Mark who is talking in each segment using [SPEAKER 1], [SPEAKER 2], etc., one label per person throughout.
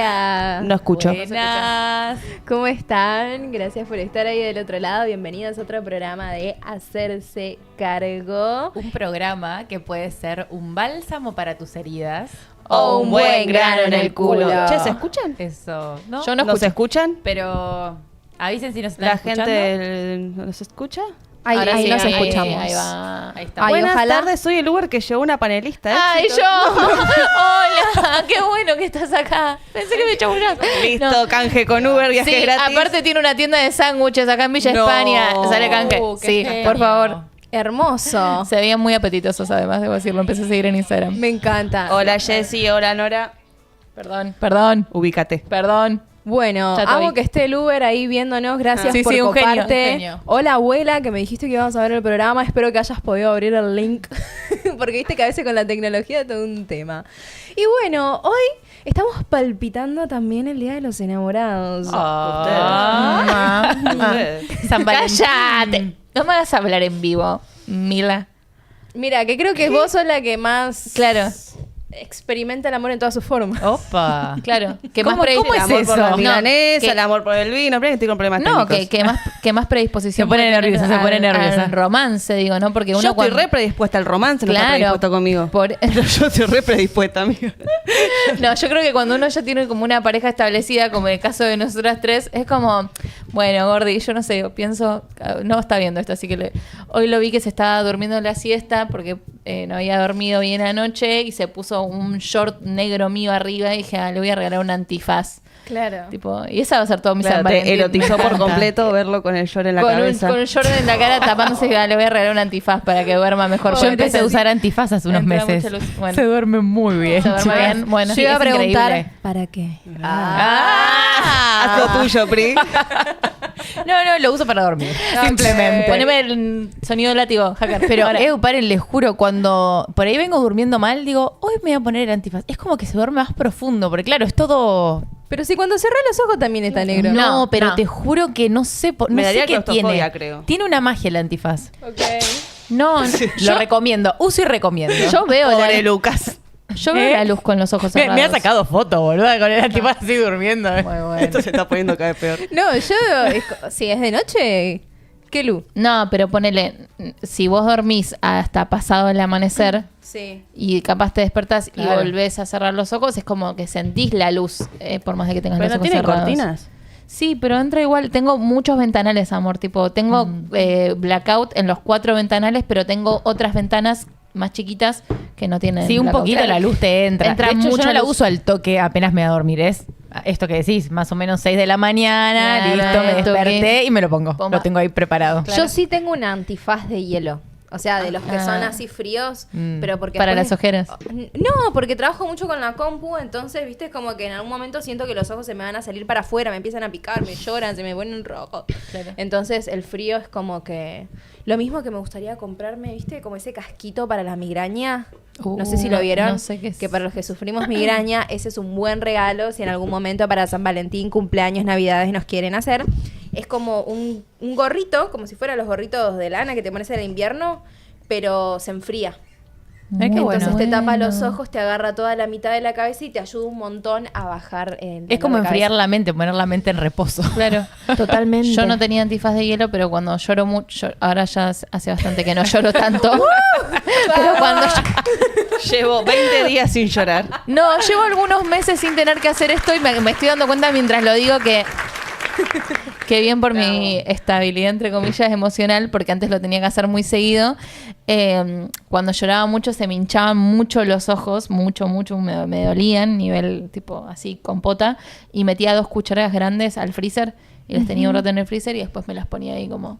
[SPEAKER 1] No escucho.
[SPEAKER 2] Buenas.
[SPEAKER 3] ¿Cómo están? Gracias por estar ahí del otro lado. Bienvenidos a otro programa de Hacerse Cargo.
[SPEAKER 2] Un programa que puede ser un bálsamo para tus heridas.
[SPEAKER 3] O un buen grano en el culo.
[SPEAKER 1] Che, ¿se escuchan?
[SPEAKER 2] Eso. ¿No?
[SPEAKER 3] Yo no
[SPEAKER 1] ¿Nos
[SPEAKER 3] escucho.
[SPEAKER 1] escuchan?
[SPEAKER 2] Pero avisen si nos están
[SPEAKER 1] ¿La
[SPEAKER 2] escuchando.
[SPEAKER 1] gente nos escucha?
[SPEAKER 3] Ahora sí nos
[SPEAKER 2] ahí,
[SPEAKER 3] escuchamos.
[SPEAKER 2] Ahí va. Ahí está.
[SPEAKER 3] Ay,
[SPEAKER 1] Buenas
[SPEAKER 3] ojalá.
[SPEAKER 1] tardes, soy el Uber que llevó una panelista.
[SPEAKER 3] ¡Ay,
[SPEAKER 1] Éxito.
[SPEAKER 3] yo!
[SPEAKER 2] Hola, qué bueno que estás acá. Pensé que me chabullabas.
[SPEAKER 1] Listo, canje con Uber, viaje
[SPEAKER 2] Sí,
[SPEAKER 1] gratis.
[SPEAKER 2] aparte tiene una tienda de sándwiches acá en Villa
[SPEAKER 1] No.
[SPEAKER 2] España. Sale canje.
[SPEAKER 3] Qué
[SPEAKER 2] Sí,
[SPEAKER 3] genio.
[SPEAKER 2] por favor.
[SPEAKER 3] Hermoso.
[SPEAKER 2] Se veían muy apetitosos, además, debo decirlo. Empecé a seguir en Instagram.
[SPEAKER 3] Me encanta.
[SPEAKER 1] Hola Jessy, hola Nora.
[SPEAKER 2] Perdón.
[SPEAKER 1] Ubícate.
[SPEAKER 3] Bueno,
[SPEAKER 2] Ya te
[SPEAKER 3] amo
[SPEAKER 2] vi.
[SPEAKER 3] que esté el Uber ahí viéndonos. Gracias
[SPEAKER 2] Sí,
[SPEAKER 3] por
[SPEAKER 2] sí, un genio,
[SPEAKER 3] coparte.
[SPEAKER 2] un genio.
[SPEAKER 3] Hola, abuela, que me dijiste que íbamos a ver el programa. Espero que hayas podido abrir el link. Porque viste que a veces con la tecnología es todo un tema. Y bueno, hoy estamos palpitando también el Día de los Enamorados.
[SPEAKER 2] Ah.
[SPEAKER 1] Ustedes.
[SPEAKER 2] San Valentín. ¡Cállate! No me hagas hablar en vivo, Mila.
[SPEAKER 3] Mira, que creo que vos sos la que más
[SPEAKER 2] Claro.
[SPEAKER 3] experimenta el amor en todas sus formas.
[SPEAKER 2] Opa. Claro. Que
[SPEAKER 1] ¿Cómo,
[SPEAKER 2] más
[SPEAKER 1] ¿Cómo es
[SPEAKER 2] predisposición.
[SPEAKER 1] el amor por la
[SPEAKER 2] No,
[SPEAKER 1] milanesa,
[SPEAKER 2] que-
[SPEAKER 1] el amor por el vino? Pero estoy con problemas
[SPEAKER 2] No,
[SPEAKER 1] técnicos.
[SPEAKER 2] que más predisposición.
[SPEAKER 4] Se pone
[SPEAKER 2] puede tener
[SPEAKER 4] nerviosa, se pone nerviosa.
[SPEAKER 2] al romance, digo, ¿no? Porque uno
[SPEAKER 1] Yo estoy
[SPEAKER 2] cuando...
[SPEAKER 1] re predispuesta al romance, no está
[SPEAKER 2] Claro,
[SPEAKER 1] predispuesto conmigo.
[SPEAKER 2] Pero
[SPEAKER 1] Yo estoy re predispuesta, amigo.
[SPEAKER 2] no, yo creo que cuando uno ya tiene como una pareja establecida, como en el caso de nosotras tres, es como, bueno, Gordi, yo no sé, pienso, no está viendo esto, así que hoy lo vi que se estaba durmiendo la siesta porque no había dormido bien anoche y se puso un short negro mío arriba y dije, le voy a regalar un antifaz.
[SPEAKER 3] Claro.
[SPEAKER 2] Tipo, y esa va a ser todo mi
[SPEAKER 1] Claro,
[SPEAKER 2] San
[SPEAKER 1] te
[SPEAKER 2] Valentín.
[SPEAKER 1] erotizó
[SPEAKER 2] Me
[SPEAKER 1] por
[SPEAKER 2] encanta.
[SPEAKER 1] completo verlo con el short en la
[SPEAKER 2] con
[SPEAKER 1] cabeza.
[SPEAKER 2] un short en la cara tapándose y le voy a regalar un antifaz para que duerma mejor.
[SPEAKER 4] Yo
[SPEAKER 2] Porque
[SPEAKER 4] empecé a
[SPEAKER 2] así
[SPEAKER 4] usar antifaz hace unos
[SPEAKER 2] entra
[SPEAKER 4] meses.
[SPEAKER 2] mucha luz. Bueno.
[SPEAKER 4] Se duerme muy bien.
[SPEAKER 2] Se duerme
[SPEAKER 4] chicas.
[SPEAKER 2] bien. Bueno,
[SPEAKER 3] Yo iba a
[SPEAKER 2] es
[SPEAKER 3] preguntar,
[SPEAKER 2] increíble.
[SPEAKER 3] ¿para qué?
[SPEAKER 1] Haz lo tuyo, Pri.
[SPEAKER 4] No, lo uso para dormir. Simplemente.
[SPEAKER 2] Poneme el sonido del látigo, hacker.
[SPEAKER 4] Pero,
[SPEAKER 2] Ahora.
[SPEAKER 4] paren, les juro, cuando por ahí vengo durmiendo mal, digo, hoy me voy a poner el antifaz. Es como que se duerme más profundo, porque claro, es todo...
[SPEAKER 3] Pero si cuando cerrás los ojos también está negro.
[SPEAKER 4] No, pero
[SPEAKER 2] no.
[SPEAKER 4] te juro que no sé, no
[SPEAKER 1] Me daría
[SPEAKER 4] sé qué
[SPEAKER 1] claustrofobia,
[SPEAKER 4] tiene.
[SPEAKER 1] creo.
[SPEAKER 4] Tiene una magia el antifaz.
[SPEAKER 3] Ok.
[SPEAKER 4] No, lo recomiendo. Uso y recomiendo.
[SPEAKER 2] Yo veo
[SPEAKER 1] Pobre Lucas.
[SPEAKER 2] yo veo la luz con los ojos cerrados.
[SPEAKER 4] me ha sacado foto, boluda, con el antifaz así durmiendo.
[SPEAKER 2] Muy bueno.
[SPEAKER 1] Esto se está poniendo cada vez peor.
[SPEAKER 3] No, si es de noche, ¿qué luz?
[SPEAKER 2] No, pero ponele, si vos dormís hasta pasado el amanecer
[SPEAKER 3] Sí.
[SPEAKER 2] y capaz te despertás y
[SPEAKER 4] Claro.
[SPEAKER 2] volvés a cerrar los ojos, es como que sentís la luz, por más de que tengas
[SPEAKER 1] ¿Pero
[SPEAKER 2] los
[SPEAKER 1] no
[SPEAKER 2] ojos
[SPEAKER 1] tiene
[SPEAKER 2] cerrados.
[SPEAKER 1] cortinas?
[SPEAKER 2] Sí, pero entra igual. Tengo muchos ventanales, amor. Tipo, tengo blackout en los 4 ventanales, pero tengo otras ventanas más chiquitas que no tienen
[SPEAKER 4] Sí, un
[SPEAKER 2] blackout.
[SPEAKER 4] poquito la luz te entra.
[SPEAKER 2] Entra
[SPEAKER 4] de hecho,
[SPEAKER 2] mucha
[SPEAKER 4] yo no la
[SPEAKER 2] luz.
[SPEAKER 4] uso al toque apenas me voy a dormir. Es esto que decís, más o menos 6 de la mañana,
[SPEAKER 2] Claro,
[SPEAKER 4] listo, me
[SPEAKER 2] esto
[SPEAKER 4] desperté
[SPEAKER 2] que-
[SPEAKER 4] y me lo pongo.
[SPEAKER 2] Pomba.
[SPEAKER 4] Lo tengo ahí preparado.
[SPEAKER 2] Claro.
[SPEAKER 3] Yo sí tengo un antifaz de hielo. O sea, de los que son así fríos, pero porque
[SPEAKER 2] Para
[SPEAKER 3] después-
[SPEAKER 2] las ojeras.
[SPEAKER 3] No, porque trabajo mucho con la compu, entonces, viste, es como que en algún momento siento que los ojos se me van a salir para afuera, me empiezan a picar, me lloran, se me ponen rojos.
[SPEAKER 2] Claro.
[SPEAKER 3] Entonces, el frío es como que... Lo mismo que me gustaría comprarme, viste, como ese casquito para la migraña. No sé si lo vieron.
[SPEAKER 2] no sé qué es.
[SPEAKER 3] Que para los que sufrimos migraña, ese es un buen regalo si en algún momento para San Valentín, cumpleaños, navidades nos quieren hacer. Es como un gorrito, como si fueran los gorritos de lana que te pones en el invierno, pero se enfría.
[SPEAKER 4] Ay, qué
[SPEAKER 3] Entonces
[SPEAKER 4] bueno.
[SPEAKER 3] te tapa los ojos, te agarra toda la mitad de la cabeza y te ayuda un montón a bajar.
[SPEAKER 4] Es como enfriar la mente, poner la mente en reposo.
[SPEAKER 2] Claro.
[SPEAKER 3] Totalmente.
[SPEAKER 2] Yo no tenía antifaz de hielo, pero cuando lloro mucho, ahora ya hace bastante que no lloro tanto. Pero cuando
[SPEAKER 1] Llevo 20 días sin llorar.
[SPEAKER 2] no, llevo algunos meses sin tener que hacer esto y me estoy dando cuenta mientras lo digo que bien por mi estabilidad, entre comillas, emocional, porque antes lo tenía que hacer muy seguido. Cuando lloraba mucho se me hinchaban mucho los ojos, mucho, me dolían, nivel tipo así, compota, y metía 2 cucharadas grandes al freezer y las tenía un rato en el freezer y después me las ponía ahí como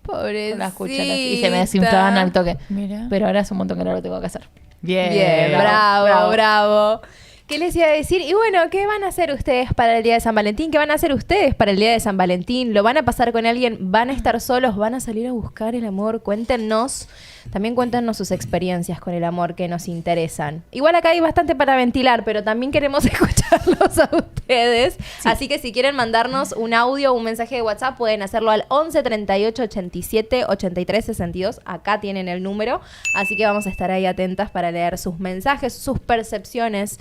[SPEAKER 3] Pobrecita.
[SPEAKER 2] con las cucharas y se me desinflaban al toque.
[SPEAKER 4] Mira.
[SPEAKER 2] Pero ahora hace un montón que no lo tengo que hacer.
[SPEAKER 4] Bien.
[SPEAKER 3] Bien, bravo. ¿Qué les iba a decir? Y bueno, ¿qué van a hacer ustedes para el Día de San Valentín? ¿Qué van a hacer ustedes para el Día de San Valentín? ¿Lo van a pasar con alguien? ¿Van a estar solos? ¿Van a salir a buscar el amor? Cuéntenos. También cuéntenos sus experiencias con el amor que nos interesan. Igual acá hay bastante para ventilar, pero también queremos escucharlos a ustedes. Sí. Así que si quieren mandarnos un audio o un mensaje de WhatsApp, pueden hacerlo al 11 38 87 83 62. Acá tienen el número. Así que vamos a estar ahí atentas para leer sus mensajes, sus percepciones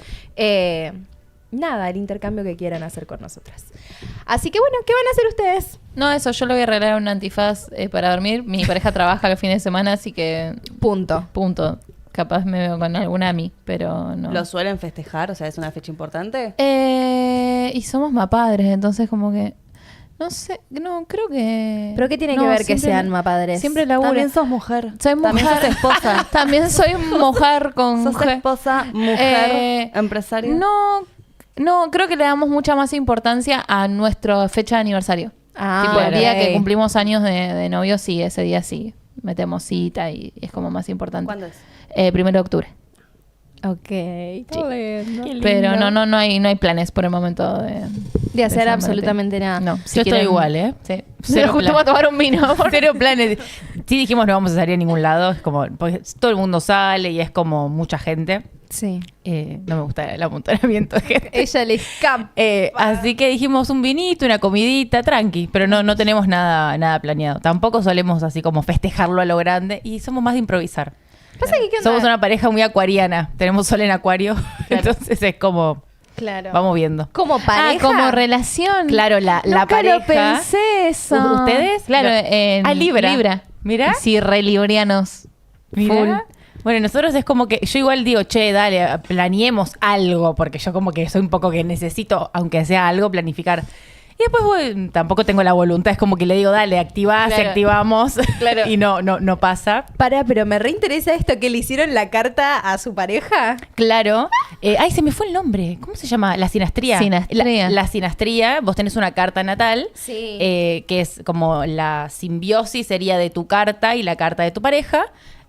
[SPEAKER 3] nada, el intercambio que quieran hacer con nosotras. Así que bueno, ¿qué van a hacer ustedes?
[SPEAKER 2] No, eso, yo le voy a regalar un antifaz para dormir. Mi pareja trabaja los fines de semana, así que
[SPEAKER 3] Punto.
[SPEAKER 2] punto. Capaz me veo con alguna ami, pero no.
[SPEAKER 1] ¿Lo suelen festejar? O sea, ¿es una fecha importante?
[SPEAKER 2] Y somos mapadres, entonces como que... No sé, no, creo que...
[SPEAKER 3] ¿Pero qué tiene que
[SPEAKER 2] no,
[SPEAKER 3] ver que
[SPEAKER 2] siempre-
[SPEAKER 3] sean mapadres?
[SPEAKER 2] Siempre laburo.
[SPEAKER 1] También sos mujer.
[SPEAKER 2] Soy mujer.
[SPEAKER 1] También sos esposa.
[SPEAKER 2] También soy mujer con
[SPEAKER 1] ¿Sos
[SPEAKER 2] G.
[SPEAKER 1] esposa, mujer,
[SPEAKER 2] Eh,
[SPEAKER 1] empresaria?
[SPEAKER 2] No, creo que le damos mucha más importancia a nuestra fecha de aniversario. Tipo, el día que cumplimos años de novios, sí, ese día sí. Metemos cita y es como más importante.
[SPEAKER 1] ¿Cuándo es?
[SPEAKER 2] 1 de octubre.
[SPEAKER 3] Ok, está lindo.
[SPEAKER 2] Pero no hay planes por el momento de
[SPEAKER 3] De hacer
[SPEAKER 2] San
[SPEAKER 3] absolutamente nada.
[SPEAKER 2] No,
[SPEAKER 4] Yo estoy igual, ¿eh?
[SPEAKER 2] Sí.
[SPEAKER 4] Cero
[SPEAKER 2] Justo
[SPEAKER 4] plan.
[SPEAKER 2] va a tomar un vino.
[SPEAKER 4] Cero planes. Sí dijimos no vamos a salir a ningún lado. Es como, porque todo el mundo sale y es como mucha gente.
[SPEAKER 3] Sí.
[SPEAKER 4] No me gusta el amontonamiento de gente.
[SPEAKER 3] Ella le escapa.
[SPEAKER 4] Así que dijimos un vinito, una comidita, tranqui, pero no tenemos nada planeado. Tampoco solemos así como festejarlo a lo grande y somos más de improvisar.
[SPEAKER 3] Pasa que, ¿qué onda?
[SPEAKER 4] Somos una pareja muy acuariana, tenemos sol en acuario, entonces es como,
[SPEAKER 3] Claro.
[SPEAKER 4] vamos viendo.
[SPEAKER 3] Como pareja.
[SPEAKER 2] Como relación.
[SPEAKER 4] Claro, la
[SPEAKER 2] Nunca
[SPEAKER 4] pareja.
[SPEAKER 2] lo pensé eso.
[SPEAKER 4] ¿Ustedes?
[SPEAKER 2] Claro, en
[SPEAKER 4] Libra. Mirá.
[SPEAKER 2] Sí, re librianos.
[SPEAKER 4] Mirá.
[SPEAKER 2] Full.
[SPEAKER 4] Bueno, nosotros es como que yo igual digo, che, dale, planeemos algo, porque yo como que soy un poco que necesito, aunque sea algo, planificar. Y después tampoco tengo la voluntad, es como que le digo, dale, activás,
[SPEAKER 2] Claro.
[SPEAKER 4] activamos,
[SPEAKER 2] Claro.
[SPEAKER 4] y no pasa.
[SPEAKER 3] Pero me reinteresa esto que le hicieron la carta a su pareja.
[SPEAKER 4] Claro. Ay, se me fue el nombre. ¿Cómo se llama? La sinastría.
[SPEAKER 2] Sinastría.
[SPEAKER 4] La sinastría. Vos tenés una carta natal.
[SPEAKER 3] Sí.
[SPEAKER 4] Que es como la simbiosis sería de tu carta y la carta de tu pareja.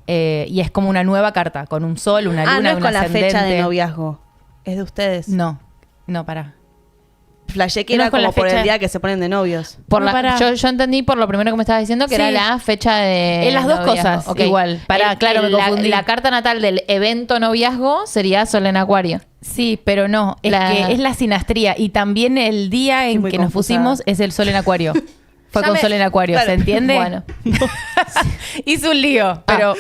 [SPEAKER 4] Y es como una nueva carta, con un sol, una luna,
[SPEAKER 1] no es
[SPEAKER 4] un
[SPEAKER 1] con la fecha de
[SPEAKER 4] ascendente.
[SPEAKER 1] noviazgo. Es de ustedes.
[SPEAKER 4] No, pará.
[SPEAKER 1] Flashé que
[SPEAKER 4] No
[SPEAKER 1] era
[SPEAKER 4] es con la
[SPEAKER 1] como por
[SPEAKER 4] fecha.
[SPEAKER 1] el día que se ponen de novios.
[SPEAKER 2] Yo entendí por lo primero que me estabas diciendo que
[SPEAKER 4] Sí.
[SPEAKER 2] era la fecha de
[SPEAKER 4] En las dos
[SPEAKER 2] noviazgo.
[SPEAKER 4] cosas, igual. Claro, me
[SPEAKER 2] la,
[SPEAKER 4] confundí.
[SPEAKER 2] la carta natal del evento noviazgo sería Sol en Acuario.
[SPEAKER 4] Sí, pero no. Es
[SPEAKER 2] La-
[SPEAKER 4] que es la sinastría. Y también el día
[SPEAKER 1] Estoy
[SPEAKER 4] en
[SPEAKER 1] muy
[SPEAKER 4] que nos
[SPEAKER 1] confusa.
[SPEAKER 4] pusimos es el sol en acuario. Fue
[SPEAKER 3] Ya
[SPEAKER 4] con
[SPEAKER 3] me-
[SPEAKER 4] sol en acuario,
[SPEAKER 1] Claro.
[SPEAKER 4] ¿se entiende?
[SPEAKER 2] Bueno.
[SPEAKER 4] Hizo un lío, pero...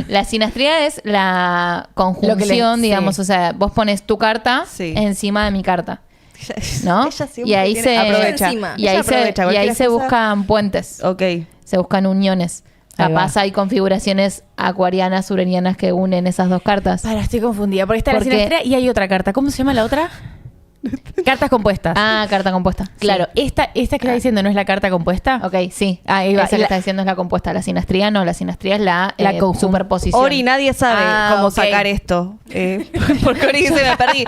[SPEAKER 2] La sinastría es la
[SPEAKER 4] Lo que
[SPEAKER 2] conjunción,
[SPEAKER 4] le-
[SPEAKER 2] digamos,
[SPEAKER 4] sí.
[SPEAKER 2] o sea, vos pones tu carta
[SPEAKER 1] Sí.
[SPEAKER 2] encima de mi carta, ¿no?
[SPEAKER 1] Ella siempre
[SPEAKER 2] Y ahí
[SPEAKER 1] tiene-
[SPEAKER 2] se
[SPEAKER 1] aprovecha.
[SPEAKER 3] Encima.
[SPEAKER 2] y
[SPEAKER 1] Ella
[SPEAKER 2] ahí
[SPEAKER 1] aprovecha
[SPEAKER 2] y ahí
[SPEAKER 1] cualquier
[SPEAKER 2] se
[SPEAKER 1] cosa.
[SPEAKER 2] buscan puentes,
[SPEAKER 1] Ok.
[SPEAKER 2] se buscan uniones.
[SPEAKER 4] Ahí va.
[SPEAKER 2] Capaz hay configuraciones acuarianas, uranianas que unen esas dos cartas.
[SPEAKER 4] Para, estoy confundida. Porque está la
[SPEAKER 2] Porque-
[SPEAKER 4] sinastría y hay otra carta. ¿Cómo se llama la otra? Cartas compuestas.
[SPEAKER 2] Ah, carta compuesta.
[SPEAKER 4] Claro, esta que está diciendo no es la carta compuesta.
[SPEAKER 2] Ok, sí.
[SPEAKER 4] Ahí va.
[SPEAKER 2] Esa que
[SPEAKER 4] La-
[SPEAKER 2] está diciendo es la compuesta. La sinastría no, la sinastría es la superposición.
[SPEAKER 1] Ori, nadie sabe cómo
[SPEAKER 4] ok.
[SPEAKER 1] sacar esto. Porque Ori dice, me perdí.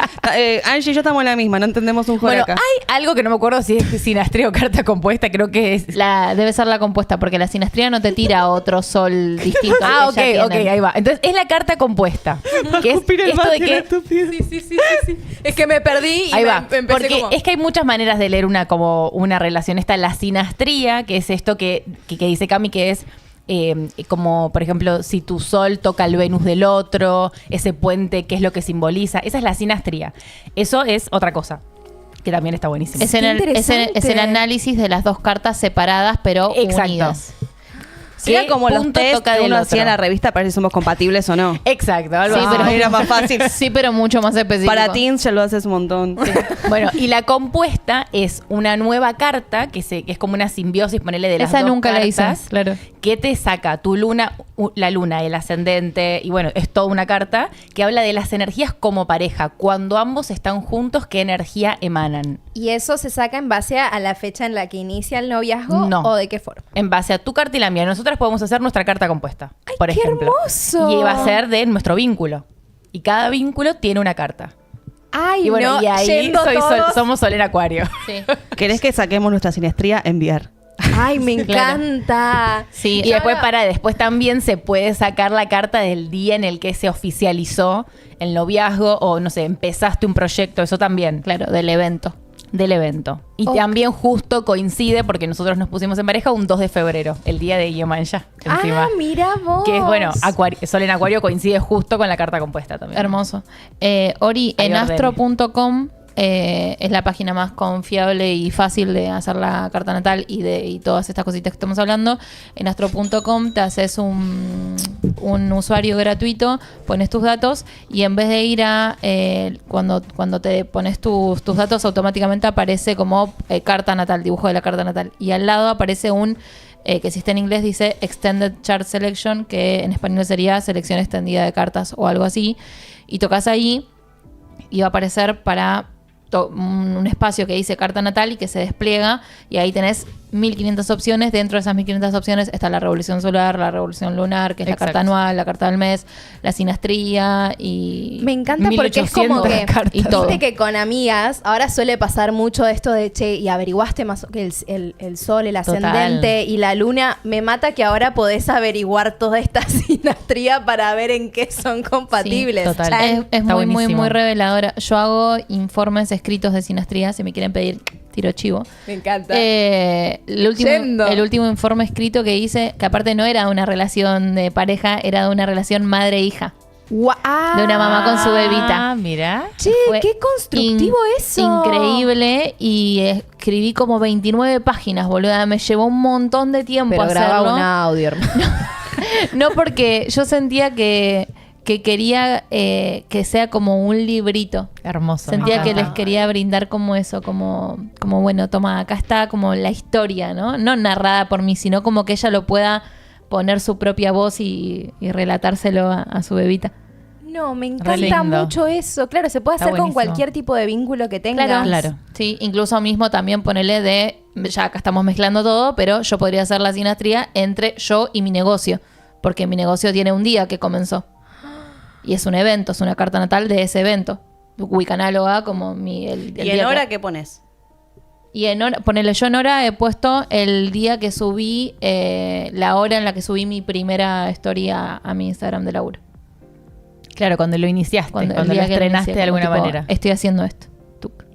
[SPEAKER 1] Angie y yo estamos en la misma, no entendemos un juego
[SPEAKER 4] Bueno,
[SPEAKER 1] acá.
[SPEAKER 4] hay algo que no me acuerdo si es sinastría o carta compuesta, creo que es...
[SPEAKER 2] Debe ser la compuesta, porque la sinastría no te tira otro sol distinto. al
[SPEAKER 4] Ah,
[SPEAKER 2] que ya
[SPEAKER 4] ok,
[SPEAKER 2] tienen.
[SPEAKER 4] ahí va. Entonces es la carta compuesta. Que es
[SPEAKER 1] Escupir el
[SPEAKER 4] esto
[SPEAKER 1] mate,
[SPEAKER 4] de que...
[SPEAKER 1] estúpido.
[SPEAKER 3] Es que me perdí y
[SPEAKER 4] Ahí
[SPEAKER 3] me
[SPEAKER 4] va.
[SPEAKER 3] empecé
[SPEAKER 4] Porque
[SPEAKER 3] como...
[SPEAKER 4] es que hay muchas maneras de leer una relación. Está la sinastría, que es esto que dice Cami, que es como, por ejemplo, si tu sol toca el Venus del otro, ese puente, ¿qué es lo que simboliza? Esa es la sinastría. Eso es otra cosa, que también está buenísimo.
[SPEAKER 2] Es, es el análisis de las dos cartas separadas, pero
[SPEAKER 4] Exacto.
[SPEAKER 2] unidas.
[SPEAKER 1] Sería
[SPEAKER 4] ¿Qué
[SPEAKER 1] como los
[SPEAKER 4] punto
[SPEAKER 1] test
[SPEAKER 4] toca
[SPEAKER 1] que
[SPEAKER 4] del
[SPEAKER 1] uno hacía en
[SPEAKER 4] otro?
[SPEAKER 1] la revista para ver si somos compatibles o no.
[SPEAKER 4] Exacto, algo
[SPEAKER 2] Sí,
[SPEAKER 4] así.
[SPEAKER 2] pero-
[SPEAKER 1] Era más fácil.
[SPEAKER 2] Sí, pero mucho más específico.
[SPEAKER 1] Para teens ya lo haces un montón.
[SPEAKER 4] Bueno, y la compuesta es una nueva carta que es como una simbiosis, ponele de las
[SPEAKER 2] Esa
[SPEAKER 4] dos
[SPEAKER 2] nunca la hice,
[SPEAKER 4] cartas,
[SPEAKER 2] claro.
[SPEAKER 4] que te saca tu luna, la luna, el ascendente, y bueno, es toda una carta que habla de las energías como pareja. Cuando ambos están juntos, ¿qué energía emanan?
[SPEAKER 3] ¿Y eso se saca en base a la fecha en la que inicia el noviazgo
[SPEAKER 4] No.
[SPEAKER 3] o de qué forma?
[SPEAKER 4] En base a tu carta y la mía. Nosotras podemos hacer nuestra carta compuesta,
[SPEAKER 3] ¡Ay,
[SPEAKER 4] por
[SPEAKER 3] qué
[SPEAKER 4] ejemplo.
[SPEAKER 3] hermoso!
[SPEAKER 4] Y va a ser de nuestro vínculo. Y cada vínculo tiene una carta.
[SPEAKER 3] Ay,
[SPEAKER 4] Y bueno,
[SPEAKER 3] no,
[SPEAKER 4] y ahí
[SPEAKER 3] yendo todos-
[SPEAKER 4] somos Sol en Acuario.
[SPEAKER 2] Sí.
[SPEAKER 1] ¿Querés que saquemos nuestra sinestría? Enviar.
[SPEAKER 3] Ay, me
[SPEAKER 2] Claro.
[SPEAKER 3] encanta.
[SPEAKER 2] Sí.
[SPEAKER 4] Y después también se puede sacar la carta del día en el que se oficializó el noviazgo o no sé, empezaste un proyecto, eso también,
[SPEAKER 2] Claro, del evento.
[SPEAKER 4] del evento. Y
[SPEAKER 3] Ok.
[SPEAKER 4] también justo coincide porque nosotros nos pusimos en pareja un 2 de febrero, el día de Iemanjá, encima.
[SPEAKER 3] Ah, mira vos.
[SPEAKER 4] Que es bueno, Sol en Acuario coincide justo con la carta compuesta también.
[SPEAKER 2] Hermoso. Ori,
[SPEAKER 4] Hay
[SPEAKER 2] en
[SPEAKER 4] orden.
[SPEAKER 2] astro.com es la página más confiable y fácil de hacer la carta natal y todas estas cositas que estamos hablando. En astro.com te haces un usuario gratuito, pones tus datos y en vez de ir a cuando te pones tus datos, automáticamente aparece como carta natal, dibujo de la carta natal, y al lado aparece un que si está en inglés dice Extended Chart Selection, que en español sería selección extendida de cartas o algo así, y tocas ahí y va a aparecer para un espacio que dice carta natal y que se despliega, y ahí tenés 1500 opciones. Dentro de esas 1500 opciones está la revolución solar, la revolución lunar, que es
[SPEAKER 4] Exacto.
[SPEAKER 2] la carta anual, la carta del mes, la sinastría y...
[SPEAKER 3] Me encanta porque es como
[SPEAKER 4] 1800
[SPEAKER 3] que,
[SPEAKER 4] cartas.
[SPEAKER 2] y todo.
[SPEAKER 3] viste que con amigas, ahora suele pasar mucho esto de, che, y averiguaste más que el sol, el ascendente y la luna. Me mata que ahora podés averiguar toda esta sinastría para ver en qué son compatibles.
[SPEAKER 4] Sí, total.
[SPEAKER 3] Chan.
[SPEAKER 2] Es
[SPEAKER 4] Está
[SPEAKER 2] muy, muy,
[SPEAKER 4] buenísimo.
[SPEAKER 2] muy reveladora. Yo hago informes escritos de sinastría, si me quieren pedir, tiro chivo.
[SPEAKER 3] Me encanta.
[SPEAKER 2] El
[SPEAKER 3] Yendo.
[SPEAKER 2] último informe escrito que hice, que aparte no era una relación de pareja, era de una relación madre-hija. De una mamá con su bebita.
[SPEAKER 4] Ah, mira.
[SPEAKER 3] Che,
[SPEAKER 2] Fue
[SPEAKER 3] qué constructivo eso.
[SPEAKER 2] Increíble, y escribí como 29 páginas, boluda. Me llevó un montón de tiempo
[SPEAKER 3] Pero graba
[SPEAKER 2] hacerlo.
[SPEAKER 3] un audio, hermano.
[SPEAKER 2] No, porque yo sentía que quería que sea como un librito.
[SPEAKER 4] Hermoso.
[SPEAKER 2] Sentía
[SPEAKER 4] me
[SPEAKER 2] que
[SPEAKER 4] encanta.
[SPEAKER 2] les quería brindar como eso, como bueno, toma, acá está como la historia, ¿no? No narrada por mí, sino como que ella lo pueda poner su propia voz y relatárselo a su bebita.
[SPEAKER 3] No, me
[SPEAKER 4] Re
[SPEAKER 3] encanta
[SPEAKER 4] lindo.
[SPEAKER 3] mucho eso. Claro, se puede
[SPEAKER 4] Está
[SPEAKER 3] hacer con
[SPEAKER 4] buenísimo.
[SPEAKER 3] cualquier tipo de vínculo que tengas.
[SPEAKER 4] Claro.
[SPEAKER 2] Sí, incluso mismo también ponerle ya acá estamos mezclando todo, pero yo podría hacer la sinastría entre yo y mi negocio, porque mi negocio tiene un día que comenzó. Y es un evento, es una carta natal de ese evento. Wicanáloga como el
[SPEAKER 1] ¿Y en
[SPEAKER 2] día
[SPEAKER 1] hora
[SPEAKER 2] que-
[SPEAKER 1] qué pones?
[SPEAKER 2] Y en hora, ponele, yo en hora he puesto el día que subí, la hora en la que subí mi primera story a mi Instagram de laburo.
[SPEAKER 4] Claro, cuando lo iniciaste, cuando
[SPEAKER 2] el
[SPEAKER 4] lo
[SPEAKER 2] día que
[SPEAKER 4] estrenaste
[SPEAKER 2] inicié,
[SPEAKER 4] de
[SPEAKER 2] como
[SPEAKER 4] alguna
[SPEAKER 2] tipo,
[SPEAKER 4] manera.
[SPEAKER 2] Estoy haciendo esto. Tuc.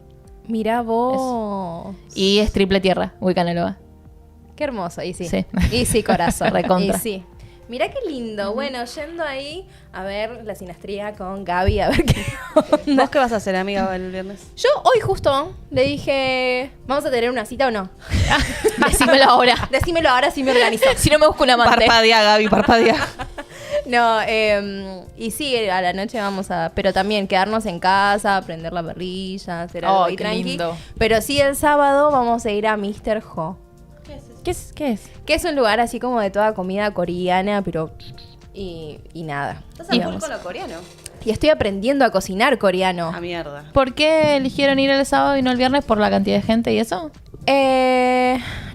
[SPEAKER 3] Mirá vos.
[SPEAKER 2] Y es triple tierra, Wicanáloga.
[SPEAKER 3] Qué hermoso. Y sí.
[SPEAKER 2] Sí.
[SPEAKER 3] Y sí, corazón.
[SPEAKER 2] Recontra.
[SPEAKER 3] Y sí. Mirá qué lindo. Bueno, yendo ahí a ver la sinastría con Gaby, a ver qué onda.
[SPEAKER 1] ¿Vos qué vas a hacer, amiga, el viernes?
[SPEAKER 3] Yo hoy justo le dije, ¿vamos a tener una cita o no?
[SPEAKER 2] Decímelo ahora.
[SPEAKER 3] Decímelo ahora si me organizo.
[SPEAKER 2] Si no me busco un amante.
[SPEAKER 1] Parpadea, Gaby, parpadea.
[SPEAKER 3] No, y sí, a la noche vamos a... Pero también quedarnos en casa, prender la parrilla, hacer algo
[SPEAKER 4] Ay,
[SPEAKER 3] ahí
[SPEAKER 4] qué
[SPEAKER 3] tranqui.
[SPEAKER 4] lindo.
[SPEAKER 3] Pero sí, el sábado vamos a ir a Mr. Ho,
[SPEAKER 4] ¿Qué es? ¿Qué es?
[SPEAKER 3] que es un lugar así como de toda comida coreana, pero... Y nada.
[SPEAKER 1] ¿Estás
[SPEAKER 3] Y
[SPEAKER 1] a full
[SPEAKER 3] vamos.
[SPEAKER 1] con lo coreano?
[SPEAKER 3] Y estoy aprendiendo a cocinar coreano.
[SPEAKER 1] A mierda.
[SPEAKER 2] ¿Por qué eligieron ir el sábado y no el viernes? ¿Por la cantidad de gente y eso?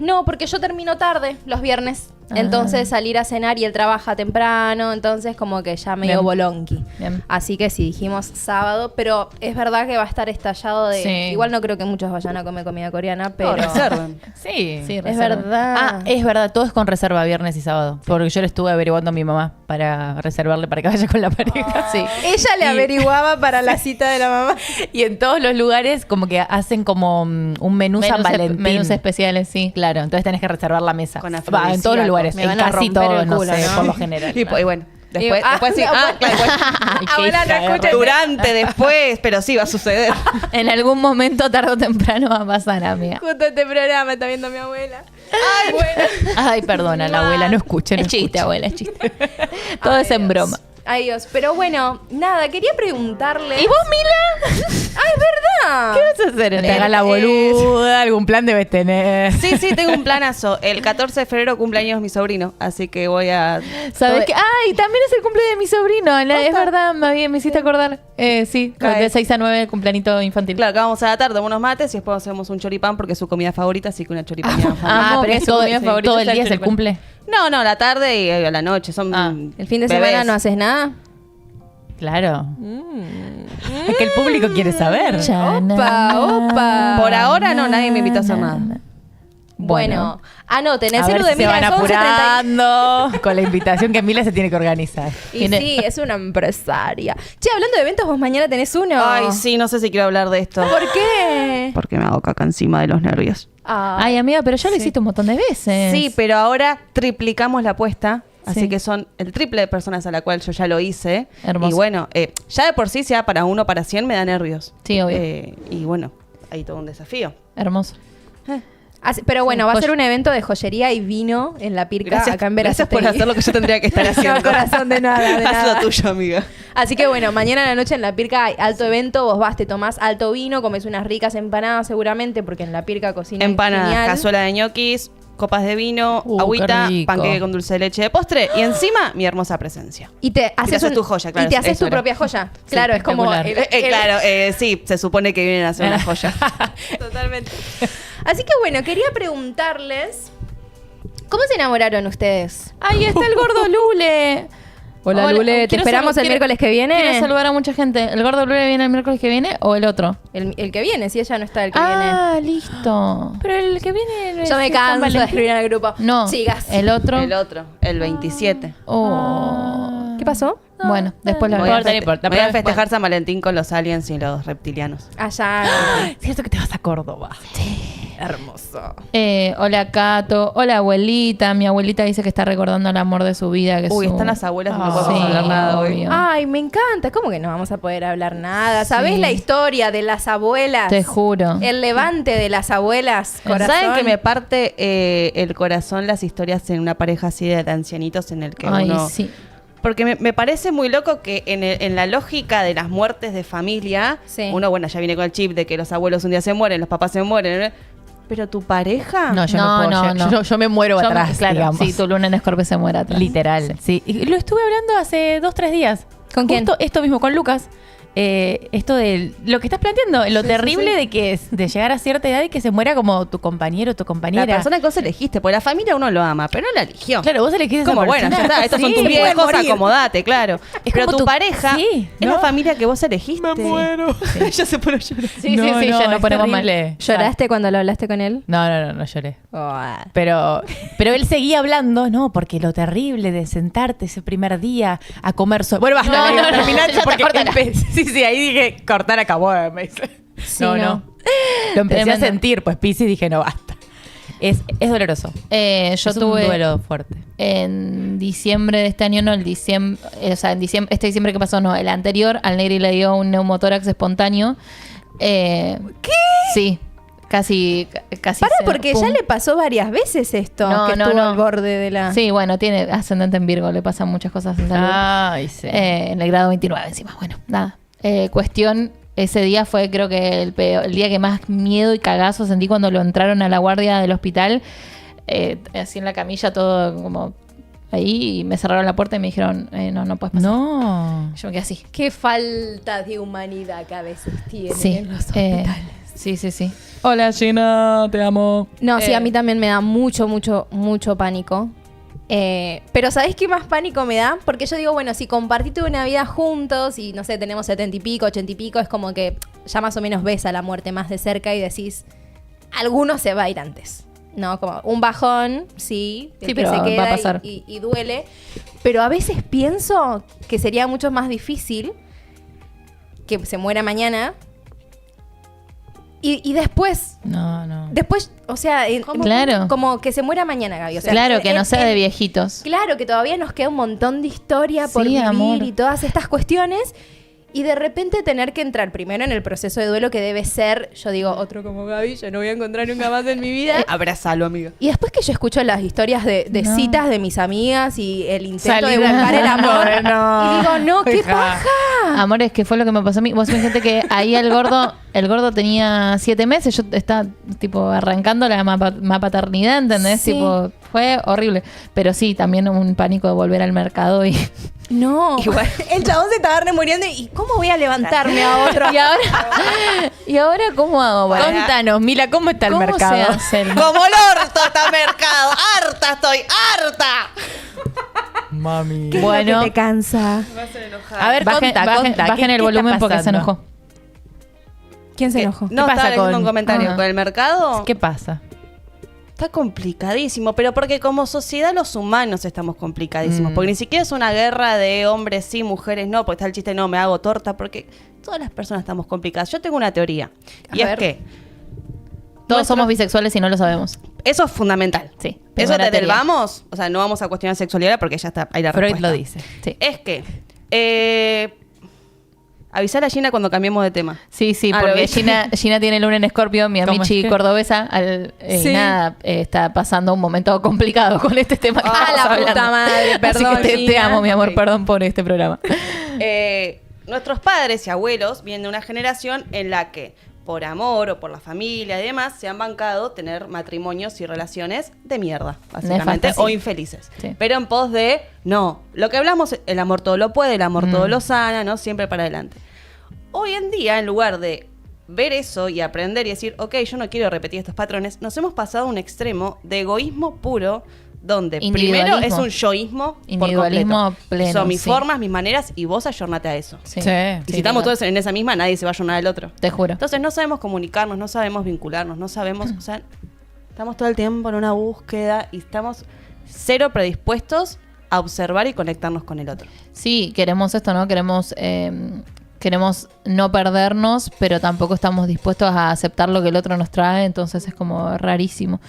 [SPEAKER 3] No, porque yo termino tarde los viernes. Entonces salir a cenar y él trabaja temprano. Entonces como que ya medio
[SPEAKER 2] Bien.
[SPEAKER 3] bolonqui.
[SPEAKER 2] Bien.
[SPEAKER 3] Así que sí, dijimos sábado. Pero es verdad que va a estar estallado de...
[SPEAKER 4] Sí.
[SPEAKER 3] Igual no creo que muchos vayan a comer comida coreana, pero...
[SPEAKER 1] No, reserven.
[SPEAKER 4] Sí.
[SPEAKER 2] Sí,
[SPEAKER 3] es
[SPEAKER 2] reserva.
[SPEAKER 3] verdad.
[SPEAKER 4] Ah, es verdad, todo es con reserva viernes y sábado. Porque yo le estuve averiguando a mi mamá para reservarle para que vaya con la pareja. Sí.
[SPEAKER 3] Ella le
[SPEAKER 4] Y-
[SPEAKER 3] averiguaba para la cita de la mamá.
[SPEAKER 4] Y en todos los lugares como que hacen como un menú San Valentín.
[SPEAKER 2] Menús especiales, sí.
[SPEAKER 4] Claro, entonces tenés que reservar la mesa.
[SPEAKER 1] Con
[SPEAKER 4] Va, en todos los
[SPEAKER 1] afrodisíaco.
[SPEAKER 4] lugares,
[SPEAKER 3] Me
[SPEAKER 4] en
[SPEAKER 3] van a
[SPEAKER 4] casi
[SPEAKER 3] romper
[SPEAKER 4] todos,
[SPEAKER 3] el
[SPEAKER 4] no
[SPEAKER 3] culo,
[SPEAKER 4] sé,
[SPEAKER 3] ¿no?
[SPEAKER 4] por lo general.
[SPEAKER 1] Y bueno, después,
[SPEAKER 3] Ah,
[SPEAKER 1] después sí.
[SPEAKER 3] no,
[SPEAKER 1] Ah, claro, después.
[SPEAKER 4] Ay, qué
[SPEAKER 3] Ahora
[SPEAKER 4] hija
[SPEAKER 3] no
[SPEAKER 4] de
[SPEAKER 3] escucho.
[SPEAKER 4] re-
[SPEAKER 1] Durante, después, pero sí va a suceder.
[SPEAKER 2] En algún momento, tarde o temprano, va a pasar, amiga.
[SPEAKER 3] Justo este programa está viendo mi abuela. Ay, bueno.
[SPEAKER 4] Ay, perdona, la abuela no escucha. No
[SPEAKER 2] Es chiste,
[SPEAKER 4] escucha.
[SPEAKER 2] abuela, es chiste. Todo
[SPEAKER 3] Ay,
[SPEAKER 2] es en
[SPEAKER 3] Dios.
[SPEAKER 2] broma.
[SPEAKER 3] Ay, Dios. Pero bueno, nada, quería preguntarle...
[SPEAKER 2] ¿Y vos, Mila?
[SPEAKER 3] ¡Ah, es verdad!
[SPEAKER 2] ¿Qué vas a hacer en
[SPEAKER 4] No te hagas la boluda, algún plan debes tener.
[SPEAKER 1] Sí, sí, tengo un planazo. El 14 de febrero cumpleaños mi sobrino, así que voy a...
[SPEAKER 2] ¿Sabes qué? ¡Ay! También es el cumple de mi sobrino. Es verdad, me hiciste acordar. Sí,
[SPEAKER 1] Cae.
[SPEAKER 2] de 6 a 9, el cumpleañito infantil.
[SPEAKER 1] Claro, acá vamos a la tarde, unos mates y después hacemos un choripán porque es su comida favorita, así que una choripaneada.
[SPEAKER 2] Amo
[SPEAKER 4] pero
[SPEAKER 2] que
[SPEAKER 4] es
[SPEAKER 2] su
[SPEAKER 4] todo,
[SPEAKER 2] comida favorita
[SPEAKER 4] todo el
[SPEAKER 2] sea el
[SPEAKER 4] día es el
[SPEAKER 2] choripán.
[SPEAKER 4] cumple.
[SPEAKER 1] No, la tarde y a la noche. Son
[SPEAKER 3] ¿El fin de
[SPEAKER 1] bebés.
[SPEAKER 3] semana no haces nada?
[SPEAKER 4] Claro. Es que el público quiere saber.
[SPEAKER 3] Opa.
[SPEAKER 1] Por ahora no, nadie me invita a hacer nada.
[SPEAKER 3] Bueno, anoten, el
[SPEAKER 4] A ver
[SPEAKER 3] celu
[SPEAKER 4] si
[SPEAKER 3] de
[SPEAKER 4] se
[SPEAKER 3] Mila
[SPEAKER 4] van
[SPEAKER 3] es 11:30.
[SPEAKER 4] apurando con la invitación que Mila se tiene que organizar.
[SPEAKER 3] Y sí, es una empresaria. Che, hablando de eventos, vos mañana tenés uno.
[SPEAKER 1] Ay, sí, no sé si quiero hablar de esto.
[SPEAKER 3] ¿Por qué?
[SPEAKER 1] Porque me hago caca encima de los nervios.
[SPEAKER 2] Ay, amiga, pero ya lo hiciste un montón de veces.
[SPEAKER 1] Sí, pero ahora triplicamos la apuesta Así
[SPEAKER 2] Sí.
[SPEAKER 1] que son el triple de personas a la cual yo ya lo hice.
[SPEAKER 2] Hermoso.
[SPEAKER 1] Y bueno, ya de por sí, sea para 1 para 100, me da nervios.
[SPEAKER 2] Sí, obvio.
[SPEAKER 1] Y bueno, hay todo un desafío.
[SPEAKER 2] Hermoso.
[SPEAKER 3] Pero bueno, va a
[SPEAKER 2] joya.
[SPEAKER 3] ser un evento de joyería y vino en la Pirca, acá en
[SPEAKER 1] gracias por
[SPEAKER 3] Verazategui.
[SPEAKER 1] hacer lo que yo tendría que estar haciendo.
[SPEAKER 3] No, corazón, de nada, de
[SPEAKER 1] Haz
[SPEAKER 3] nada.
[SPEAKER 1] lo tuyo, amiga.
[SPEAKER 3] Así que bueno, mañana a la noche en la Pirca hay alto evento. Vos vas, te tomás alto vino, comes unas ricas empanadas seguramente, porque en la Pirca cocinan
[SPEAKER 1] Empanadas,
[SPEAKER 3] genial.
[SPEAKER 1] cazuela de ñoquis, copas de vino,
[SPEAKER 4] qué
[SPEAKER 1] agüita,
[SPEAKER 4] rico.
[SPEAKER 1] panqueque con dulce de leche de postre y encima mi hermosa presencia.
[SPEAKER 3] Y te haces,
[SPEAKER 1] haces tu joya, claro,
[SPEAKER 3] Y te haces
[SPEAKER 1] eso
[SPEAKER 3] tu
[SPEAKER 1] era.
[SPEAKER 3] propia joya. Claro, es como...
[SPEAKER 4] espectacular.
[SPEAKER 1] Claro, sí, se supone que vienen a hacer una joya.
[SPEAKER 3] Totalmente. Así que bueno, quería preguntarles... ¿Cómo se enamoraron ustedes?
[SPEAKER 2] ¡Ahí está el gordo Lule!
[SPEAKER 3] Hola, Lule, ¿te
[SPEAKER 2] quiero
[SPEAKER 3] esperamos el
[SPEAKER 2] quiero-
[SPEAKER 3] miércoles que viene?
[SPEAKER 2] Quiero saludar a mucha gente. ¿El gordo Lule viene el miércoles que viene o el otro?
[SPEAKER 3] El que viene, si ella no está el que viene.
[SPEAKER 2] Ah, listo.
[SPEAKER 4] Pero el que viene...
[SPEAKER 3] Yo me canso de escribir en el grupo.
[SPEAKER 2] No,
[SPEAKER 3] Sigas.
[SPEAKER 2] el otro.
[SPEAKER 1] El otro, el 27.
[SPEAKER 2] Oh.
[SPEAKER 3] ¿Qué pasó?
[SPEAKER 2] Bueno, después lo
[SPEAKER 1] Voy a,
[SPEAKER 4] importa, no importa.
[SPEAKER 1] voy a
[SPEAKER 4] Pero-
[SPEAKER 1] festejar San Valentín con los aliens y los reptilianos.
[SPEAKER 3] Allá.
[SPEAKER 4] Cierto que te vas a Córdoba.
[SPEAKER 3] Hermoso.
[SPEAKER 2] Hola Cato, hola abuelita. Mi abuelita dice que está recordando el amor de su vida. Que
[SPEAKER 1] Uy,
[SPEAKER 2] su-
[SPEAKER 1] están las abuelas y no
[SPEAKER 4] Ah,
[SPEAKER 1] podemos
[SPEAKER 2] sí,
[SPEAKER 1] hablar nada hoy.
[SPEAKER 2] obvio.
[SPEAKER 3] Ay, me encanta. ¿Cómo que no vamos a poder hablar nada? ¿Sabés
[SPEAKER 2] Sí.
[SPEAKER 3] la historia de las abuelas?
[SPEAKER 2] Te juro.
[SPEAKER 3] El levante de las abuelas, corazón.
[SPEAKER 1] ¿Saben que me parte el corazón las historias en una pareja así de ancianitos en el que
[SPEAKER 2] Ay,
[SPEAKER 1] uno...
[SPEAKER 2] sí.
[SPEAKER 1] Porque me parece muy loco que en la lógica de las muertes de familia,
[SPEAKER 3] Sí.
[SPEAKER 1] uno, bueno, ya viene con el chip de que los abuelos un día se mueren, los papás se mueren, pero tu pareja...
[SPEAKER 4] No, yo no,
[SPEAKER 2] No,
[SPEAKER 4] puedo.
[SPEAKER 2] no,
[SPEAKER 4] yo,
[SPEAKER 2] no.
[SPEAKER 4] yo me muero
[SPEAKER 2] Yo-
[SPEAKER 4] atrás,
[SPEAKER 2] claro,
[SPEAKER 4] digamos.
[SPEAKER 2] sí, tu luna en Escorpio se muere atrás.
[SPEAKER 4] Literal, sí. Y lo estuve hablando hace 2-3 días.
[SPEAKER 3] ¿Con quién?
[SPEAKER 4] Justo esto mismo, con Lucas. Esto de lo que estás planteando, lo terrible de que es de llegar a cierta edad y que se muera como tu compañero o tu compañera.
[SPEAKER 1] La persona que vos elegiste, porque la familia uno lo ama, pero no la eligió.
[SPEAKER 4] Claro, vos elegís esa
[SPEAKER 1] Como bueno,
[SPEAKER 4] persona.
[SPEAKER 1] ya está, estos son
[SPEAKER 4] Sí,
[SPEAKER 1] tus
[SPEAKER 4] pueden
[SPEAKER 1] viejos,
[SPEAKER 4] morir.
[SPEAKER 1] acomodate, claro.
[SPEAKER 4] Es
[SPEAKER 1] pero
[SPEAKER 4] como
[SPEAKER 1] tu
[SPEAKER 4] tu-
[SPEAKER 1] pareja
[SPEAKER 4] sí,
[SPEAKER 1] es
[SPEAKER 4] ¿no?
[SPEAKER 1] la familia que vos elegiste.
[SPEAKER 4] Me muero.
[SPEAKER 1] Ya se pone a llorar.
[SPEAKER 2] Sí, sí, sí, ya nos
[SPEAKER 4] es
[SPEAKER 2] ponemos mal.
[SPEAKER 4] terrible.
[SPEAKER 3] ¿Lloraste cuando lo hablaste con él?
[SPEAKER 4] No lloré. Pero él seguía hablando, no, porque lo terrible de sentarte ese primer día a comer solo. Bueno, basta,
[SPEAKER 2] No,
[SPEAKER 4] voy a
[SPEAKER 2] no, no,
[SPEAKER 4] terminar
[SPEAKER 2] ya está,
[SPEAKER 4] porque
[SPEAKER 2] córtala.
[SPEAKER 4] sí, ahí dije, cortar acabó, me dice.
[SPEAKER 3] Sí,
[SPEAKER 4] no.
[SPEAKER 3] no.
[SPEAKER 4] Lo empecé
[SPEAKER 2] Tremendo.
[SPEAKER 4] a sentir, pues Piscis, dije, no, basta. Es doloroso.
[SPEAKER 2] Yo
[SPEAKER 4] Es
[SPEAKER 2] tuve
[SPEAKER 4] un duelo fuerte.
[SPEAKER 2] en diciembre de este año, no, el diciembre, o sea, en diciembre, este diciembre que pasó, no, el anterior, al Negri le dio un neumotórax espontáneo. ¿Qué? Sí, casi
[SPEAKER 3] Para,
[SPEAKER 2] se-
[SPEAKER 3] porque
[SPEAKER 2] pum.
[SPEAKER 3] ya le pasó varias veces esto,
[SPEAKER 2] No,
[SPEAKER 3] que
[SPEAKER 2] no,
[SPEAKER 3] estuvo
[SPEAKER 2] no.
[SPEAKER 3] al borde de la...
[SPEAKER 2] Sí, bueno, tiene ascendente en Virgo, le pasan muchas cosas en salud.
[SPEAKER 4] Ay, sí.
[SPEAKER 2] En el grado 29 encima. Bueno, nada. Cuestión, ese día fue creo que el día que más miedo y cagazo sentí cuando lo entraron a la guardia del hospital. Así en la camilla, todo como ahí, y me cerraron la puerta y me dijeron, no puedes pasar.
[SPEAKER 4] No.
[SPEAKER 2] Yo me quedé así.
[SPEAKER 3] Qué falta de humanidad que a veces tienen
[SPEAKER 2] Sí.
[SPEAKER 3] en los hospitales.
[SPEAKER 2] Sí. Hola Gina, te amo.
[SPEAKER 3] No, sí, a mí también me da mucho pánico. Pero ¿sabés qué más pánico me da? Porque yo digo, bueno, si compartiste una vida juntos y no sé, tenemos 70 y pico, 80 y pico, es como que ya más o menos ves a la muerte más de cerca y decís, alguno se va a ir antes. ¿No? Como un bajón, sí, el
[SPEAKER 2] Sí,
[SPEAKER 3] que
[SPEAKER 2] pero
[SPEAKER 3] se
[SPEAKER 2] va a
[SPEAKER 3] queda
[SPEAKER 2] pasar.
[SPEAKER 3] y duele. Pero a veces pienso que sería mucho más difícil que se muera mañana. Y después,
[SPEAKER 4] No.
[SPEAKER 3] o sea,
[SPEAKER 2] Claro.
[SPEAKER 3] como que se muera mañana, Gaby. O sea,
[SPEAKER 2] Claro, que no sea de
[SPEAKER 3] el-
[SPEAKER 2] viejitos.
[SPEAKER 3] Claro, que todavía nos queda un montón de historia por
[SPEAKER 2] Sí,
[SPEAKER 3] vivir
[SPEAKER 2] amor.
[SPEAKER 3] y todas estas cuestiones. Y de repente tener que entrar primero en el proceso de duelo que debe ser, yo digo, otro como Gaby, yo no voy a encontrar nunca más en mi vida.
[SPEAKER 1] Abrázalo, amiga.
[SPEAKER 3] Y después que yo escucho las historias de
[SPEAKER 2] No.
[SPEAKER 3] citas de mis amigas y el intento de
[SPEAKER 4] Salida.
[SPEAKER 3] buscar el amor.
[SPEAKER 4] No.
[SPEAKER 3] Y digo, no, qué
[SPEAKER 4] Hija.
[SPEAKER 3] paja.
[SPEAKER 2] Amores, que fue lo que me pasó a mí. Vos fíjate que ahí el gordo tenía 7 meses. Yo estaba tipo arrancando la paternidad, ¿entendés?
[SPEAKER 3] Sí.
[SPEAKER 2] Tipo, fue horrible. Pero sí, también un pánico de volver al mercado y
[SPEAKER 3] No.
[SPEAKER 1] Igual.
[SPEAKER 3] El chabón se estaba muriendo y ¿cómo voy a levantarme a otro?
[SPEAKER 2] y ahora ¿cómo hago? para-
[SPEAKER 4] Contanos, Mila, ¿cómo está el
[SPEAKER 2] ¿Cómo
[SPEAKER 4] mercado?
[SPEAKER 2] se hace el-
[SPEAKER 1] Como el orto está mercado. ¡Harta estoy! ¡Harta!
[SPEAKER 4] Mami.
[SPEAKER 3] ¿Qué es
[SPEAKER 2] Bueno.
[SPEAKER 3] lo que te cansa?
[SPEAKER 4] A ver,
[SPEAKER 2] Bajen,
[SPEAKER 4] conta.
[SPEAKER 2] bajen
[SPEAKER 4] ¿Qué
[SPEAKER 2] el
[SPEAKER 4] está
[SPEAKER 2] volumen porque se
[SPEAKER 4] pasando?
[SPEAKER 2] enojó.
[SPEAKER 3] ¿Quién se enojó?
[SPEAKER 1] No,
[SPEAKER 4] ¿Qué pasa
[SPEAKER 1] estaba leyendo
[SPEAKER 4] con-
[SPEAKER 1] un comentario.
[SPEAKER 2] Ajá.
[SPEAKER 1] Con el mercado
[SPEAKER 4] ¿Qué pasa?
[SPEAKER 1] está complicadísimo, pero porque como sociedad los humanos estamos complicadísimos. Porque ni siquiera es una guerra de hombres sí, mujeres no, porque está el chiste, no, me hago torta, porque todas las personas estamos complicadas. Yo tengo una teoría.
[SPEAKER 3] A
[SPEAKER 1] Y es
[SPEAKER 3] ver.
[SPEAKER 1] que
[SPEAKER 2] Todos somos bisexuales y no lo sabemos.
[SPEAKER 1] Eso es fundamental.
[SPEAKER 2] Sí,
[SPEAKER 1] Eso
[SPEAKER 2] primera
[SPEAKER 1] desde el
[SPEAKER 2] teoría.
[SPEAKER 1] vamos, o sea, no vamos a cuestionar sexualidad porque ya está ahí la
[SPEAKER 4] Freud
[SPEAKER 1] respuesta.
[SPEAKER 4] lo dice.
[SPEAKER 2] Sí.
[SPEAKER 1] Es que avisar a Gina cuando cambiemos de tema.
[SPEAKER 2] Sí,
[SPEAKER 1] ¿lo
[SPEAKER 2] porque
[SPEAKER 1] viste?
[SPEAKER 2] Gina tiene luna en Escorpio, mi
[SPEAKER 4] ¿Cómo
[SPEAKER 2] amichi
[SPEAKER 4] es que?
[SPEAKER 2] cordobesa,
[SPEAKER 3] Sí.
[SPEAKER 2] está pasando un momento complicado con este tema que
[SPEAKER 3] Ah,
[SPEAKER 2] estamos
[SPEAKER 3] la
[SPEAKER 2] hablando.
[SPEAKER 3] puta madre, perdón,
[SPEAKER 2] Así que te
[SPEAKER 3] Gina.
[SPEAKER 2] amo, mi amor,
[SPEAKER 1] Ok.
[SPEAKER 2] perdón por este programa.
[SPEAKER 1] Nuestros padres y abuelos vienen de una generación en la que, por amor o por la familia y demás, se han bancado tener matrimonios y relaciones de mierda, básicamente,
[SPEAKER 2] Nefastas,
[SPEAKER 1] o
[SPEAKER 2] sí.
[SPEAKER 1] infelices.
[SPEAKER 2] Sí.
[SPEAKER 1] Pero en pos de, no, lo que hablamos, el amor todo lo puede, el amor todo lo sana, ¿no? Siempre para adelante. Hoy en día, en lugar de ver eso y aprender y decir, ok, yo no quiero repetir estos patrones, nos hemos pasado a un extremo de egoísmo puro, donde primero
[SPEAKER 2] Individualismo.
[SPEAKER 1] es un yoísmo por
[SPEAKER 2] Individualismo
[SPEAKER 1] completo.
[SPEAKER 2] pleno,
[SPEAKER 1] Son mis
[SPEAKER 2] sí.
[SPEAKER 1] formas, mis maneras, y vos ayornate a eso.
[SPEAKER 2] Sí.
[SPEAKER 4] Sí.
[SPEAKER 1] Y si estamos todos en esa misma, nadie se va a ayornar al otro.
[SPEAKER 2] Te juro.
[SPEAKER 1] Entonces no sabemos comunicarnos, no sabemos vincularnos, no sabemos, o sea, estamos todo el tiempo en una búsqueda y estamos cero predispuestos a observar y conectarnos con el otro.
[SPEAKER 2] Sí, queremos esto, ¿no? Queremos no perdernos, pero tampoco estamos dispuestos a aceptar lo que el otro nos trae, entonces es como rarísimo.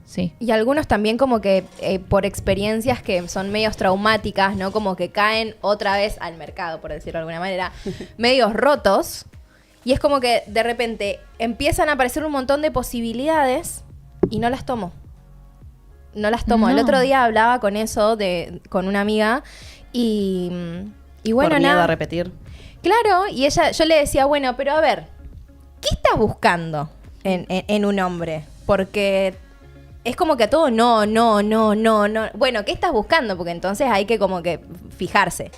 [SPEAKER 2] Sí.
[SPEAKER 3] Y algunos también como que por experiencias que son medios traumáticas, ¿no? Como que caen otra vez al mercado, por decirlo de alguna manera, medios rotos. Y es como que de repente empiezan a aparecer un montón de posibilidades y no las tomo. No las tomo. El
[SPEAKER 2] No.
[SPEAKER 3] otro día hablaba con eso con una amiga y bueno,
[SPEAKER 1] por miedo
[SPEAKER 3] nada.
[SPEAKER 1] a repetir.
[SPEAKER 3] Claro, y yo le decía, bueno, pero a ver, ¿qué estás buscando en un hombre? Porque es como que a todo no. Bueno, ¿qué estás buscando? Porque entonces hay que como que fijarse.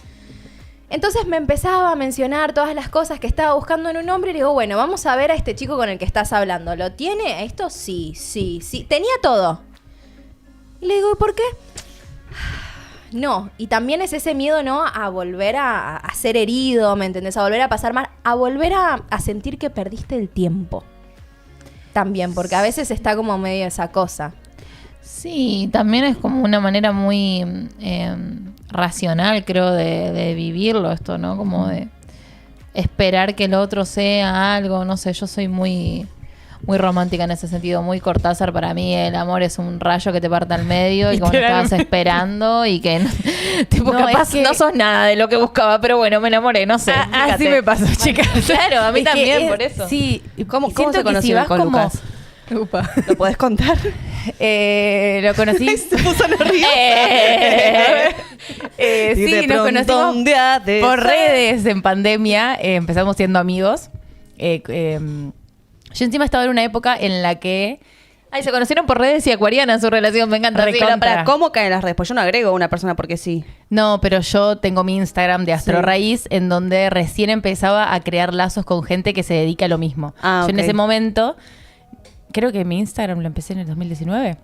[SPEAKER 3] Entonces me empezaba a mencionar todas las cosas que estaba buscando en un hombre y le digo, bueno, vamos a ver a este chico con el que estás hablando. ¿Lo tiene? ¿Esto? Sí. Tenía todo. Y le digo, ¿y por qué? No, y también es ese miedo, ¿no? A volver a ser herido, ¿me entendés? A volver a pasar mal, a volver a sentir que perdiste el tiempo. También, porque a veces está como medio esa cosa.
[SPEAKER 2] Sí, también es como una manera muy racional, creo, de vivirlo esto, ¿no? Como de esperar que el otro sea algo, no sé, yo soy muy romántica en ese sentido, muy Cortázar. Para mí el amor es un rayo que te parte al medio y como lo estabas esperando y que tipo
[SPEAKER 4] No,
[SPEAKER 2] capaz
[SPEAKER 4] es que-
[SPEAKER 2] no sos nada de lo que buscaba, pero bueno, me enamoré, no sé.
[SPEAKER 4] Así
[SPEAKER 2] fíjate.
[SPEAKER 4] me pasó, chicas.
[SPEAKER 2] Claro, a mí
[SPEAKER 4] Es que
[SPEAKER 2] también, por eso.
[SPEAKER 4] Sí.
[SPEAKER 1] ¿Cómo
[SPEAKER 4] siento
[SPEAKER 1] se
[SPEAKER 4] que
[SPEAKER 1] conocieron
[SPEAKER 4] vas
[SPEAKER 1] con
[SPEAKER 4] como-
[SPEAKER 1] Lucas?
[SPEAKER 4] Upa.
[SPEAKER 1] ¿Lo podés contar?
[SPEAKER 4] Lo conocí.
[SPEAKER 1] Se puso nerviosa. Y de
[SPEAKER 4] Sí, nos
[SPEAKER 1] pronto
[SPEAKER 4] conocimos
[SPEAKER 1] un día de
[SPEAKER 4] por
[SPEAKER 1] esa-
[SPEAKER 4] redes en pandemia. Empezamos siendo amigos. Yo encima estaba en una época en la que...
[SPEAKER 2] Ay, se conocieron por redes y acuariana su relación, me encanta. Sí,
[SPEAKER 4] Recontra.
[SPEAKER 1] Pero para, ¿cómo caen las redes? Pues yo no agrego a una persona porque sí.
[SPEAKER 4] No, pero yo tengo mi Instagram de Astro
[SPEAKER 1] Sí.
[SPEAKER 4] Raíz, en donde recién empezaba a crear lazos con gente que se dedica a lo mismo.
[SPEAKER 1] Ah,
[SPEAKER 4] Yo en
[SPEAKER 1] ok.
[SPEAKER 4] ese momento, creo que mi Instagram lo empecé en el 2019.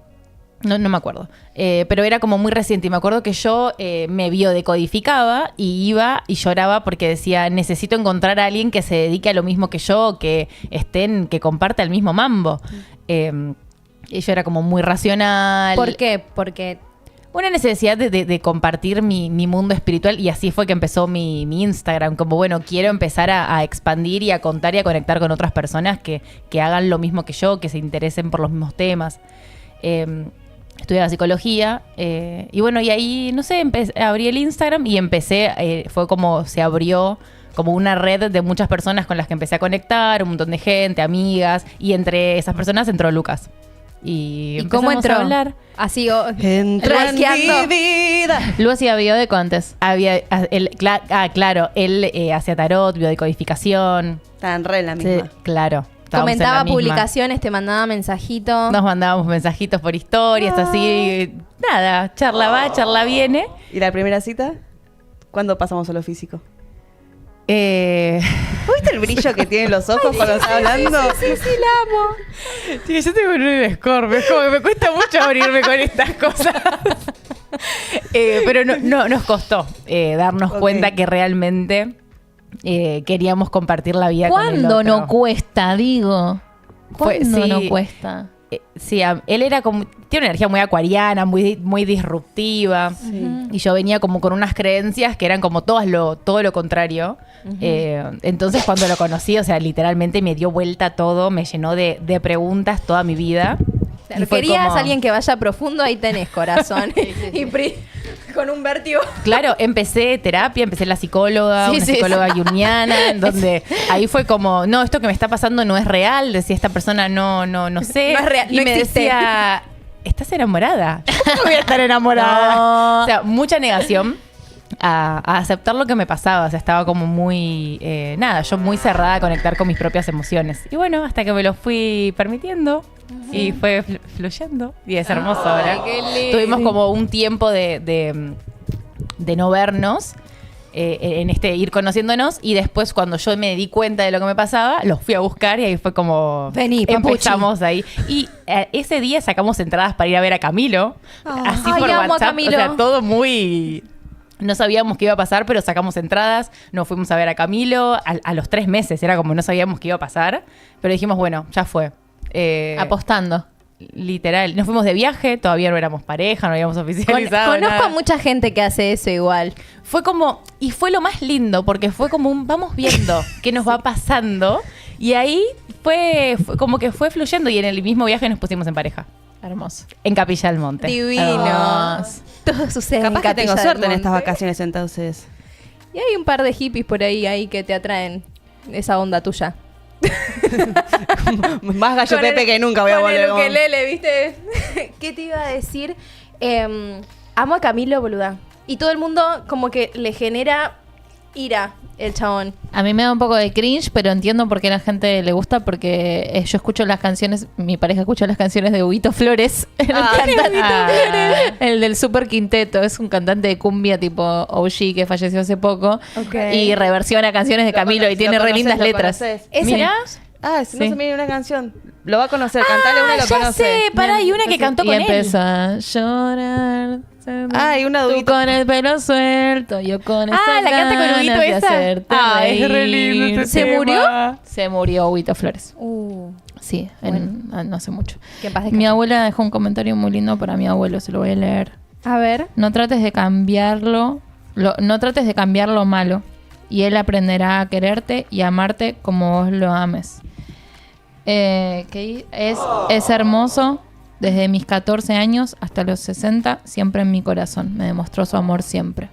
[SPEAKER 4] No me acuerdo. Pero era como muy reciente. Y me acuerdo que yo me biodecodificaba y iba y lloraba porque decía, necesito encontrar a alguien que se dedique a lo mismo que yo, que comparta el mismo mambo. Y yo era como muy racional.
[SPEAKER 3] ¿Por qué? Porque
[SPEAKER 4] Una necesidad de compartir mi mundo espiritual, y así fue que empezó mi Instagram. Como, bueno, quiero empezar a expandir y a contar y a conectar con otras personas que hagan lo mismo que yo, que se interesen por los mismos temas. Estudiaba psicología y bueno, y ahí, no sé, abrí el Instagram y empecé, fue como se abrió como una red de muchas personas con las que empecé a conectar, un montón de gente, amigas, y entre esas personas entró Lucas. Y
[SPEAKER 3] cómo
[SPEAKER 4] empezamos
[SPEAKER 3] entró?
[SPEAKER 4] a hablar.
[SPEAKER 3] Así,
[SPEAKER 1] Entró en
[SPEAKER 3] rasqueando.
[SPEAKER 1] mi vida.
[SPEAKER 2] Lu hacía biodeco antes.
[SPEAKER 4] Claro, él hacía tarot, biodecodificación.
[SPEAKER 1] Están re en la
[SPEAKER 4] Sí,
[SPEAKER 1] misma.
[SPEAKER 4] claro. estábamos en la
[SPEAKER 3] comentaba
[SPEAKER 4] misma.
[SPEAKER 3] publicaciones, te mandaba mensajitos.
[SPEAKER 4] Nos mandábamos mensajitos por historias, así. Nada, charla va, charla viene.
[SPEAKER 1] ¿Y la primera cita? ¿Cuándo pasamos a lo físico? ¿Viste el brillo que tienen los ojos cuando está hablando?
[SPEAKER 3] Sí, la amo.
[SPEAKER 4] Sí, yo tengo un Scorpio, es como que me cuesta mucho abrirme con estas cosas. Pero no nos costó darnos
[SPEAKER 1] Ok.
[SPEAKER 4] cuenta que realmente queríamos compartir la vida con el
[SPEAKER 2] ¿Cuándo
[SPEAKER 4] otro.
[SPEAKER 2] no cuesta, digo?
[SPEAKER 4] Fue-
[SPEAKER 2] ¿Cuándo
[SPEAKER 4] sí.
[SPEAKER 2] no cuesta?
[SPEAKER 4] él era como, tiene una energía muy acuariana, muy disruptiva. Y yo venía como con unas creencias que eran como todo lo contrario. Entonces cuando lo conocí, o sea, literalmente me dio vuelta todo, me llenó de preguntas toda mi vida.
[SPEAKER 3] Claro,
[SPEAKER 4] Y fue
[SPEAKER 3] querías
[SPEAKER 4] como-
[SPEAKER 3] alguien que vaya profundo, ahí tenés, corazón. Y con un vértigo.
[SPEAKER 4] Claro, empecé terapia, empecé la psicóloga,
[SPEAKER 3] Sí,
[SPEAKER 4] una
[SPEAKER 3] sí,
[SPEAKER 4] psicóloga junguiana, en donde ahí fue como, no, esto que me está pasando no es real, decía esta persona no sé.
[SPEAKER 3] No es real,
[SPEAKER 4] y
[SPEAKER 3] no
[SPEAKER 4] me
[SPEAKER 3] existe.
[SPEAKER 4] decía, ¿estás enamorada? Yo no voy a estar enamorada.
[SPEAKER 2] No.
[SPEAKER 4] O sea, mucha negación a aceptar lo que me pasaba. O sea, estaba como muy, yo muy cerrada a conectar con mis propias emociones. Y bueno, hasta que me lo fui permitiendo y fue fluyendo. Y es hermoso ahora.
[SPEAKER 3] qué lindo.
[SPEAKER 4] Tuvimos como un tiempo de no vernos, en ir conociéndonos, y después cuando yo me di cuenta de lo que me pasaba, los fui a buscar y ahí fue como
[SPEAKER 3] Vení, papuchi.
[SPEAKER 4] empezamos ahí. Y ese día sacamos entradas para ir a ver a Camilo, así
[SPEAKER 3] Ay,
[SPEAKER 4] por
[SPEAKER 3] amo a
[SPEAKER 4] WhatsApp,
[SPEAKER 3] Camilo.
[SPEAKER 4] o sea, todo muy... No sabíamos qué iba a pasar, pero sacamos entradas, nos fuimos a ver a Camilo a los 3 meses, era como no sabíamos qué iba a pasar, pero dijimos, bueno, ya fue.
[SPEAKER 2] Apostando.
[SPEAKER 4] Literal, nos fuimos de viaje, todavía no éramos pareja, no habíamos oficializado
[SPEAKER 3] Conozco
[SPEAKER 4] nada.
[SPEAKER 3] a mucha gente que hace eso igual.
[SPEAKER 4] Fue como, y fue lo más lindo, porque fue como vamos viendo qué nos va pasando, y ahí fue como que fue fluyendo, y en el mismo viaje nos pusimos en pareja,
[SPEAKER 2] Hermoso.
[SPEAKER 4] en Capilla del Monte.
[SPEAKER 3] Divino.
[SPEAKER 2] Hermoso.
[SPEAKER 3] Todo sucede
[SPEAKER 1] Capaz
[SPEAKER 3] en
[SPEAKER 1] que tengo
[SPEAKER 3] Capilla del
[SPEAKER 1] suerte en estas
[SPEAKER 3] Monte.
[SPEAKER 1] vacaciones entonces.
[SPEAKER 3] Y hay un par de hippies por ahí que te atraen esa onda tuya.
[SPEAKER 1] Más gallo
[SPEAKER 3] Con el-
[SPEAKER 1] Pepe que nunca voy a
[SPEAKER 3] con
[SPEAKER 1] volver.
[SPEAKER 3] el ukelele, ¿viste? ¿Qué te iba a decir? Amo a Camilo, boluda. Y todo el mundo como que le genera ira el chabón.
[SPEAKER 2] A mí me da un poco de cringe, pero entiendo por qué a la gente le gusta, porque yo escucho las canciones, mi pareja escucha las canciones de Huguito Flores, el cantante, el del Super Quinteto, es un cantante de cumbia tipo OG que falleció hace poco,
[SPEAKER 3] Ok.
[SPEAKER 2] y reversiona canciones de Camilo y tiene re lindas letras.
[SPEAKER 1] Ese.
[SPEAKER 2] Mira,
[SPEAKER 1] Si no
[SPEAKER 2] Sí.
[SPEAKER 1] se me viene una canción. Lo va a conocer, cantale una y lo
[SPEAKER 4] ya
[SPEAKER 1] conoce.
[SPEAKER 4] sé, pará, y una que cantó
[SPEAKER 2] y
[SPEAKER 4] con él.
[SPEAKER 2] empezó a llorar.
[SPEAKER 1] Y una
[SPEAKER 2] Tú
[SPEAKER 1] Huguito.
[SPEAKER 2] con el pelo suelto, yo con
[SPEAKER 4] Ah,
[SPEAKER 2] esas
[SPEAKER 4] la canta con
[SPEAKER 2] ganas
[SPEAKER 4] Huguito
[SPEAKER 2] de
[SPEAKER 4] esa.
[SPEAKER 2] hacerte
[SPEAKER 4] Es re lindo
[SPEAKER 2] reír.
[SPEAKER 4] ese
[SPEAKER 3] ¿Se
[SPEAKER 4] tema.
[SPEAKER 3] murió?
[SPEAKER 2] Se murió Huguito Flores. Sí, no hace mucho.
[SPEAKER 3] Que en paz
[SPEAKER 2] Mi
[SPEAKER 3] descanse.
[SPEAKER 2] abuela dejó un comentario muy lindo para mi abuelo, se lo voy a leer.
[SPEAKER 3] A ver.
[SPEAKER 2] No trates de cambiarlo, no trates de cambiar lo malo, y él aprenderá a quererte y amarte como vos lo ames. Que es hermoso. Desde mis 14 años hasta los 60, siempre en mi corazón. Me demostró su amor siempre.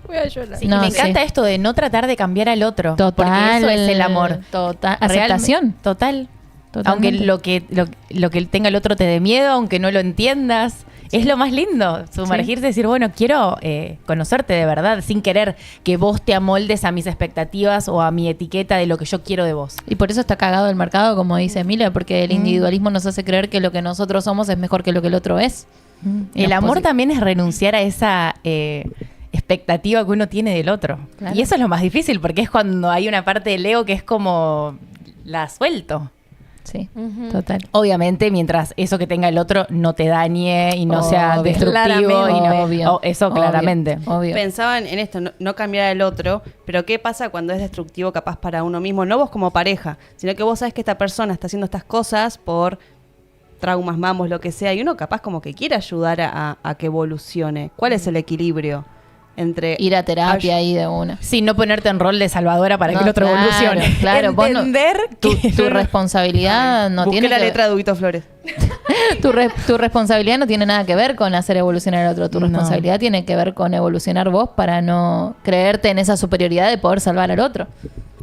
[SPEAKER 3] Voy a llorar.
[SPEAKER 4] Sí,
[SPEAKER 2] No,
[SPEAKER 4] y me
[SPEAKER 2] sí.
[SPEAKER 4] encanta esto de no tratar de cambiar al otro.
[SPEAKER 2] Total.
[SPEAKER 4] Porque eso es el amor.
[SPEAKER 2] Total.
[SPEAKER 4] Realmente-
[SPEAKER 2] Aceptación.
[SPEAKER 4] Total.
[SPEAKER 2] Totalmente.
[SPEAKER 4] Aunque lo que tenga el otro te dé miedo, aunque no lo entiendas, es lo más lindo. Sumergirse y decir, bueno, quiero conocerte de verdad, sin querer que vos te amoldes a mis expectativas o a mi etiqueta de lo que yo quiero de vos.
[SPEAKER 2] Y por eso está cagado el mercado, como dice Emilia, porque el individualismo nos hace creer que lo que nosotros somos es mejor que lo que el otro es.
[SPEAKER 4] El
[SPEAKER 2] Nos
[SPEAKER 4] amor
[SPEAKER 2] posi-
[SPEAKER 4] también es renunciar a esa expectativa que uno tiene del otro.
[SPEAKER 2] Claro.
[SPEAKER 4] Y eso es lo más difícil, porque es cuando hay una parte del ego que es como la suelto.
[SPEAKER 2] Sí, total.
[SPEAKER 4] Obviamente, mientras eso que tenga el otro no te dañe y no sea
[SPEAKER 2] Obvio.
[SPEAKER 4] destructivo. Y no,
[SPEAKER 2] Obvio.
[SPEAKER 4] eso
[SPEAKER 2] Obvio.
[SPEAKER 4] claramente.
[SPEAKER 2] Obvio.
[SPEAKER 1] Pensaban en esto, no cambiar al otro, pero ¿qué pasa cuando es destructivo capaz para uno mismo? No vos como pareja, sino que vos sabes que esta persona está haciendo estas cosas por traumas, mamos, lo que sea, y uno capaz como que quiere ayudar a que evolucione. ¿Cuál es el equilibrio entre
[SPEAKER 2] Ir a terapia ahí de una.
[SPEAKER 4] Sí, no ponerte en rol de salvadora para
[SPEAKER 2] No,
[SPEAKER 4] que el otro
[SPEAKER 2] claro,
[SPEAKER 4] evolucione.
[SPEAKER 2] Claro, vos no-
[SPEAKER 4] Entender
[SPEAKER 2] tu
[SPEAKER 4] que
[SPEAKER 2] responsabilidad no
[SPEAKER 1] Busqué
[SPEAKER 2] tiene
[SPEAKER 1] la
[SPEAKER 2] que
[SPEAKER 1] letra de Huguito Flores.
[SPEAKER 2] tu responsabilidad no tiene nada que ver con hacer evolucionar al otro. Tu
[SPEAKER 4] No.
[SPEAKER 2] responsabilidad tiene que ver con evolucionar vos para no creerte en esa superioridad de poder salvar al otro.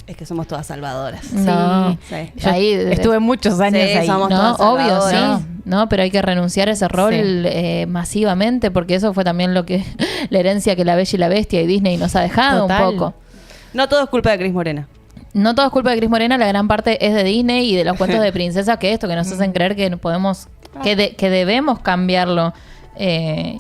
[SPEAKER 1] Es que somos todas salvadoras.
[SPEAKER 2] No.
[SPEAKER 1] Sí.
[SPEAKER 4] Yo
[SPEAKER 2] Ahí
[SPEAKER 4] estuve muchos años
[SPEAKER 1] Sí,
[SPEAKER 4] ahí.
[SPEAKER 1] somos
[SPEAKER 2] No,
[SPEAKER 1] todas
[SPEAKER 2] obvio,
[SPEAKER 1] salvadoras.
[SPEAKER 2] sí. No, pero hay que renunciar a ese rol
[SPEAKER 4] Sí.
[SPEAKER 2] masivamente, porque eso fue también lo que la herencia que La Bella y la Bestia y Disney nos ha dejado
[SPEAKER 4] Total.
[SPEAKER 2] un poco.
[SPEAKER 1] No todo es culpa de Cris Morena.
[SPEAKER 2] No todo es culpa de Cris Morena, la gran parte es de Disney y de los cuentos de princesa que nos hacen creer que podemos, que debemos cambiarlo.
[SPEAKER 4] Sí,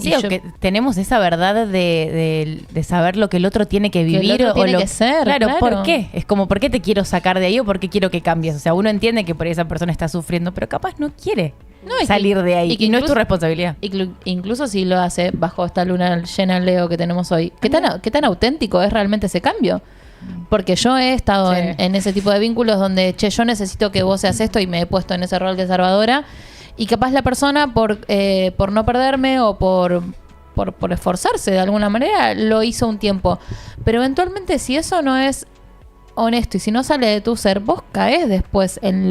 [SPEAKER 2] y yo-
[SPEAKER 4] aunque tenemos esa verdad de saber lo que el otro tiene que
[SPEAKER 2] el
[SPEAKER 4] vivir
[SPEAKER 2] otro
[SPEAKER 4] o
[SPEAKER 2] tiene
[SPEAKER 4] lo
[SPEAKER 2] que ser,
[SPEAKER 4] Claro,
[SPEAKER 2] claro.
[SPEAKER 4] ¿por qué? Es como, ¿por qué te quiero sacar de ahí o por qué quiero que cambies? O sea, uno entiende que por ahí esa persona está sufriendo, pero capaz no quiere
[SPEAKER 2] No, y que-
[SPEAKER 4] salir de ahí.
[SPEAKER 2] y que
[SPEAKER 4] Y no es tu
[SPEAKER 2] incluso-
[SPEAKER 4] responsabilidad.
[SPEAKER 2] Incluso si lo hace bajo esta luna llena Leo que tenemos hoy. ¿Qué tan auténtico es realmente ese cambio? Porque yo he estado
[SPEAKER 4] Sí.
[SPEAKER 2] en ese tipo de vínculos donde, che, yo necesito que vos seas esto y me he puesto en ese rol de salvadora. Y capaz la persona por no perderme o por esforzarse de alguna manera lo hizo un tiempo. Pero eventualmente si eso no es honesto y si no sale de tu ser, vos caes después en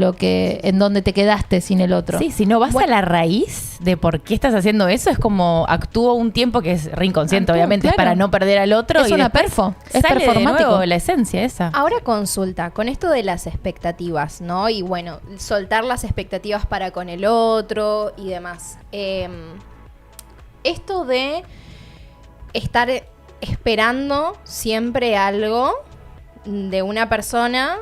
[SPEAKER 2] donde te quedaste sin el otro.
[SPEAKER 4] Sí, si no vas a la raíz de por qué estás haciendo eso, es como actúo un tiempo que es re inconsciente,
[SPEAKER 2] Actúo,
[SPEAKER 4] obviamente,
[SPEAKER 2] claro.
[SPEAKER 4] es para no perder al otro.
[SPEAKER 2] Es
[SPEAKER 4] y
[SPEAKER 2] una
[SPEAKER 4] después
[SPEAKER 2] perfo, es
[SPEAKER 4] sale de
[SPEAKER 2] performático.
[SPEAKER 4] nuevo la esencia esa.
[SPEAKER 3] Ahora consulta, con esto de las expectativas, ¿no? Y bueno, soltar las expectativas para con el otro y demás. Esto de estar esperando siempre algo de una persona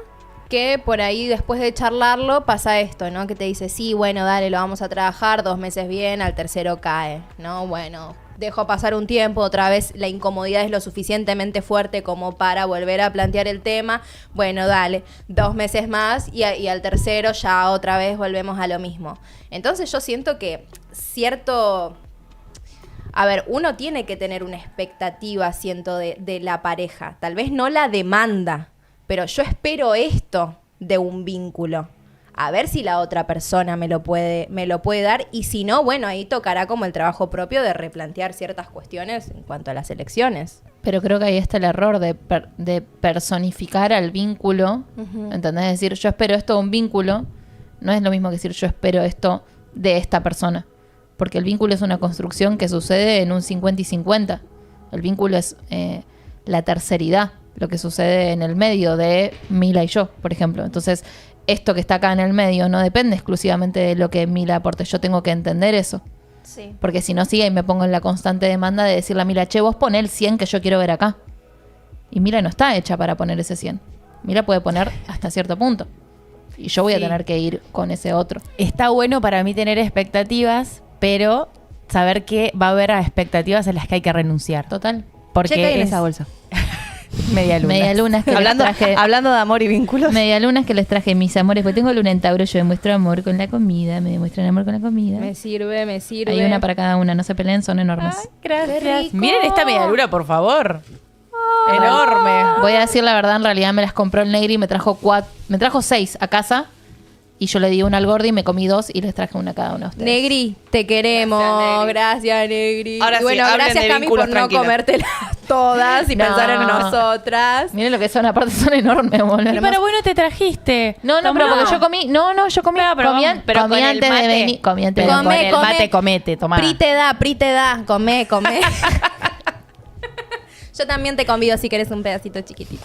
[SPEAKER 3] que por ahí después de charlarlo pasa esto, ¿no? Que te dice, sí, bueno, dale, lo vamos a trabajar, 2 meses bien, al tercero cae, ¿no? Bueno, dejo pasar un tiempo, otra vez la incomodidad es lo suficientemente fuerte como para volver a plantear el tema, bueno, dale, 2 meses más y al tercero ya otra vez volvemos a lo mismo. Entonces yo siento que a ver, uno tiene que tener una expectativa, siento, de la pareja. Tal vez no la demanda, pero yo espero esto de un vínculo. A ver si la otra persona me lo puede dar. Y si no, bueno, ahí tocará como el trabajo propio de replantear ciertas cuestiones en cuanto a las elecciones.
[SPEAKER 2] Pero creo que ahí está el error de personificar al vínculo. ¿Entendés? Es decir, yo espero esto de un vínculo. No es lo mismo que decir yo espero esto de esta persona. Porque el vínculo es una construcción que sucede en un 50 y 50. El vínculo es la terceridad, lo que sucede en el medio de Mila y yo, por ejemplo. Entonces, esto que está acá en el medio no depende exclusivamente de lo que Mila aporte. Yo tengo que entender eso.
[SPEAKER 3] Sí.
[SPEAKER 2] Porque si no, sigue y me pongo en la constante demanda de decirle a Mila, che, vos poné el 100 que yo quiero ver acá. Y Mila no está hecha para poner ese 100. Mila puede poner hasta cierto punto. Y yo voy a tener que ir con ese otro.
[SPEAKER 4] Está bueno para mí tener expectativas, pero saber que va a haber expectativas a las que hay que renunciar.
[SPEAKER 2] Total.
[SPEAKER 4] Porque
[SPEAKER 1] Che, ¿qué hay en
[SPEAKER 4] es
[SPEAKER 1] esa bolsa?
[SPEAKER 4] media luna.
[SPEAKER 2] Medialunas que
[SPEAKER 1] hablando,
[SPEAKER 2] les traje.
[SPEAKER 1] hablando de amor y vínculos.
[SPEAKER 2] Medialunas que les traje, mis amores. Porque tengo luna en Tauro, yo demuestro amor con la comida. Me demuestran amor con la comida.
[SPEAKER 3] Me sirve.
[SPEAKER 2] Hay una para cada una, no se peleen, son enormes.
[SPEAKER 3] Qué rico.
[SPEAKER 4] Miren esta media luna, por favor. Enorme.
[SPEAKER 2] Voy a decir la verdad, en realidad me las compró el Negri, me trajo 6 a casa. Y yo le di una al Gordi, me comí 2 y les traje una a cada uno a ustedes.
[SPEAKER 3] Negri, te queremos. Gracias, Negri.
[SPEAKER 1] Ahora
[SPEAKER 3] Y
[SPEAKER 1] sí,
[SPEAKER 3] bueno,
[SPEAKER 1] hablen
[SPEAKER 3] gracias,
[SPEAKER 1] de
[SPEAKER 3] Cami,
[SPEAKER 1] vínculos
[SPEAKER 3] por no
[SPEAKER 1] tranquilos.
[SPEAKER 3] comértelas todas y
[SPEAKER 2] No.
[SPEAKER 3] pensar en nosotras.
[SPEAKER 2] Miren lo que son, aparte son enormes, boludo.
[SPEAKER 4] Pero bueno, te trajiste.
[SPEAKER 2] No,
[SPEAKER 4] Tomá.
[SPEAKER 2] pero porque yo comí. No, yo comí.
[SPEAKER 4] No, pero
[SPEAKER 2] comí,
[SPEAKER 4] vamos, pero
[SPEAKER 2] comí
[SPEAKER 4] con el
[SPEAKER 2] antes de
[SPEAKER 4] mate.
[SPEAKER 2] venir. Comí antes de
[SPEAKER 4] Pero
[SPEAKER 2] venir.
[SPEAKER 4] con el mate, comete, tomá.
[SPEAKER 3] Pri te da, come. Yo también te convido si querés un pedacito chiquitito.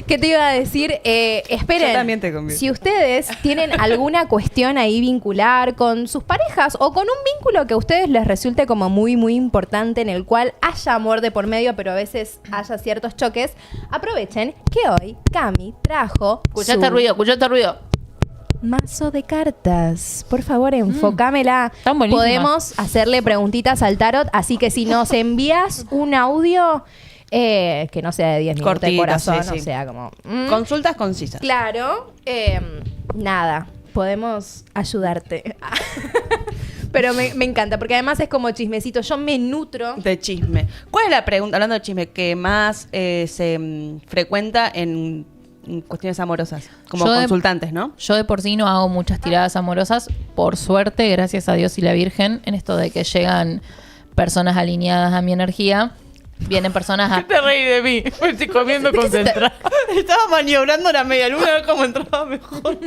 [SPEAKER 3] ¿Qué te iba a decir? Esperen.
[SPEAKER 1] Yo también te convido.
[SPEAKER 3] Si ustedes tienen alguna cuestión ahí vincular con sus parejas o con un vínculo que a ustedes les resulte como muy, muy importante, en el cual haya amor de por medio, pero a veces haya ciertos choques, aprovechen que hoy Cami trajo
[SPEAKER 2] Escuchá
[SPEAKER 3] su
[SPEAKER 2] este ruido.
[SPEAKER 3] mazo de cartas. Por favor, enfócamela.
[SPEAKER 4] Están buenísimas.
[SPEAKER 3] Podemos hacerle preguntitas al tarot, así que si nos envías un audio que no sea de 10 minutos de
[SPEAKER 1] Cortito,
[SPEAKER 3] corazón,
[SPEAKER 1] sí, sí.
[SPEAKER 3] o sea, como...
[SPEAKER 1] Consultas concisas.
[SPEAKER 3] Claro, nada, podemos ayudarte. Pero me encanta, porque además es como chismecito. Yo me nutro.
[SPEAKER 1] De chisme. ¿Cuál es la pregunta, hablando de chisme, que más se frecuenta en cuestiones amorosas? Como
[SPEAKER 2] Yo de-
[SPEAKER 1] consultantes, ¿no?
[SPEAKER 2] Yo de por sí no hago muchas tiradas amorosas. Por suerte, gracias a Dios y la Virgen, en esto de que llegan personas alineadas a mi energía. Vienen personas a...
[SPEAKER 4] Te reí de mí. Me estoy comiendo concentrada.
[SPEAKER 1] Estaba maniobrando la media luna a ver cómo entraba mejor.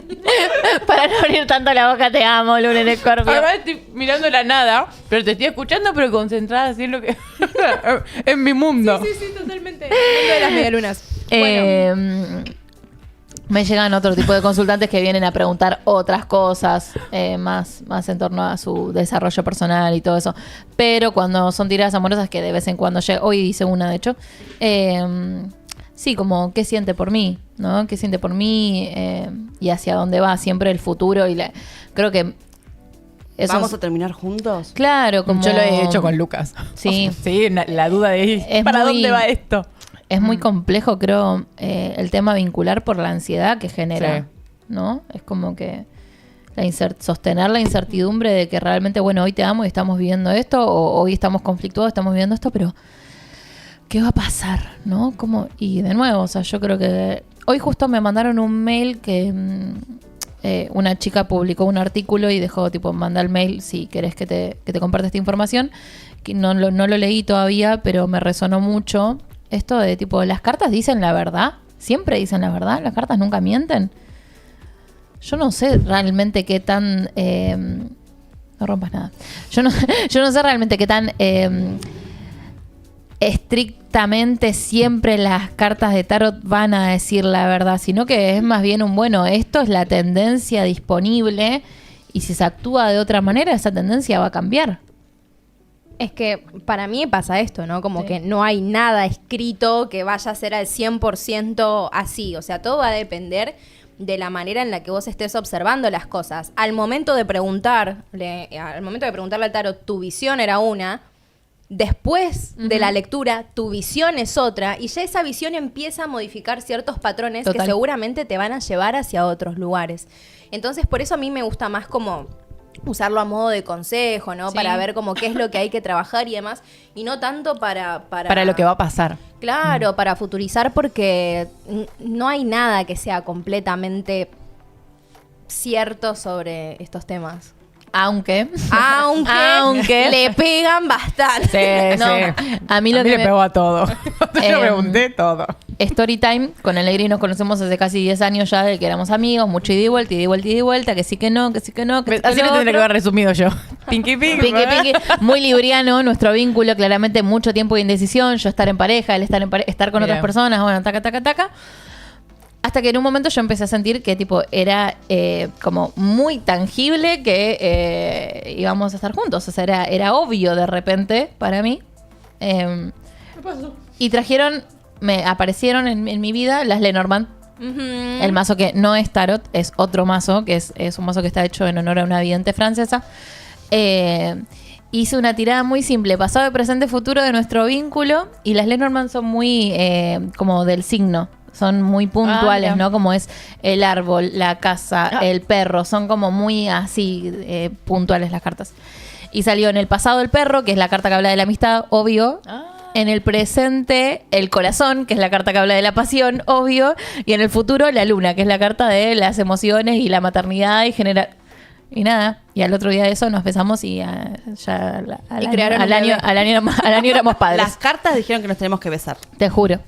[SPEAKER 4] Para no abrir tanto la boca, te amo, Luna en Escorpio. Además estoy mirando la nada, pero te estoy escuchando, pero concentrada así en lo que... en mi mundo.
[SPEAKER 3] Sí, totalmente. Mundo de las medialunas. Bueno,
[SPEAKER 2] Me llegan otro tipo de consultantes que vienen a preguntar otras cosas, más en torno a su desarrollo personal y todo eso. Pero cuando son tiradas amorosas, que de vez en cuando llega, hoy hice una de hecho, sí, como qué siente por mí, ¿no? ¿Qué siente por mí? Y hacia dónde va siempre el futuro. Creo que eso
[SPEAKER 1] ¿Vamos
[SPEAKER 2] es-
[SPEAKER 1] a terminar juntos?
[SPEAKER 2] Claro, como...
[SPEAKER 4] Yo lo he hecho con Lucas.
[SPEAKER 2] Sí.
[SPEAKER 4] Sí, la duda de
[SPEAKER 2] Es
[SPEAKER 4] ¿para
[SPEAKER 2] muy-
[SPEAKER 4] dónde va esto?
[SPEAKER 2] Es muy complejo, creo, el tema vincular por la ansiedad que genera,
[SPEAKER 4] Sí.
[SPEAKER 2] ¿no? Es como que sostener la incertidumbre de que realmente, bueno, hoy te amo y estamos viviendo esto, o hoy estamos conflictuados, estamos viviendo esto, pero ¿qué va a pasar? ¿No? Y de nuevo, o sea, yo creo que hoy justo me mandaron un mail que una chica publicó un artículo y dejó tipo, manda el mail si querés que te comparte esta información. Que no lo leí todavía, pero me resonó mucho esto de tipo, ¿las cartas dicen la verdad? ¿Siempre dicen la verdad? ¿Las cartas nunca mienten? Yo no sé realmente qué tan... no rompas nada. Yo no sé realmente qué tan estrictamente siempre las cartas de tarot van a decir la verdad, sino que es más bien esto es la tendencia disponible y si se actúa de otra manera, esa tendencia va a cambiar.
[SPEAKER 3] Es que para mí pasa esto, ¿no? Como que no hay nada escrito que vaya a ser al 100% así. O sea, todo va a depender de la manera en la que vos estés observando las cosas. Al momento de preguntarle al tarot, tu visión era una. Después de la lectura, tu visión es otra. Y ya esa visión empieza a modificar ciertos patrones que seguramente te van a llevar hacia otros lugares. Entonces, por eso a mí me gusta más como... usarlo a modo de consejo, ¿no? Sí. Para ver como qué es lo que hay que trabajar y demás. Y no tanto para
[SPEAKER 4] lo que va a pasar.
[SPEAKER 3] Claro, para futurizar, porque no hay nada que sea completamente cierto sobre estos temas.
[SPEAKER 2] Aunque
[SPEAKER 3] le pegan bastante.
[SPEAKER 4] Sí,
[SPEAKER 2] no,
[SPEAKER 4] sí.
[SPEAKER 2] A mí le
[SPEAKER 4] pegó a todo. Yo pregunté todo.
[SPEAKER 2] Storytime, con el Negri nos conocemos hace casi 10 años ya, de que éramos amigos, mucho ida y vuelta, que sí que no, que sí que no. Que
[SPEAKER 4] así lo tendría que haber resumido yo. Pinky.
[SPEAKER 2] Muy libriano, nuestro vínculo, claramente mucho tiempo de indecisión, yo estar en pareja, él estar con otras personas, bueno, taca. Hasta que en un momento yo empecé a sentir que tipo era como muy tangible que íbamos a estar juntos. O sea, era obvio de repente para mí. ¿Qué pasó? Y aparecieron en mi vida las Lenormand. Uh-huh. El mazo que no es tarot, es otro mazo, que es un mazo que está hecho en honor a una vidente francesa. Hice una tirada muy simple, pasado, presente, futuro de nuestro vínculo. Y las Lenormand son muy como del signo. Son muy puntuales, ¿no? Como es el árbol, la casa, el perro. Son como muy así puntuales las cartas. Y salió en el pasado el perro, que es la carta que habla de la amistad, obvio. En el presente el corazón, que es la carta que habla de la pasión, obvio. Y en el futuro la luna, que es la carta de las emociones y la maternidad y generar... Y nada, y al otro día de eso nos besamos y ya al año éramos padres.
[SPEAKER 1] Las cartas dijeron que nos tenemos que besar.
[SPEAKER 2] Te juro.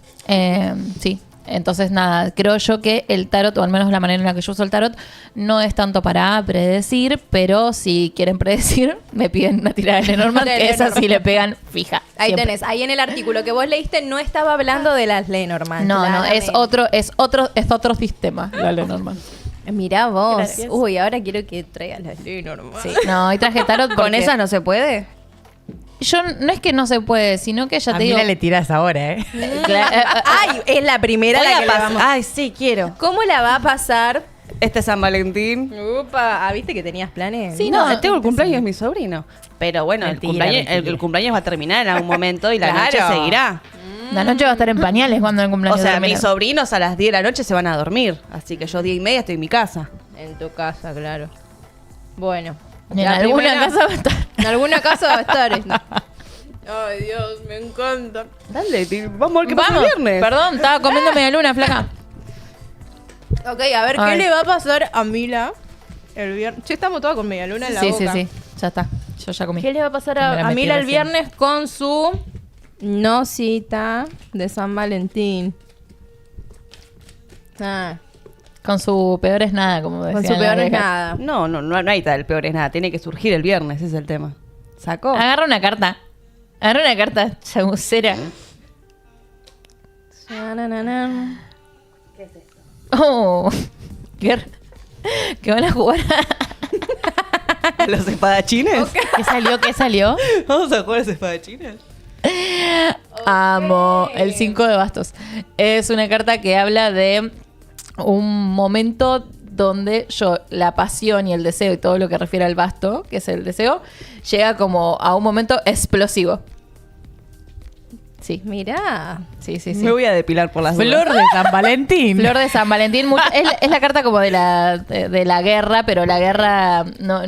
[SPEAKER 2] Sí. Entonces, nada, creo yo que el tarot, o al menos la manera en la que yo uso el tarot, no es tanto para predecir, pero si quieren predecir, me piden una tirada de Lenormand, que esas sí le pegan fija.
[SPEAKER 3] Ahí
[SPEAKER 2] siempre.
[SPEAKER 3] tenés, ahí en el artículo que vos leíste no estaba hablando de las Lenormand.
[SPEAKER 2] No, es otro sistema, la Lenormand.
[SPEAKER 3] Mirá vos.
[SPEAKER 1] Gracias.
[SPEAKER 3] Uy, ahora quiero que traigas las Lenormand.
[SPEAKER 2] Sí. No, hoy traje tarot porque...
[SPEAKER 1] ¿Con esas no se puede?
[SPEAKER 2] Yo no es que no se puede, sino que ya te digo...
[SPEAKER 4] A mí le tiras ahora, ¿eh?
[SPEAKER 3] Ay, es la primera la que le vamos.
[SPEAKER 1] Ay, sí, quiero.
[SPEAKER 3] ¿Cómo la va a pasar?
[SPEAKER 1] Este es San Valentín.
[SPEAKER 3] Upa, ¿viste que tenías planes?
[SPEAKER 1] Sí, no, tengo el cumpleaños de mi sobrino. Pero bueno,
[SPEAKER 4] Mentira.
[SPEAKER 1] el cumpleaños va a terminar en algún momento y la noche seguirá.
[SPEAKER 2] La noche va a estar en pañales cuando el cumpleaños
[SPEAKER 1] O sea,
[SPEAKER 2] termine.
[SPEAKER 1] mis sobrinos a las 10 de la noche se van a dormir. Así que yo 10:30 estoy en mi casa.
[SPEAKER 3] En tu casa, claro. Bueno.
[SPEAKER 2] En alguna casa va a estar.
[SPEAKER 3] En alguna casa va a estar. Ay, Dios, me encanta.
[SPEAKER 1] Dale, vamos a ver qué pasa el viernes.
[SPEAKER 2] Perdón, estaba comiendo media luna, flaca.
[SPEAKER 3] Ok, a ver, ¿qué le va a pasar a Mila el viernes? Che, estamos todas con media luna en la boca.
[SPEAKER 2] Sí, ya está. Yo ya comí.
[SPEAKER 3] ¿Qué le va a pasar a Mila el viernes con su no cita de San Valentín?
[SPEAKER 2] Con su peor es nada, como decían.
[SPEAKER 3] Con su peor es nada.
[SPEAKER 1] No hay tal, el peor es nada. Tiene que surgir el viernes, ese es el tema. ¿Sacó?
[SPEAKER 2] Agarra una carta, chamucera.
[SPEAKER 3] ¿Qué es esto?
[SPEAKER 2] Oh, ¿qué van a jugar?
[SPEAKER 1] ¿A los espadachines?
[SPEAKER 3] Okay.
[SPEAKER 2] ¿Qué salió?
[SPEAKER 1] ¿Vamos a jugar a los espadachines?
[SPEAKER 2] Amo el 5 de bastos. Es una carta que habla de un momento donde la pasión y el deseo y todo lo que refiere al basto, que es el deseo, llega como a un momento explosivo. Sí.
[SPEAKER 3] Mirá.
[SPEAKER 2] Sí.
[SPEAKER 1] Me voy a depilar por las dudas.
[SPEAKER 4] Flor de San Valentín.
[SPEAKER 2] Flor de San Valentín. Es la carta como de la guerra, pero la guerra, no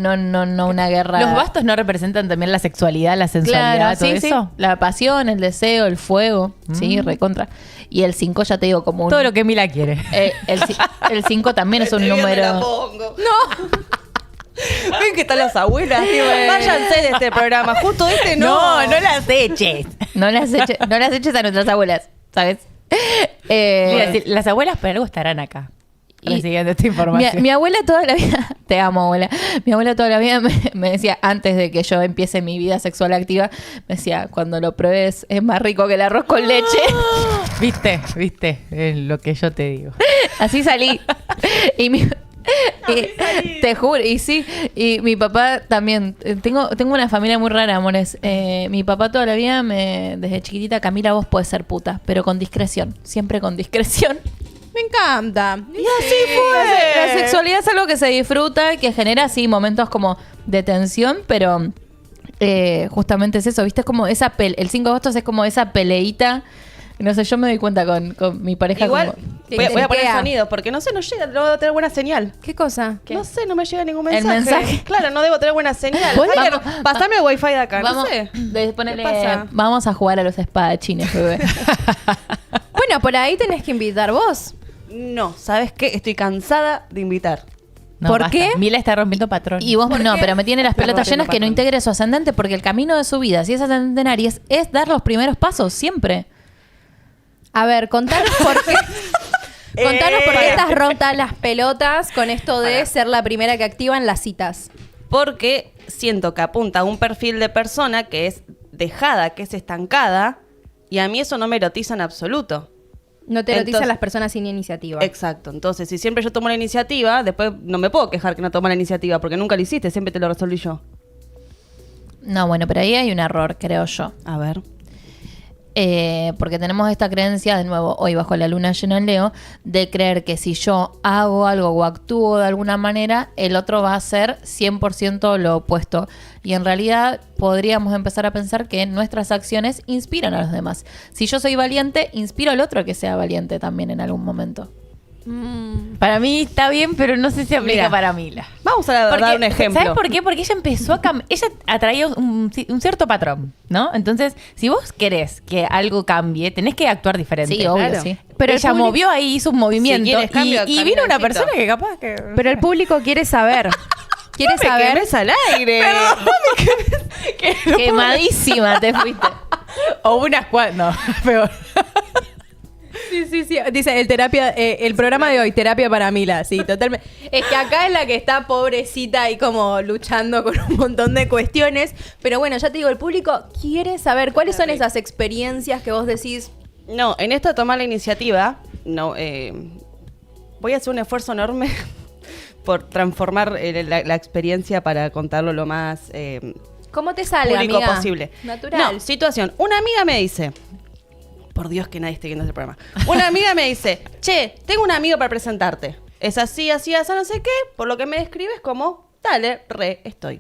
[SPEAKER 2] una guerra.
[SPEAKER 4] ¿Los bastos no representan también la sexualidad, la sensualidad,
[SPEAKER 2] Claro,
[SPEAKER 4] todo
[SPEAKER 2] sí.
[SPEAKER 4] eso?
[SPEAKER 2] La pasión, el deseo, el fuego. Sí, recontra. Y el 5 ya te digo como un...
[SPEAKER 4] Todo lo que Mila quiere.
[SPEAKER 2] El 5 también es un número...
[SPEAKER 1] Ven que están las abuelas. Váyanse de este programa. Justo este no.
[SPEAKER 4] No las eches.
[SPEAKER 2] No las eches a nuestras abuelas, ¿sabes?
[SPEAKER 4] Mira, si las abuelas por algo estarán acá.
[SPEAKER 2] Y-
[SPEAKER 4] Siguiendo esta información.
[SPEAKER 2] Mi abuela toda la vida, te amo abuela, mi abuela toda la vida me decía, antes de que yo empiece mi vida sexual activa, me decía, cuando lo pruebes es más rico que el arroz con leche.
[SPEAKER 4] ¿Viste? Es lo que yo te digo.
[SPEAKER 2] Así salí. Te juro, y sí, y mi papá también. Tengo una familia muy rara, amores. Mi papá toda la vida, desde chiquitita, Camila, vos podés ser puta, pero con discreción, siempre con discreción.
[SPEAKER 3] Me encanta.
[SPEAKER 2] Y así fue. La sexualidad es algo que se disfruta, que genera así momentos como de tensión, pero justamente es eso, ¿viste? Es como esa el 5 de agosto es como esa peleita. No sé, yo me doy cuenta con mi pareja.
[SPEAKER 1] Igual,
[SPEAKER 2] como,
[SPEAKER 1] voy a poner
[SPEAKER 3] Ikea.
[SPEAKER 1] sonido porque no sé, no llega, no debo tener buena señal.
[SPEAKER 3] ¿Qué cosa?
[SPEAKER 1] No sé, no me llega ningún
[SPEAKER 2] El
[SPEAKER 1] mensaje.
[SPEAKER 2] mensaje.
[SPEAKER 1] Claro, no debo tener buena señal.
[SPEAKER 2] Bueno,
[SPEAKER 1] Ay,
[SPEAKER 2] vamos-
[SPEAKER 1] pasame el wifi de acá,
[SPEAKER 2] vamos,
[SPEAKER 1] no sé.
[SPEAKER 2] ponele,
[SPEAKER 1] ¿Qué pasa?
[SPEAKER 2] vamos a jugar a los espadachines, bebé.
[SPEAKER 3] Bueno, por ahí tenés que invitar vos.
[SPEAKER 1] No, ¿sabes qué? Estoy cansada de invitar.
[SPEAKER 4] No,
[SPEAKER 3] ¿Por
[SPEAKER 4] basta.
[SPEAKER 3] qué?
[SPEAKER 4] Mila está rompiendo patrón.
[SPEAKER 2] Y vos no,
[SPEAKER 3] qué?
[SPEAKER 2] pero me tiene las
[SPEAKER 1] Perdón,
[SPEAKER 2] pelotas llenas que no
[SPEAKER 1] patrón.
[SPEAKER 2] integre su ascendente, porque el camino de su vida, si es ascendente en Aries, es dar los primeros pasos, siempre.
[SPEAKER 3] A ver, contanos por qué. Contanos por qué
[SPEAKER 1] Para.
[SPEAKER 3] estás rotas las pelotas con esto de ser la primera que activan las citas.
[SPEAKER 1] Porque siento que apunta a un perfil de persona que es dejada, que es estancada, y a mí eso no me erotiza en absoluto.
[SPEAKER 3] No te erotizan
[SPEAKER 1] Entonces-
[SPEAKER 3] las personas sin iniciativa.
[SPEAKER 1] Exacto. Entonces, si siempre yo tomo la iniciativa, después no me puedo quejar que no tomo la iniciativa, porque nunca lo hiciste, siempre te lo resolví yo.
[SPEAKER 2] No, bueno, pero ahí hay un error, creo yo.
[SPEAKER 1] A ver.
[SPEAKER 2] Porque tenemos esta creencia, de nuevo, hoy bajo la luna llena en Leo, de creer que si yo hago algo o actúo de alguna manera, el otro va a hacer 100% lo opuesto. Y en realidad podríamos empezar a pensar que nuestras acciones inspiran a los demás. Si yo soy valiente, inspiro al otro a que sea valiente también en algún momento.
[SPEAKER 4] Para mí está bien, pero no sé si aplica
[SPEAKER 1] Mira.
[SPEAKER 4] para Mila.
[SPEAKER 1] Vamos a dar un ejemplo.
[SPEAKER 4] ¿Sabes por qué? Porque ella empezó a ella atraía un cierto patrón, ¿no? Entonces, si vos querés que algo cambie, tenés que actuar diferente.
[SPEAKER 2] Sí, obvio,
[SPEAKER 1] claro.
[SPEAKER 2] sí.
[SPEAKER 4] Pero
[SPEAKER 3] el
[SPEAKER 4] ella
[SPEAKER 3] público-
[SPEAKER 4] movió ahí, hizo un movimiento.
[SPEAKER 1] Si quieres cambio,
[SPEAKER 4] y
[SPEAKER 1] camina
[SPEAKER 4] vino una
[SPEAKER 1] besito.
[SPEAKER 4] persona que capaz que...
[SPEAKER 3] Pero el público quiere saber. Quiere
[SPEAKER 1] No me
[SPEAKER 3] saber.
[SPEAKER 1] quemes al aire.
[SPEAKER 2] Quemadísima te fuiste.
[SPEAKER 4] O unas cuantas... No, peor.
[SPEAKER 3] Sí. Dice el programa de hoy, terapia para Mila. Sí, totalmente. Es que acá es la que está pobrecita y como luchando con un montón de cuestiones. Pero bueno, ya te digo, el público quiere saber cuáles son esas experiencias que vos decís.
[SPEAKER 1] No, en esto de tomar la iniciativa, no, voy a hacer un esfuerzo enorme por transformar la experiencia para contarlo lo más
[SPEAKER 3] ¿Cómo te sale,
[SPEAKER 1] público
[SPEAKER 3] amiga?
[SPEAKER 1] posible.
[SPEAKER 3] Natural.
[SPEAKER 1] No, situación. Una amiga me dice, por Dios que nadie esté viendo este programa. Una amiga me dice, che, tengo un amigo para presentarte. Es así, así, así, no sé qué. Por lo que me describes como, dale, estoy.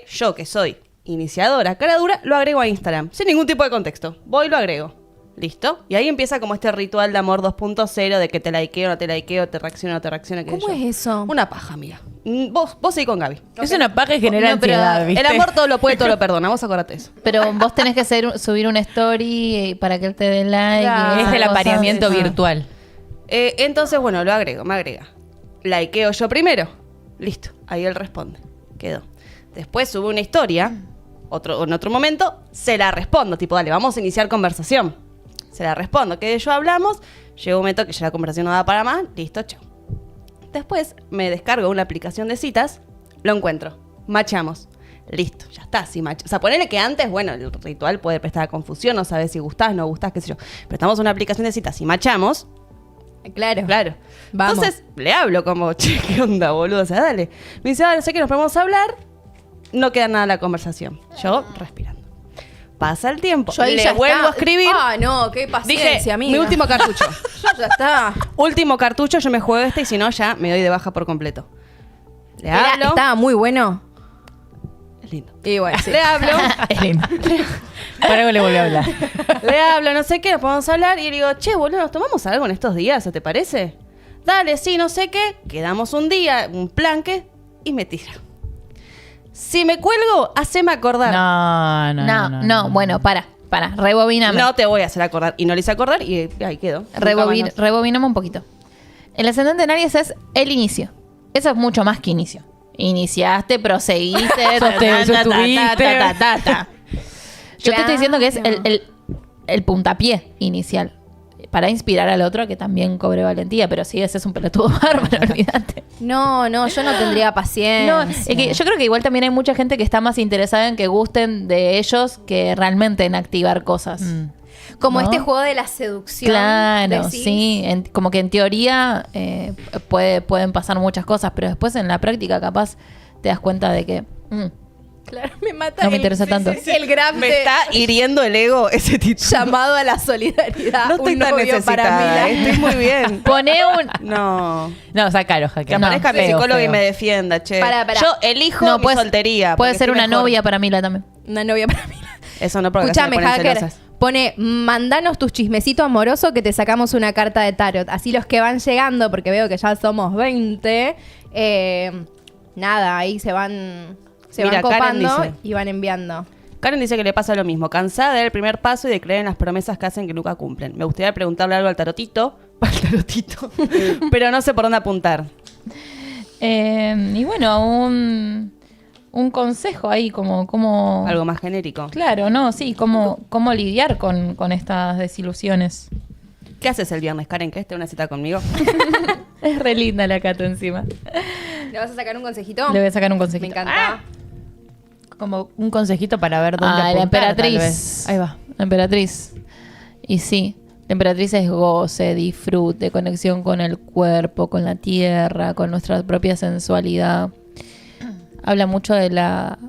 [SPEAKER 1] Yo que soy iniciadora, cara dura, lo agrego a Instagram. Sin ningún tipo de contexto. Voy y lo agrego. ¿Listo? Y ahí empieza como este ritual de amor 2.0 de que te likeo, no te likeo, te reacciono, no te reacciono. qué sé
[SPEAKER 3] ¿Cómo
[SPEAKER 1] yo.
[SPEAKER 3] es eso?
[SPEAKER 1] Una paja, amiga. Vos seguí con Gaby.
[SPEAKER 4] Es una paja y genera
[SPEAKER 2] No, pero
[SPEAKER 4] ansiedad, ¿viste?
[SPEAKER 1] El amor todo lo puede, todo lo perdona. Vos acordate eso.
[SPEAKER 2] Pero vos tenés que subir una story para que él te dé like.
[SPEAKER 3] Claro.
[SPEAKER 2] y
[SPEAKER 4] Es
[SPEAKER 2] esas
[SPEAKER 4] el
[SPEAKER 2] cosas.
[SPEAKER 4] apareamiento
[SPEAKER 2] Ah.
[SPEAKER 4] virtual.
[SPEAKER 1] Entonces, bueno, lo agrego, me agrega. Likeo yo primero. Listo. Ahí él responde. Quedó. Después sube una historia. En otro momento, se la respondo. Tipo, dale, vamos a iniciar conversación. Se la respondo. Que de ello hablamos. Llega un momento que ya la conversación no da para más. Listo, chao. Después me descargo una aplicación de citas. Lo encuentro. Machamos. Listo, ya está, sí, macho. O sea, ponele que antes, bueno, el ritual puede prestar a confusión, no sabes si gustás, no gustás, qué sé yo. Pero estamos en una aplicación de citas y machamos.
[SPEAKER 3] Claro.
[SPEAKER 1] Claro.
[SPEAKER 3] Vamos.
[SPEAKER 1] Entonces le hablo como, che, ¿qué onda, boludo? O sea, dale. Me dice, dale, sé que nos podemos hablar. No queda nada en la conversación. Yo respirando. Pasa el tiempo.
[SPEAKER 3] Yo ahí
[SPEAKER 1] le
[SPEAKER 3] ya
[SPEAKER 1] vuelvo
[SPEAKER 3] está.
[SPEAKER 1] a escribir.
[SPEAKER 3] Ah, no, qué paciencia,
[SPEAKER 1] Dije,
[SPEAKER 3] amiga.
[SPEAKER 1] mi último cartucho.
[SPEAKER 3] Yo ya está.
[SPEAKER 1] Último cartucho, yo me juego y si no, ya me doy de baja por completo. Le hablo.
[SPEAKER 3] Estaba muy bueno.
[SPEAKER 1] Es lindo.
[SPEAKER 3] Y bueno, sí.
[SPEAKER 1] Le hablo.
[SPEAKER 4] Es lindo. Por algo le volví a hablar.
[SPEAKER 1] Le hablo, no sé qué, nos podemos hablar. Y le digo, che, boludo, ¿nos tomamos algo en estos días? ¿Te parece? Dale, sí, no sé qué. Quedamos un día, un plan que... Y me tira. Si me cuelgo, haceme acordar.
[SPEAKER 2] No, bueno, para, rebobiname.
[SPEAKER 1] No te voy a hacer acordar. Y no le hice acordar y ahí quedó.
[SPEAKER 2] Rebobiname un poquito. El ascendente en Aries es el inicio. Eso es mucho más que inicio. Iniciaste, proseguiste,
[SPEAKER 4] sostuviste.
[SPEAKER 2] Yo te estoy diciendo que es el puntapié inicial. Para inspirar al otro que también cobre valentía. Pero sí, ese es un pelotudo bárbaro, olvídate.
[SPEAKER 3] No, yo no tendría paciencia.
[SPEAKER 2] No, es que yo creo que igual también hay mucha gente que está más interesada en que gusten de ellos que realmente en activar cosas.
[SPEAKER 3] Como
[SPEAKER 2] ¿no?
[SPEAKER 3] este juego de la seducción.
[SPEAKER 2] Claro,
[SPEAKER 3] decís.
[SPEAKER 2] sí. Como que en teoría pueden pasar muchas cosas, pero después en la práctica capaz te das cuenta de que...
[SPEAKER 3] Claro, me mata.
[SPEAKER 2] No me interesa tanto.
[SPEAKER 3] El gran
[SPEAKER 1] Me está hiriendo el ego ese título.
[SPEAKER 3] llamado a la solidaridad.
[SPEAKER 1] No estoy
[SPEAKER 3] un
[SPEAKER 1] tan
[SPEAKER 3] novio
[SPEAKER 1] necesitada,
[SPEAKER 3] para mí.
[SPEAKER 1] estoy muy bien.
[SPEAKER 2] Pone un...
[SPEAKER 1] No.
[SPEAKER 4] No, sácalo, Jaque.
[SPEAKER 1] Que aparezca mi
[SPEAKER 4] Feo,
[SPEAKER 1] psicólogo y
[SPEAKER 4] feo.
[SPEAKER 1] me defienda, che.
[SPEAKER 3] Pará.
[SPEAKER 1] Yo elijo mi soltería.
[SPEAKER 2] Puede
[SPEAKER 1] porque
[SPEAKER 2] ser
[SPEAKER 1] estoy
[SPEAKER 2] una
[SPEAKER 1] mejor.
[SPEAKER 2] novia para Mila también.
[SPEAKER 3] Una novia para mí.
[SPEAKER 1] Eso no, porque
[SPEAKER 3] Escuchame,
[SPEAKER 1] se me ponen
[SPEAKER 3] hacker.
[SPEAKER 1] celosas.
[SPEAKER 3] Pone, mandanos tus chismecitos amorosos que te sacamos una carta de tarot. Así los que van llegando, porque veo que ya somos 20, nada, ahí se van
[SPEAKER 1] Mira, Karen
[SPEAKER 3] copando
[SPEAKER 1] dice.
[SPEAKER 3] y van enviando.
[SPEAKER 1] Karen dice que le pasa lo mismo, cansada de dar el primer paso y de creer en las promesas que hacen que nunca cumplen. Me gustaría preguntarle algo al tarotito, pero no sé por dónde apuntar.
[SPEAKER 2] Y bueno, un consejo ahí como...
[SPEAKER 1] Algo más genérico.
[SPEAKER 2] Claro, no, sí, cómo lidiar con estas desilusiones.
[SPEAKER 1] ¿Qué haces el viernes, Karen? ¿Querés tener una cita conmigo?
[SPEAKER 2] Es re linda la Cato encima.
[SPEAKER 3] ¿Le vas a sacar un consejito?
[SPEAKER 2] Le voy a sacar un consejito.
[SPEAKER 3] Me encanta.
[SPEAKER 4] Como un consejito para ver dónde
[SPEAKER 2] La
[SPEAKER 4] apuntar, tal
[SPEAKER 2] emperatriz.
[SPEAKER 4] vez. Ahí va.
[SPEAKER 2] La emperatriz. Y sí, la emperatriz es goce, disfrute, conexión con el cuerpo, con la tierra, con nuestra propia sensualidad. Habla mucho de la...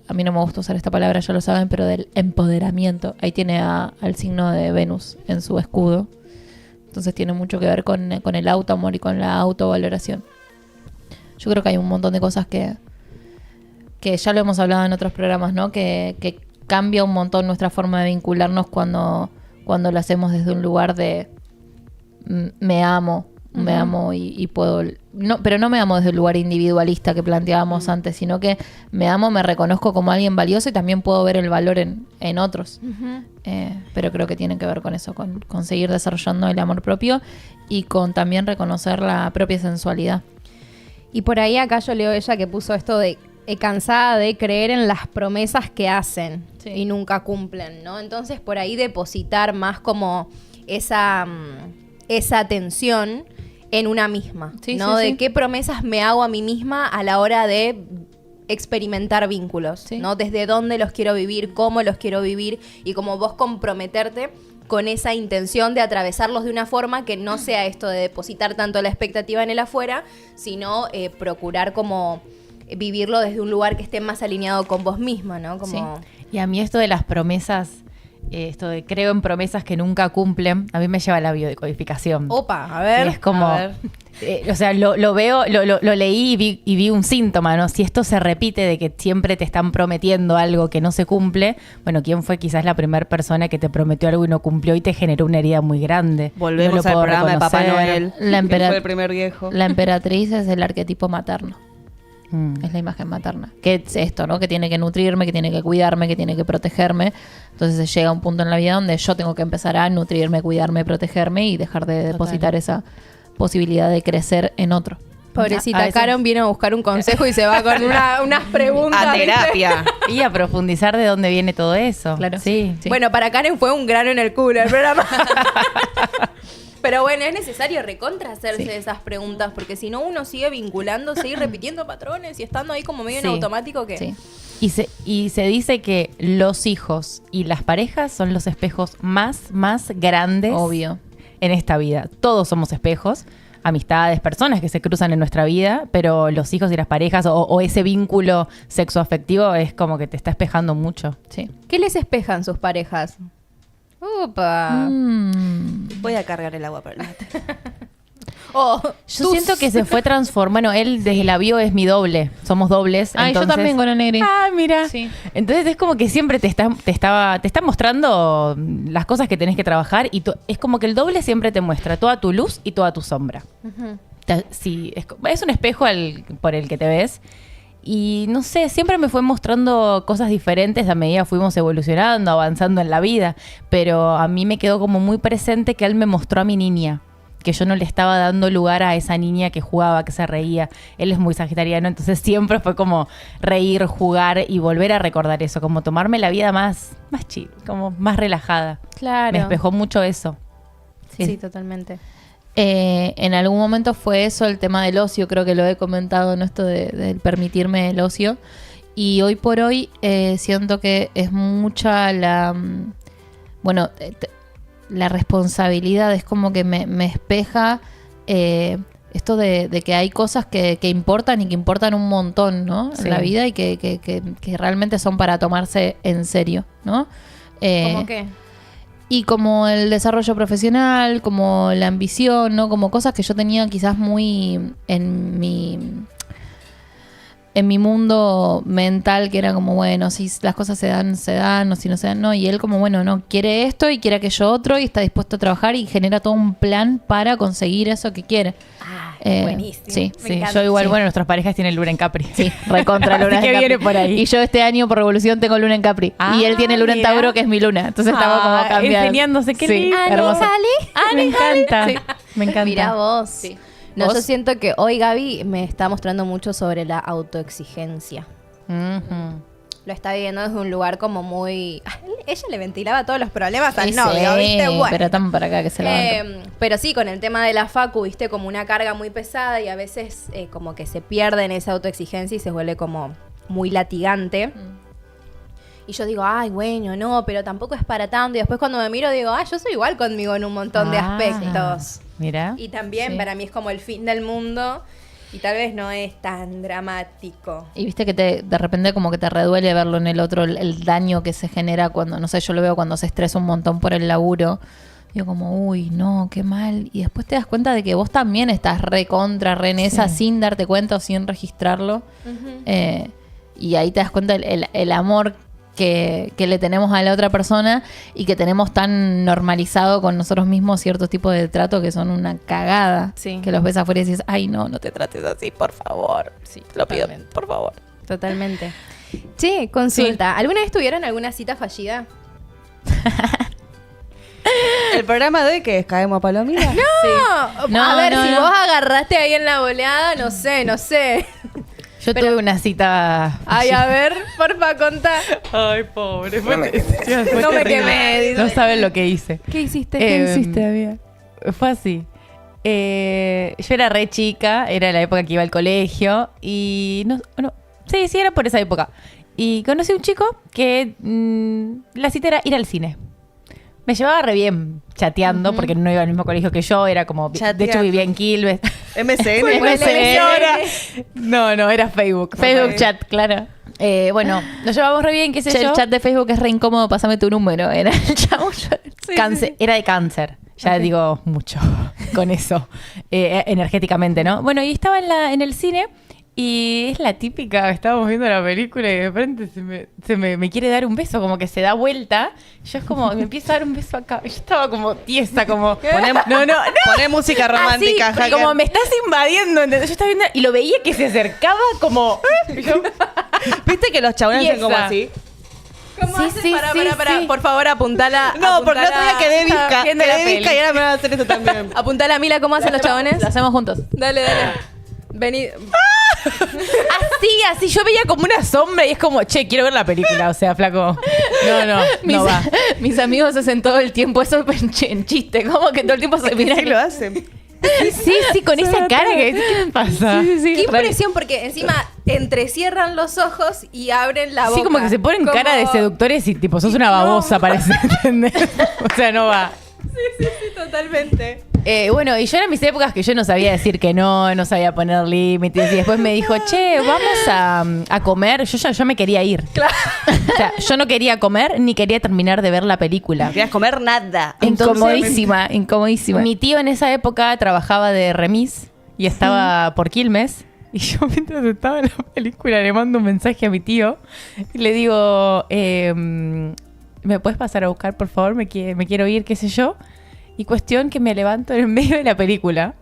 [SPEAKER 2] A mí no me gusta usar esta palabra, ya lo saben, pero del empoderamiento. Ahí tiene al signo de Venus en su escudo. Entonces tiene mucho que ver con el autoamor y con la autovaloración. Yo creo que hay un montón de cosas que ya lo hemos hablado en otros programas, ¿no? Que cambia un montón nuestra forma de vincularnos cuando lo hacemos desde un lugar de me amo y puedo... No, pero no me amo desde el lugar individualista que planteábamos antes, sino que me amo, me reconozco como alguien valioso y también puedo ver el valor en otros. Pero creo que tiene que ver con eso, con seguir desarrollando el amor propio y con también reconocer la propia sensualidad.
[SPEAKER 3] Y por ahí acá yo leo ella que puso esto de cansada de creer en las promesas que hacen y nunca cumplen, ¿no? Entonces por ahí depositar más como esa atención en una misma, ¿no? De qué promesas me hago a mí misma a la hora de experimentar vínculos, ¿no? Desde dónde los quiero vivir, cómo los quiero vivir y como vos comprometerte con esa intención de atravesarlos de una forma que no sea esto de depositar tanto la expectativa en el afuera, sino procurar como vivirlo desde un lugar que esté más alineado con vos misma, ¿no? Como...
[SPEAKER 4] Y a mí esto de las promesas, esto de creo en promesas que nunca cumplen, a mí me lleva a la biodecodificación.
[SPEAKER 3] Opa, a ver.
[SPEAKER 4] Y es como...
[SPEAKER 1] A ver.
[SPEAKER 4] O sea, lo veo, lo leí y vi un síntoma, ¿no? Si esto se repite de que siempre te están prometiendo algo que no se cumple, bueno, ¿quién fue quizás la primera persona que te prometió algo y no cumplió y te generó una herida muy grande?
[SPEAKER 1] Volvemos
[SPEAKER 4] No lo
[SPEAKER 1] al
[SPEAKER 4] puedo
[SPEAKER 1] programa de Papá
[SPEAKER 4] reconocer.
[SPEAKER 1] Noel.
[SPEAKER 2] La
[SPEAKER 1] que fue el primer viejo.
[SPEAKER 2] La emperatriz es el arquetipo materno.
[SPEAKER 4] Mm.
[SPEAKER 2] Es la imagen materna. Que es esto, ¿no? Que tiene que nutrirme, que tiene que cuidarme, que tiene que protegerme. Entonces llega un punto en la vida donde yo tengo que empezar a nutrirme, cuidarme, protegerme y dejar de depositar esa posibilidad de crecer en otro.
[SPEAKER 3] Pobrecita,
[SPEAKER 4] A veces-
[SPEAKER 3] Karen viene a buscar un consejo y se va con unas preguntas.
[SPEAKER 1] A
[SPEAKER 3] ¿viste?
[SPEAKER 1] terapia.
[SPEAKER 4] Y a profundizar de dónde viene todo eso.
[SPEAKER 2] Claro.
[SPEAKER 4] Sí.
[SPEAKER 3] Bueno, para Karen fue un grano en el culo el programa. Pero bueno, es necesario recontra hacerse esas preguntas, porque si no uno sigue vinculándose y repitiendo patrones y estando ahí como medio en
[SPEAKER 4] Sí.
[SPEAKER 3] automático que...
[SPEAKER 2] Sí.
[SPEAKER 4] Y se dice que los hijos y las parejas son los espejos más grandes
[SPEAKER 2] Obvio.
[SPEAKER 4] en esta vida. Todos somos espejos, amistades, personas que se cruzan en nuestra vida, pero los hijos y las parejas o ese vínculo sexoafectivo es como que te está espejando mucho.
[SPEAKER 2] Sí.
[SPEAKER 3] ¿Qué les espejan sus parejas? Upa.
[SPEAKER 1] Voy a cargar el agua para el mate.
[SPEAKER 4] Yo siento que se fue transformando. Bueno, él desde la bio es mi doble. Somos dobles.
[SPEAKER 2] Ay,
[SPEAKER 4] entonces...
[SPEAKER 2] yo también con el negri.
[SPEAKER 4] Ah, mira.
[SPEAKER 2] Sí.
[SPEAKER 4] Entonces es como que siempre te está mostrando las cosas que tenés que trabajar y es como que el doble siempre te muestra toda tu luz y toda tu sombra. Sí, es un espejo por el que te ves. Y no sé, siempre me fue mostrando cosas diferentes a medida que fuimos evolucionando, avanzando en la vida. Pero a mí me quedó como muy presente que él me mostró a mi niña. Que yo no le estaba dando lugar a esa niña que jugaba, que se reía. Él es muy sagitariano, entonces siempre fue como reír, jugar y volver a recordar eso. Como tomarme la vida más chill, como más relajada.
[SPEAKER 3] Claro.
[SPEAKER 4] Me despejó mucho eso.
[SPEAKER 3] Sí, totalmente.
[SPEAKER 2] En algún momento fue eso el tema del ocio, creo que lo he comentado, ¿no? Esto del permitirme el ocio. Y hoy por hoy siento que es mucha la... Bueno, la responsabilidad es como que me espeja esto de que hay cosas que importan y que importan un montón, ¿no?
[SPEAKER 4] Sí.
[SPEAKER 2] En la vida y que realmente son para tomarse en serio, ¿no?
[SPEAKER 3] ¿Cómo qué?
[SPEAKER 2] Y como el desarrollo profesional, como la ambición, ¿no? Como cosas que yo tenía quizás muy en mi mundo mental, que era como, bueno, si las cosas se dan, o si no se dan, no. Y él como, bueno, no, quiere esto y quiere aquello otro y está dispuesto a trabajar y genera todo un plan para conseguir eso que quiere.
[SPEAKER 3] Buenísimo.
[SPEAKER 2] Sí,
[SPEAKER 3] Me
[SPEAKER 4] Sí,
[SPEAKER 3] encanta.
[SPEAKER 4] yo igual,
[SPEAKER 2] Sí.
[SPEAKER 4] bueno, nuestras parejas tienen luna en Capri.
[SPEAKER 2] Sí, recontra luna
[SPEAKER 4] Así
[SPEAKER 2] en
[SPEAKER 4] que
[SPEAKER 2] Capri.
[SPEAKER 4] viene por ahí.
[SPEAKER 2] Y yo este año por revolución tengo luna en Capri.
[SPEAKER 4] Ah,
[SPEAKER 2] y él tiene luna en
[SPEAKER 4] mira.
[SPEAKER 2] Tauro, que es mi luna. Entonces estamos como cambiando.
[SPEAKER 4] Enseñándose, qué lindo.
[SPEAKER 2] hermoso.
[SPEAKER 4] Me encanta. Me encanta.
[SPEAKER 3] Mirá vos.
[SPEAKER 2] Sí.
[SPEAKER 3] No,
[SPEAKER 2] ¿Vos?
[SPEAKER 3] yo siento que hoy Gaby me está mostrando mucho sobre la autoexigencia.
[SPEAKER 4] Ujú.
[SPEAKER 3] Lo está viviendo desde un lugar como muy... Ella le ventilaba todos los problemas al
[SPEAKER 2] Sí,
[SPEAKER 3] novio, ¿viste? Bueno.
[SPEAKER 2] pero estamos para acá que se levanta.
[SPEAKER 3] Pero sí, con el tema de la facu, viste, como una carga muy pesada y a veces como que se pierde en esa autoexigencia y se vuelve como muy latigante. Y yo digo, ay, bueno, no, pero tampoco es para tanto. Y después cuando me miro digo, yo soy igual conmigo en un montón de aspectos.
[SPEAKER 4] Mira.
[SPEAKER 3] Y también
[SPEAKER 2] Sí.
[SPEAKER 3] para mí es como el fin del mundo y tal vez no es tan dramático.
[SPEAKER 2] Y viste que de repente como que te reduele verlo en el otro, el daño que se genera cuando, no sé, yo lo veo cuando se estresa un montón por el laburo. Digo como, uy, no, qué mal. Y después te das cuenta de que vos también estás re en esa sin darte cuenta o sin registrarlo. Y ahí te das cuenta el amor que le tenemos a la otra persona y que tenemos tan normalizado con nosotros mismos ciertos tipos de trato que son una cagada.
[SPEAKER 3] Sí.
[SPEAKER 2] Que los ves afuera y dices, ay, no te trates así, por favor.
[SPEAKER 3] Sí,
[SPEAKER 2] Te lo pido,
[SPEAKER 3] totalmente.
[SPEAKER 2] por favor.
[SPEAKER 3] Totalmente. Che, consulta. ¿Alguna vez tuvieron alguna cita fallida?
[SPEAKER 1] El programa de hoy que es Caemos a Palomita.
[SPEAKER 2] No,
[SPEAKER 3] a ver,
[SPEAKER 2] no,
[SPEAKER 3] si
[SPEAKER 2] no.
[SPEAKER 3] vos agarraste ahí en la boleada, no sé.
[SPEAKER 4] Yo tuve una cita.
[SPEAKER 3] Ay, a ver, porfa, contá.
[SPEAKER 4] Ay, pobre.
[SPEAKER 3] No me quemé, dice.
[SPEAKER 4] No saben lo que hice.
[SPEAKER 3] ¿Qué hiciste?
[SPEAKER 4] amiga? Fue así. Yo era re chica, era la época que iba al colegio y sí, era por esa época. Y conocí a un chico que la cita era ir al cine. Me llevaba re bien chateando porque no iba al mismo colegio que yo, era como, de
[SPEAKER 1] Chateando.
[SPEAKER 4] hecho vivía en Quilmes.
[SPEAKER 1] MCN.
[SPEAKER 4] No, era Facebook.
[SPEAKER 2] Facebook chat, claro.
[SPEAKER 4] Bueno, nos llevamos re bien, qué sé
[SPEAKER 2] Che,
[SPEAKER 4] yo.
[SPEAKER 2] el chat de Facebook es re incómodo, pásame tu número. Era el chabullo.
[SPEAKER 4] Era de cáncer. Ya digo mucho con eso, energéticamente, ¿no? Bueno, y estaba en el cine y es la típica, estábamos viendo la película y de repente me quiere dar un beso, como que se da vuelta. Yo es como, me empieza a dar un beso acá. Yo estaba como tiesa, como...
[SPEAKER 1] Poné música romántica,
[SPEAKER 4] Así,
[SPEAKER 1] hacker.
[SPEAKER 4] como me estás invadiendo, ¿entendés? Yo estaba viendo y lo veía que se acercaba como... yo-
[SPEAKER 1] ¿Viste que los chabones
[SPEAKER 4] Y
[SPEAKER 1] hacen como
[SPEAKER 4] esa.
[SPEAKER 1] así?
[SPEAKER 3] ¿Cómo
[SPEAKER 4] Sí,
[SPEAKER 3] haces?
[SPEAKER 4] sí,
[SPEAKER 3] Pará,
[SPEAKER 4] sí,
[SPEAKER 3] pará.
[SPEAKER 4] sí.
[SPEAKER 3] Por favor, apuntala.
[SPEAKER 1] No, porque no tenía que de Vizca.
[SPEAKER 4] viendo
[SPEAKER 1] Quedé
[SPEAKER 4] la
[SPEAKER 1] Vizca
[SPEAKER 4] peli.
[SPEAKER 1] y ahora me van a hacer esto también.
[SPEAKER 3] Apuntala, Mila, ¿cómo hacen los chabones?
[SPEAKER 2] Lo hacemos juntos.
[SPEAKER 3] Dale. Vení.
[SPEAKER 4] Así, yo veía como una sombra y es como, che, quiero ver la película, o sea, flaco. No va.
[SPEAKER 2] Mis amigos hacen todo el tiempo eso en chiste, como que todo el tiempo se miran.
[SPEAKER 1] Sí lo hacen.
[SPEAKER 4] Sí, con esa cara que ¿qué me pasa?
[SPEAKER 3] Qué impresión, porque encima entrecierran los ojos y abren la boca.
[SPEAKER 4] Sí, como que se ponen cara de seductores y tipo, sos una babosa, parece, ¿entendés? O sea, no va.
[SPEAKER 3] Sí, totalmente.
[SPEAKER 4] Bueno, y yo en mis épocas que yo no sabía decir que no sabía poner límites. Y después me dijo, che, vamos a comer. Yo me quería ir. Claro. O sea, yo no quería comer ni quería terminar de ver la película.
[SPEAKER 1] No querías comer nada.
[SPEAKER 2] Incomodísima.
[SPEAKER 4] Mi tío en esa época trabajaba de remis y estaba por Quilmes. Y yo mientras estaba en la película le mando un mensaje a mi tío y le digo, ¿me puedes pasar a buscar, por favor? Me quiero ir, qué sé yo. Y cuestión que me levanto en medio de la película.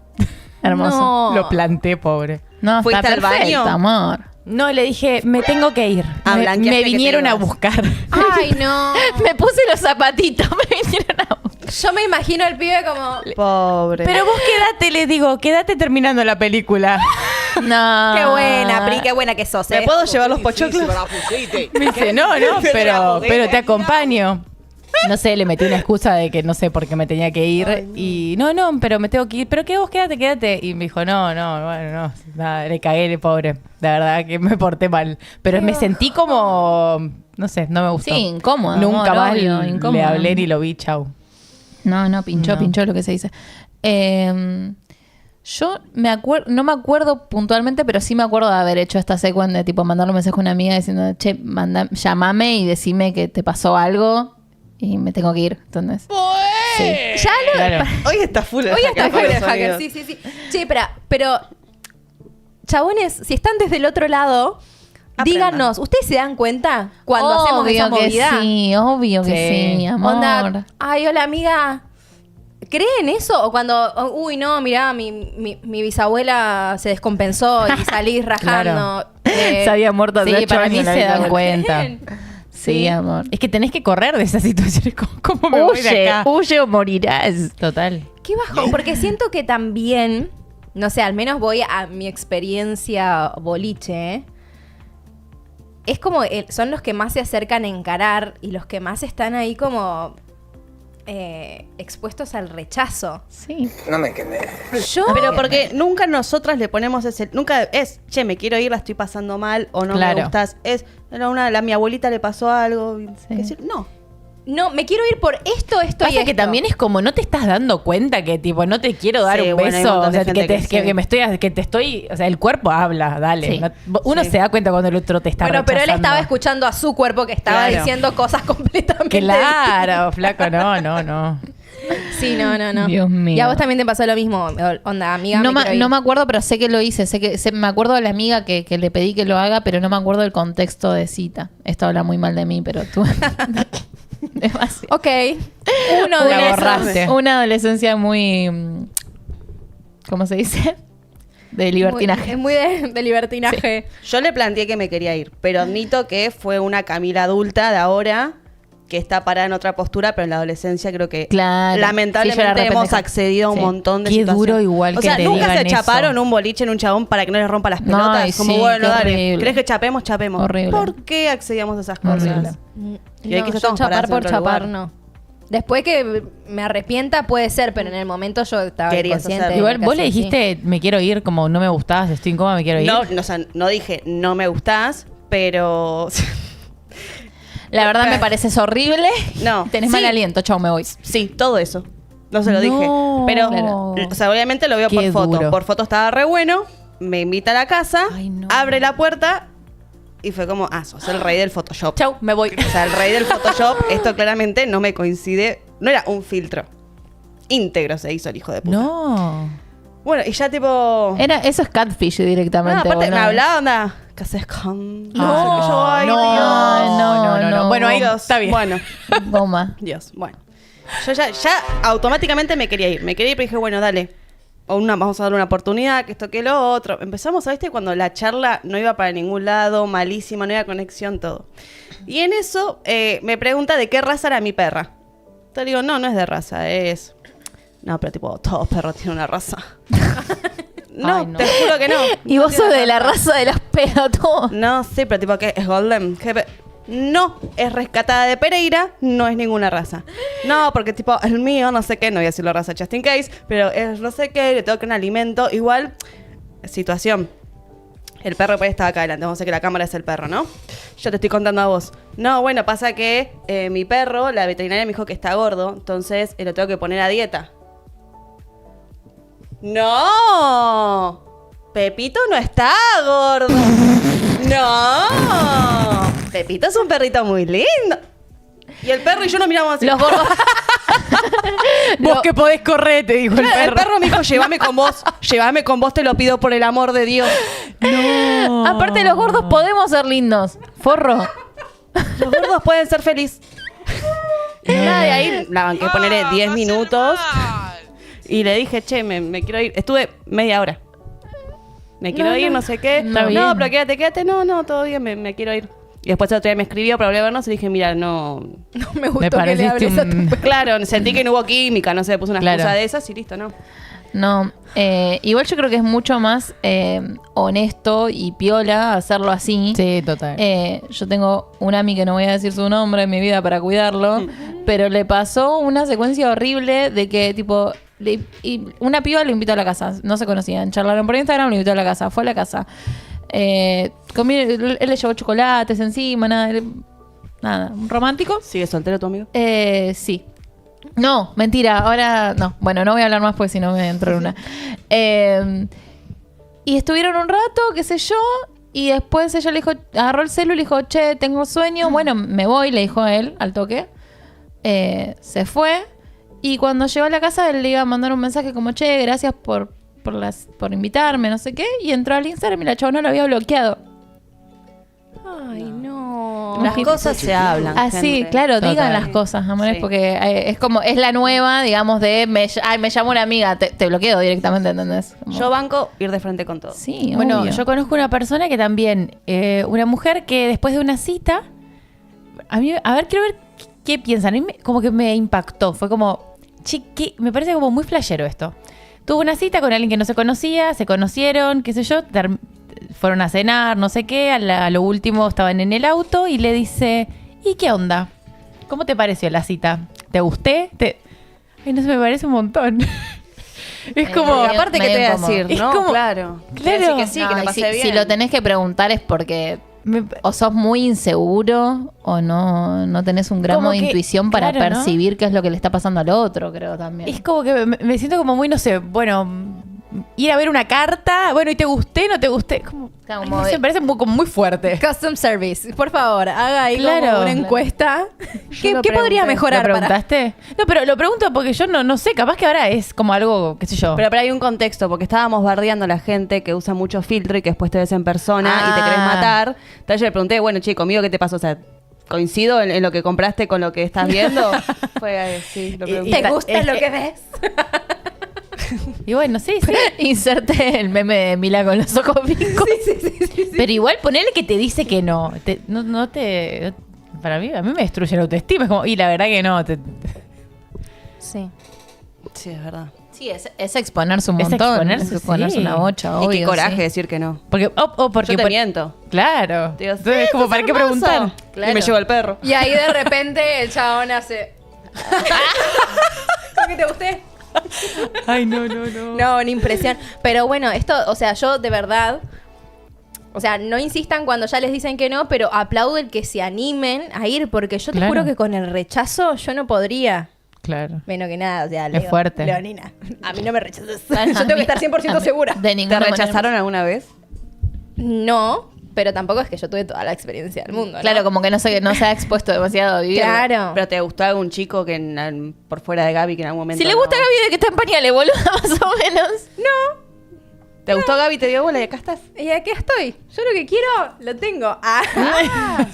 [SPEAKER 2] Hermoso.
[SPEAKER 3] No.
[SPEAKER 4] Lo planté, pobre.
[SPEAKER 2] No,
[SPEAKER 1] ¿Fuiste
[SPEAKER 2] está
[SPEAKER 1] al
[SPEAKER 2] perfecto,
[SPEAKER 1] baño?
[SPEAKER 2] amor.
[SPEAKER 4] No, le dije, me tengo que ir.
[SPEAKER 1] Ah,
[SPEAKER 4] Me
[SPEAKER 1] blanqueaste que te
[SPEAKER 4] vinieron a
[SPEAKER 1] ibas.
[SPEAKER 4] buscar.
[SPEAKER 3] Ay, no.
[SPEAKER 2] Me puse los zapatitos, me vinieron a buscar.
[SPEAKER 3] Yo me imagino al pibe como...
[SPEAKER 1] Pobre.
[SPEAKER 4] Pero vos quédate, les digo, quédate terminando la película.
[SPEAKER 2] No.
[SPEAKER 3] Qué buena, Pri, qué buena que sos,
[SPEAKER 1] ¿Me puedo llevar los pochoclos?
[SPEAKER 4] Me dice, no, pero te acompaño. No sé, le metí una excusa de que no sé por qué me tenía que ir.
[SPEAKER 1] Ay, no.
[SPEAKER 4] Y no, pero me tengo que ir. Pero que vos quédate. Y me dijo, no, nada, le cagué, pobre. La verdad que me porté mal. Pero me sentí como, no sé, no me gustó.
[SPEAKER 2] Sí, incómodo.
[SPEAKER 4] Nunca
[SPEAKER 2] amor,
[SPEAKER 4] más
[SPEAKER 2] obvio,
[SPEAKER 4] le
[SPEAKER 2] incómodo.
[SPEAKER 4] hablé ni lo vi, chau.
[SPEAKER 2] No, pinchó lo que se dice. Yo no me acuerdo puntualmente, pero sí me acuerdo de haber hecho esta secuencia de tipo mandarle un mensaje a una amiga diciendo, che, llamame y decime que te pasó algo y me tengo que ir. Entonces, sí.
[SPEAKER 3] Ya lo...
[SPEAKER 4] Claro.
[SPEAKER 1] Hoy está full el
[SPEAKER 3] Hoy está
[SPEAKER 1] hacker,
[SPEAKER 3] full el
[SPEAKER 1] los
[SPEAKER 3] hacker,
[SPEAKER 1] sonidos.
[SPEAKER 3] sí. Che, pero... Chabones, si están desde el otro lado...
[SPEAKER 1] Aprendan.
[SPEAKER 3] Díganos, ¿ustedes se dan cuenta cuando hacemos esa
[SPEAKER 2] Obvio que
[SPEAKER 3] movida?
[SPEAKER 2] sí, obvio que
[SPEAKER 4] Sí.
[SPEAKER 2] sí, amor.
[SPEAKER 3] Onda, ay, hola amiga. ¿Creen eso? O cuando, uy, no, mirá, mi bisabuela se descompensó y salís rajando.
[SPEAKER 4] Claro.
[SPEAKER 3] Eh,
[SPEAKER 4] Se había muerto hace Sí, 8 para mí años, se la dan vida. cuenta.
[SPEAKER 2] Sí, amor.
[SPEAKER 4] Es que tenés que correr de esas situaciones. ¿Cómo me voy de acá?
[SPEAKER 2] Huye o morirás.
[SPEAKER 4] Total.
[SPEAKER 3] Qué bajón, porque siento que también, no sé, al menos voy a mi experiencia boliche, ¿eh? Es como, son los que más se acercan a encarar y los que más están ahí como expuestos al rechazo.
[SPEAKER 2] Sí.
[SPEAKER 5] No me quemé.
[SPEAKER 3] Yo,
[SPEAKER 1] Pero porque nunca nosotras le ponemos ese... Nunca es, che, me quiero ir, la estoy pasando mal o no
[SPEAKER 4] Claro.
[SPEAKER 1] me gustas. Es, mi abuelita le pasó algo. Y
[SPEAKER 2] Sí.
[SPEAKER 1] decir, no.
[SPEAKER 3] no, me quiero ir por esto y
[SPEAKER 4] Pasa
[SPEAKER 3] esto.
[SPEAKER 4] que también es como no te estás dando cuenta que tipo no te quiero dar
[SPEAKER 1] Sí,
[SPEAKER 4] un
[SPEAKER 1] bueno, hay un
[SPEAKER 4] beso,
[SPEAKER 1] montón
[SPEAKER 4] o
[SPEAKER 1] de
[SPEAKER 4] sea,
[SPEAKER 1] gente
[SPEAKER 4] que
[SPEAKER 1] que sí.
[SPEAKER 4] te estoy, o sea, el cuerpo habla, dale.
[SPEAKER 2] Sí.
[SPEAKER 4] Uno
[SPEAKER 1] Sí.
[SPEAKER 4] se da cuenta cuando el otro te está
[SPEAKER 3] Bueno, pero él
[SPEAKER 4] rechazando.
[SPEAKER 3] estaba escuchando a su cuerpo que estaba
[SPEAKER 1] Claro.
[SPEAKER 3] diciendo cosas completamente
[SPEAKER 4] Claro, flaco, no.
[SPEAKER 3] distintas. Sí, no.
[SPEAKER 2] Dios mío.
[SPEAKER 3] Y a vos también te pasó lo mismo, onda, amiga.
[SPEAKER 2] No,
[SPEAKER 3] quiero ir.
[SPEAKER 2] no me acuerdo, pero sé que lo hice. Me acuerdo de la amiga que le pedí que lo haga, pero no me acuerdo del contexto de cita. Esto habla muy mal de mí, pero tú... Demasiado.
[SPEAKER 3] Ok. Uno de
[SPEAKER 4] La
[SPEAKER 3] esos.
[SPEAKER 4] borraste.
[SPEAKER 2] Una adolescencia muy... ¿Cómo se dice? De libertinaje.
[SPEAKER 3] Es muy de libertinaje.
[SPEAKER 1] Yo le planteé que me quería ir, pero admito que fue una Camila adulta de ahora que está parada en otra postura, pero en la adolescencia creo que
[SPEAKER 2] Claro. Sí, yo
[SPEAKER 1] lamentablemente
[SPEAKER 2] era re
[SPEAKER 1] hemos
[SPEAKER 2] pendeja.
[SPEAKER 1] accedido a un
[SPEAKER 2] Sí.
[SPEAKER 1] montón de
[SPEAKER 4] Qué
[SPEAKER 1] situaciones.
[SPEAKER 4] duro igual
[SPEAKER 1] o
[SPEAKER 4] que
[SPEAKER 1] sea,
[SPEAKER 4] te
[SPEAKER 1] nunca
[SPEAKER 4] digan
[SPEAKER 1] se chaparon
[SPEAKER 4] eso.
[SPEAKER 1] un boliche en un chabón para que no les rompa las
[SPEAKER 2] No,
[SPEAKER 1] pelotas.
[SPEAKER 2] ay,
[SPEAKER 1] Como
[SPEAKER 2] sí,
[SPEAKER 1] bueno,
[SPEAKER 2] qué
[SPEAKER 1] dale.
[SPEAKER 2] horrible.
[SPEAKER 1] ¿Crees que chapemos? Chapemos.
[SPEAKER 2] Horrible.
[SPEAKER 1] ¿Por qué accedíamos a esas cosas?
[SPEAKER 2] Horrible.
[SPEAKER 1] Y ahí
[SPEAKER 3] No,
[SPEAKER 1] quizás
[SPEAKER 3] yo
[SPEAKER 1] estamos
[SPEAKER 3] chapar
[SPEAKER 1] paradas en
[SPEAKER 3] por
[SPEAKER 1] otro
[SPEAKER 3] chapar,
[SPEAKER 1] lugar.
[SPEAKER 3] no. Después que me arrepienta puede ser, pero en el momento yo estaba
[SPEAKER 1] Querías
[SPEAKER 3] consciente.
[SPEAKER 1] hacerlo.
[SPEAKER 4] Igual vos le dijiste, me quiero ir, como no me gustabas, estoy incómoda, me quiero ir.
[SPEAKER 1] No, o sea, no dije no me gustás, pero
[SPEAKER 2] La verdad me pareces horrible.
[SPEAKER 1] No.
[SPEAKER 2] Tenés
[SPEAKER 1] Sí.
[SPEAKER 2] mal aliento. Chau, me voy.
[SPEAKER 1] sí, todo eso. No se lo
[SPEAKER 4] No.
[SPEAKER 1] dije. Pero,
[SPEAKER 2] Claro.
[SPEAKER 1] o sea, obviamente lo veo
[SPEAKER 4] Qué
[SPEAKER 1] por foto.
[SPEAKER 4] duro.
[SPEAKER 1] Por foto estaba re bueno. Me invita a la casa,
[SPEAKER 2] Ay, no.
[SPEAKER 1] abre la puerta y fue como, sos el rey del Photoshop.
[SPEAKER 2] Chau, me voy.
[SPEAKER 1] O sea, el rey del Photoshop, esto claramente no me coincide. No era un filtro. Íntegro se hizo el hijo de puta.
[SPEAKER 4] No.
[SPEAKER 1] Bueno, y ya tipo...
[SPEAKER 2] Eso es catfish directamente.
[SPEAKER 1] No, aparte,
[SPEAKER 2] boludo.
[SPEAKER 1] me hablaba, onda, ¿qué haces con...?
[SPEAKER 4] No,
[SPEAKER 1] sé qué yo, ay, Dios.
[SPEAKER 2] no.
[SPEAKER 4] Bueno, ahí
[SPEAKER 1] Dios.
[SPEAKER 4] está bien.
[SPEAKER 1] Bueno,
[SPEAKER 2] Goma.
[SPEAKER 1] Dios, bueno. Yo ya automáticamente me quería ir. Me quería ir, pero dije, bueno, dale. Vamos a darle una oportunidad, que esto, que lo otro. Empezamos, ¿sabes? Cuando la charla no iba para ningún lado, malísima, no había conexión, todo. Y en eso me pregunta de qué raza era mi perra. Entonces digo, no es de raza, es... No, pero tipo, todos perros tienen una raza. No,
[SPEAKER 2] Ay, no.
[SPEAKER 1] te juro que no.
[SPEAKER 2] Y
[SPEAKER 1] No
[SPEAKER 2] vos
[SPEAKER 1] tiene
[SPEAKER 2] sos de la raza de los pelotudos.
[SPEAKER 1] No, sí, pero tipo, ¿qué? ¿Es Golden? No, es rescatada de Pereira, no es ninguna raza. No, porque tipo, el mío, no sé qué, no voy a decir la raza just in case, pero es no sé qué, le tengo que un alimento. Igual, situación. El perro pues estaba acá adelante, vamos a decir que la cámara es el perro, ¿no? Yo te estoy contando a vos. No, bueno, pasa que mi perro, la veterinaria me dijo que está gordo, entonces lo tengo que poner a dieta. No, Pepito no está gordo. No, Pepito es un perrito muy lindo. Y el perro y yo nos miramos así.
[SPEAKER 2] Los gordos.
[SPEAKER 4] Vos que podés correr, te dijo el perro.
[SPEAKER 1] El perro me dijo, llévame con vos, te lo pido por el amor de Dios.
[SPEAKER 4] No.
[SPEAKER 2] Aparte, los gordos podemos ser lindos. Forro.
[SPEAKER 1] Los gordos pueden ser felices. Y nada, y ahí la banqué ponerle 10 minutos. Y le dije, che, me quiero ir. Estuve media hora. Me quiero ir, no sé qué.
[SPEAKER 2] Está
[SPEAKER 1] No,
[SPEAKER 2] bien.
[SPEAKER 1] pero quédate. No, todo bien, me quiero ir. Y después el otro día me escribió para volver a vernos y dije, mira, no...
[SPEAKER 3] No me gustó
[SPEAKER 4] Me
[SPEAKER 3] que le
[SPEAKER 4] pareciste
[SPEAKER 3] hables a tu
[SPEAKER 4] un...
[SPEAKER 1] Claro, sentí que no hubo química, no sé, puse una
[SPEAKER 4] Claro.
[SPEAKER 1] excusa de esas y listo, ¿no?
[SPEAKER 2] No, igual yo creo que es mucho más honesto y piola hacerlo así.
[SPEAKER 4] Sí, total.
[SPEAKER 2] Yo tengo un amigo que no voy a decir su nombre en mi vida para cuidarlo, pero le pasó una secuencia horrible de que tipo y una piba lo invitó a la casa, no se conocían, charlaron por Instagram, lo invitó a la casa, fue a la casa. Él le llevó chocolates encima, nada, un romántico.
[SPEAKER 1] ¿Sigue soltero tu amigo?
[SPEAKER 2] Sí. No, mentira, ahora no. Bueno, no voy a hablar más porque si no me entro en una. Y estuvieron un rato, qué sé yo, y después ella le dijo, agarró el celu y le dijo, che, tengo sueño, bueno, me voy, le dijo a él al toque. Se fue, y cuando llegó a la casa él le iba a mandar un mensaje como, che, gracias por invitarme, no sé qué, y entró al Instagram y la chabona lo había bloqueado.
[SPEAKER 3] Ay, no.
[SPEAKER 1] Las cosas se hablan.
[SPEAKER 2] Así,
[SPEAKER 1] gente.
[SPEAKER 2] claro,
[SPEAKER 4] Total.
[SPEAKER 2] digan las cosas, amores,
[SPEAKER 1] Sí.
[SPEAKER 2] porque es como, es la nueva, digamos, de, me llama una amiga, te bloqueo directamente, ¿entendés? Como-
[SPEAKER 1] Yo banco ir de frente con todo.
[SPEAKER 2] Sí,
[SPEAKER 4] Bueno,
[SPEAKER 2] obvio.
[SPEAKER 4] yo conozco una persona que también, una mujer que después de una cita, a ver, quiero ver qué piensan. A mí como que me impactó. Fue como, me parece como muy flashero esto. Tuvo una cita con alguien que no se conocía, se conocieron, qué sé yo, fueron a cenar, no sé qué, a lo último estaban en el auto y le dice, ¿y qué onda? ¿Cómo te pareció la cita? ¿Te gusté? Ay, no sé, me parece un montón. Es como...
[SPEAKER 2] medio-
[SPEAKER 1] Aparte, ¿qué te voy a
[SPEAKER 2] incómodo.
[SPEAKER 1] decir?
[SPEAKER 4] Es
[SPEAKER 1] No,
[SPEAKER 4] como-
[SPEAKER 1] claro.
[SPEAKER 4] Claro.
[SPEAKER 1] Te voy a decir que sí,
[SPEAKER 2] No,
[SPEAKER 1] que la
[SPEAKER 2] y
[SPEAKER 1] pasé bien.
[SPEAKER 2] si lo tenés que preguntar es porque o sos muy inseguro o no tenés un gramo
[SPEAKER 4] Como
[SPEAKER 2] de
[SPEAKER 4] que,
[SPEAKER 2] intuición para
[SPEAKER 4] claro, ¿no?
[SPEAKER 2] percibir qué es lo que le está pasando al otro, creo también.
[SPEAKER 4] Es como que me siento como muy, no sé, bueno, ir a ver una carta, bueno, ¿y te gusté, no te gusté? Como,
[SPEAKER 2] Claro,
[SPEAKER 4] ay,
[SPEAKER 2] como
[SPEAKER 4] no sé,
[SPEAKER 2] de-
[SPEAKER 4] me parece como muy fuerte.
[SPEAKER 3] Custom service, por favor, haga ahí
[SPEAKER 4] Claro.
[SPEAKER 3] como una
[SPEAKER 4] Claro.
[SPEAKER 3] encuesta. ¿Qué
[SPEAKER 1] lo
[SPEAKER 3] podría
[SPEAKER 1] pregunté.
[SPEAKER 3] mejorar
[SPEAKER 4] ¿Lo
[SPEAKER 3] para...?
[SPEAKER 4] preguntaste? No, pero lo pregunto porque yo no sé, capaz que ahora es como algo, qué sé yo.
[SPEAKER 1] Pero hay un contexto, porque estábamos bardeando a la gente que usa mucho filtro y que después te ves en persona y te querés
[SPEAKER 4] Ah.
[SPEAKER 1] matar. Entonces yo le pregunté, bueno, che, ¿conmigo qué te pasó? O sea, ¿coincido en lo que compraste con lo que estás viendo? Fue sí, lo pregunté.
[SPEAKER 3] ¿Te gusta
[SPEAKER 4] es
[SPEAKER 3] lo
[SPEAKER 4] que-
[SPEAKER 3] que ves?
[SPEAKER 4] Y bueno, sí.
[SPEAKER 2] Inserte el meme de Mila con los ojos picos.
[SPEAKER 4] Pero igual ponele que te dice que no. Para mí, a mí me destruye la autoestima. Es como, y la verdad que no.
[SPEAKER 3] Sí.
[SPEAKER 1] Sí, es verdad.
[SPEAKER 2] Sí, es exponerse un
[SPEAKER 4] Es
[SPEAKER 2] montón.
[SPEAKER 4] exponerse,
[SPEAKER 2] es exponerse
[SPEAKER 4] sí.
[SPEAKER 2] una bocha, obvio.
[SPEAKER 1] y qué coraje
[SPEAKER 2] sí.
[SPEAKER 1] decir que no.
[SPEAKER 4] Porque, porque
[SPEAKER 1] Yo te
[SPEAKER 4] por-
[SPEAKER 1] miento.
[SPEAKER 4] Claro.
[SPEAKER 1] Te digo,
[SPEAKER 4] Entonces,
[SPEAKER 1] "Sí,
[SPEAKER 4] como
[SPEAKER 1] sos
[SPEAKER 4] para qué
[SPEAKER 1] hermoso".
[SPEAKER 4] preguntar.
[SPEAKER 2] Claro.
[SPEAKER 1] Y me llevo al perro.
[SPEAKER 3] Y ahí de repente el chabón hace... ¿Cómo que te gusté?
[SPEAKER 4] Ay, no.
[SPEAKER 3] No, una impresión. Pero bueno, esto, o sea, yo de verdad... O sea, no insistan cuando ya les dicen que no, pero aplaudo el que se animen a ir, porque yo te
[SPEAKER 4] Claro.
[SPEAKER 3] juro que con el rechazo yo no podría.
[SPEAKER 4] Claro.
[SPEAKER 3] Menos que nada, o sea,
[SPEAKER 4] Es fuerte.
[SPEAKER 3] Leonina, a mí no me rechazas. Yo tengo que estar 100% segura.
[SPEAKER 2] De
[SPEAKER 1] ¿Te
[SPEAKER 2] ninguna manera.
[SPEAKER 1] rechazaron alguna vez?
[SPEAKER 3] No, pero tampoco es que yo tuve toda la experiencia del mundo, ¿no?
[SPEAKER 2] Claro, como que no se ha expuesto demasiado a vivir.
[SPEAKER 3] Claro.
[SPEAKER 1] ¿Pero te gustó algún chico que por fuera de Gaby que en algún momento
[SPEAKER 2] Si le
[SPEAKER 1] no?
[SPEAKER 2] gusta a Gaby de que está en pañales, boludo, más o menos.
[SPEAKER 3] No,
[SPEAKER 1] ¿Te gustó Gaby? ¿Te dio bola y acá estás?
[SPEAKER 3] y aquí estoy. Yo lo que quiero, lo tengo. Ah.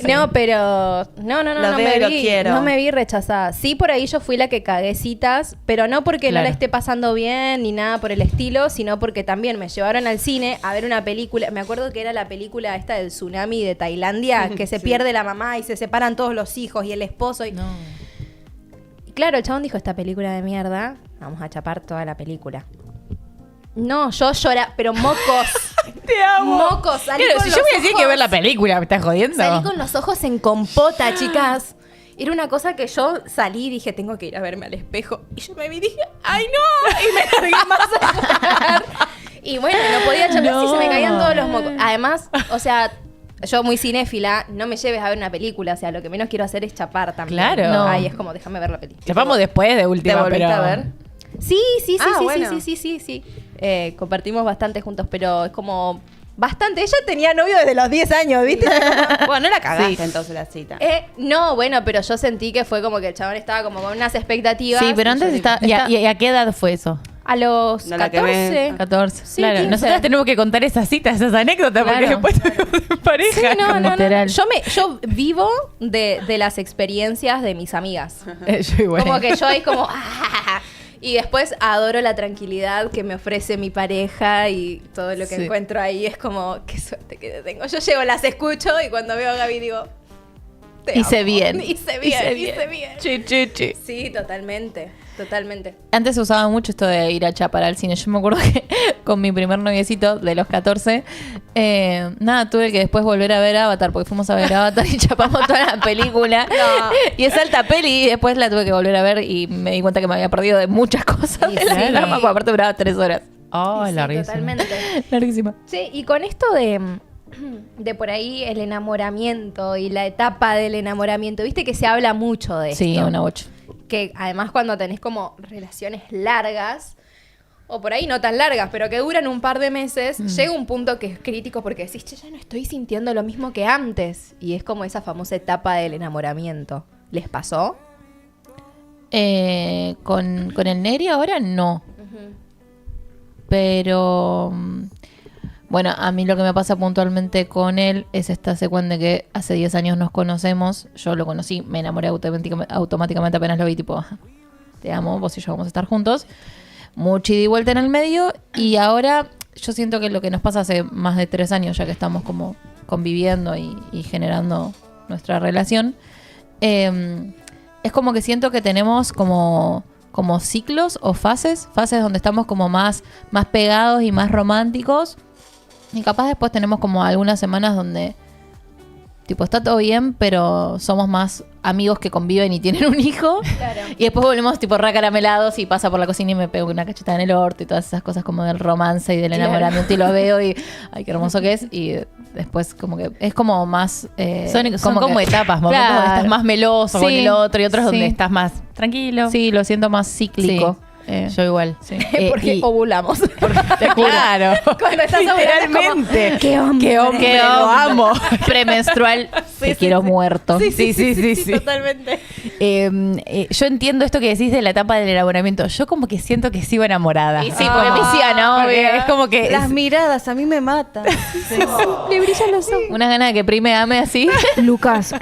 [SPEAKER 3] No, pero no
[SPEAKER 1] Lo veo y lo quiero.
[SPEAKER 3] no me vi rechazada. Sí, por ahí yo fui la que cagué citas, pero no porque no
[SPEAKER 4] Claro.
[SPEAKER 3] la esté pasando bien ni nada por el estilo, sino porque también me llevaron al cine a ver una película. Me acuerdo que era la película esta del tsunami de Tailandia, que se pierde la mamá y se separan todos los hijos y el esposo. Y claro, el chabón dijo, esta película de mierda, vamos a chapar toda la película. No, yo lloraba, pero mocos.
[SPEAKER 4] Te amo.
[SPEAKER 3] Mocos, salí
[SPEAKER 4] Claro,
[SPEAKER 3] con
[SPEAKER 4] si
[SPEAKER 3] los
[SPEAKER 4] yo voy a decir
[SPEAKER 3] ojos-
[SPEAKER 4] que ver la película, ¿me estás jodiendo?
[SPEAKER 3] Salí con los ojos en compota, chicas. Era una cosa que yo salí y dije, tengo que ir a verme al espejo. Y yo me vi y dije, ¡ay, no! Y me largué más a llorar. Y bueno, no podía chapar
[SPEAKER 4] No.
[SPEAKER 3] si se me caían todos los mocos. Además, o sea, yo muy cinéfila, no me lleves a ver una película. O sea, lo que menos quiero hacer es chapar también.
[SPEAKER 4] Claro.
[SPEAKER 3] No. Ay, es como, déjame ver la película.
[SPEAKER 4] Chapamos después de última,
[SPEAKER 1] ¿Te volviste
[SPEAKER 4] pero...
[SPEAKER 1] a ver?
[SPEAKER 3] Sí,
[SPEAKER 1] Ah, bueno.
[SPEAKER 3] sí. compartimos bastante juntos, pero es como bastante. Ella tenía novio desde los 10 años, ¿viste?
[SPEAKER 1] Bueno, no la cagaste
[SPEAKER 2] Sí.
[SPEAKER 1] entonces la cita.
[SPEAKER 3] No, bueno, pero yo sentí que fue como que el chabón estaba como con unas expectativas.
[SPEAKER 4] Sí, pero antes está... ¿Y a qué edad fue eso?
[SPEAKER 3] A los
[SPEAKER 1] No la quemé.
[SPEAKER 3] 14.
[SPEAKER 4] 14.
[SPEAKER 3] Sí,
[SPEAKER 4] claro,
[SPEAKER 3] 15.
[SPEAKER 4] nosotras tenemos que contar esas citas, esas anécdotas, porque
[SPEAKER 2] Claro.
[SPEAKER 4] después tuvimos en pareja.
[SPEAKER 3] Sí, no.
[SPEAKER 4] Literal.
[SPEAKER 3] Yo vivo de las experiencias de mis amigas.
[SPEAKER 4] Yo igual.
[SPEAKER 3] Como que yo es como... Y después adoro la tranquilidad que me ofrece mi pareja y todo lo que
[SPEAKER 2] Sí.
[SPEAKER 3] encuentro ahí es como, qué suerte que tengo. Yo llego, las escucho y cuando veo a Gaby digo, te
[SPEAKER 2] Hice
[SPEAKER 3] amo.
[SPEAKER 2] bien.
[SPEAKER 3] Hice bien.
[SPEAKER 2] Chi, chi, chi.
[SPEAKER 3] Sí, totalmente.
[SPEAKER 2] Antes se usaba mucho esto de ir a chapar al cine. Yo me acuerdo que con mi primer noviecito de los 14, tuve que después volver a ver Avatar, porque fuimos a ver Avatar y chapamos toda la película.
[SPEAKER 3] No.
[SPEAKER 2] Y es alta peli, y después la tuve que volver a ver y me di cuenta que me había perdido de muchas cosas
[SPEAKER 3] Sí,
[SPEAKER 2] de la
[SPEAKER 3] sí.
[SPEAKER 2] trama, porque aparte duraba 3 horas.
[SPEAKER 4] Oh,
[SPEAKER 3] Sí,
[SPEAKER 4] larguísimo.
[SPEAKER 3] totalmente.
[SPEAKER 2] Larguísima.
[SPEAKER 3] Sí, y con esto de por ahí el enamoramiento y la etapa del enamoramiento, viste que se habla mucho de esto.
[SPEAKER 2] Sí, una 8.
[SPEAKER 3] Que además cuando tenés como relaciones largas, o por ahí no tan largas, pero que duran un par de meses, llega un punto que es crítico porque decís, che, ya no estoy sintiendo lo mismo que antes. Y es como esa famosa etapa del enamoramiento. ¿Les pasó?
[SPEAKER 2] Con el Neri ahora no. Pero bueno, a mí lo que me pasa puntualmente con él es esta secuencia de que hace 10 años nos conocemos. Yo lo conocí, me enamoré automáticamente apenas lo vi, tipo, te amo, vos y yo vamos a estar juntos. Mucha ida y vuelta en el medio. Y ahora yo siento que lo que nos pasa hace más de 3 años, ya que estamos como conviviendo y generando nuestra relación, es como que siento que tenemos como ciclos o fases donde estamos como más pegados y más románticos. Y capaz después tenemos como algunas semanas donde tipo está todo bien, pero somos más amigos que conviven y tienen un hijo.
[SPEAKER 3] Claro.
[SPEAKER 2] Y después volvemos tipo recaramelados y pasa por la cocina y me pego una cachetada en el orto y todas esas cosas como del romance y del
[SPEAKER 3] Claro.
[SPEAKER 2] enamoramiento y lo veo y ay, qué hermoso que es. Y después como que es como más...
[SPEAKER 4] Son como
[SPEAKER 2] que-
[SPEAKER 4] etapas, momentos
[SPEAKER 2] Claro.
[SPEAKER 4] donde estás más meloso con
[SPEAKER 2] Sí,
[SPEAKER 4] el otro y otros donde
[SPEAKER 2] sí.
[SPEAKER 4] estás más tranquilo.
[SPEAKER 2] Sí, lo siento más cíclico.
[SPEAKER 4] Yo igual.
[SPEAKER 2] Sí.
[SPEAKER 3] Porque
[SPEAKER 4] y-
[SPEAKER 3] ovulamos.
[SPEAKER 4] Claro.
[SPEAKER 3] Cuando estás ovulando es como,
[SPEAKER 4] Literalmente.
[SPEAKER 3] ¡qué hombre!
[SPEAKER 4] ¡Qué hombre! Lo amo.
[SPEAKER 2] Premenstrual, te quiero muerto.
[SPEAKER 4] Sí.
[SPEAKER 3] Totalmente.
[SPEAKER 4] Yo entiendo esto que decís de la etapa del enamoramiento. Yo como que siento que sigo enamorada.
[SPEAKER 2] Y sí, porque me hicieron, ¿no?
[SPEAKER 4] Porque es como que...
[SPEAKER 1] Las miradas a mí me matan.
[SPEAKER 3] Le brillan los ojos.
[SPEAKER 2] Una gana de que Pri me ame así.
[SPEAKER 5] Lucas,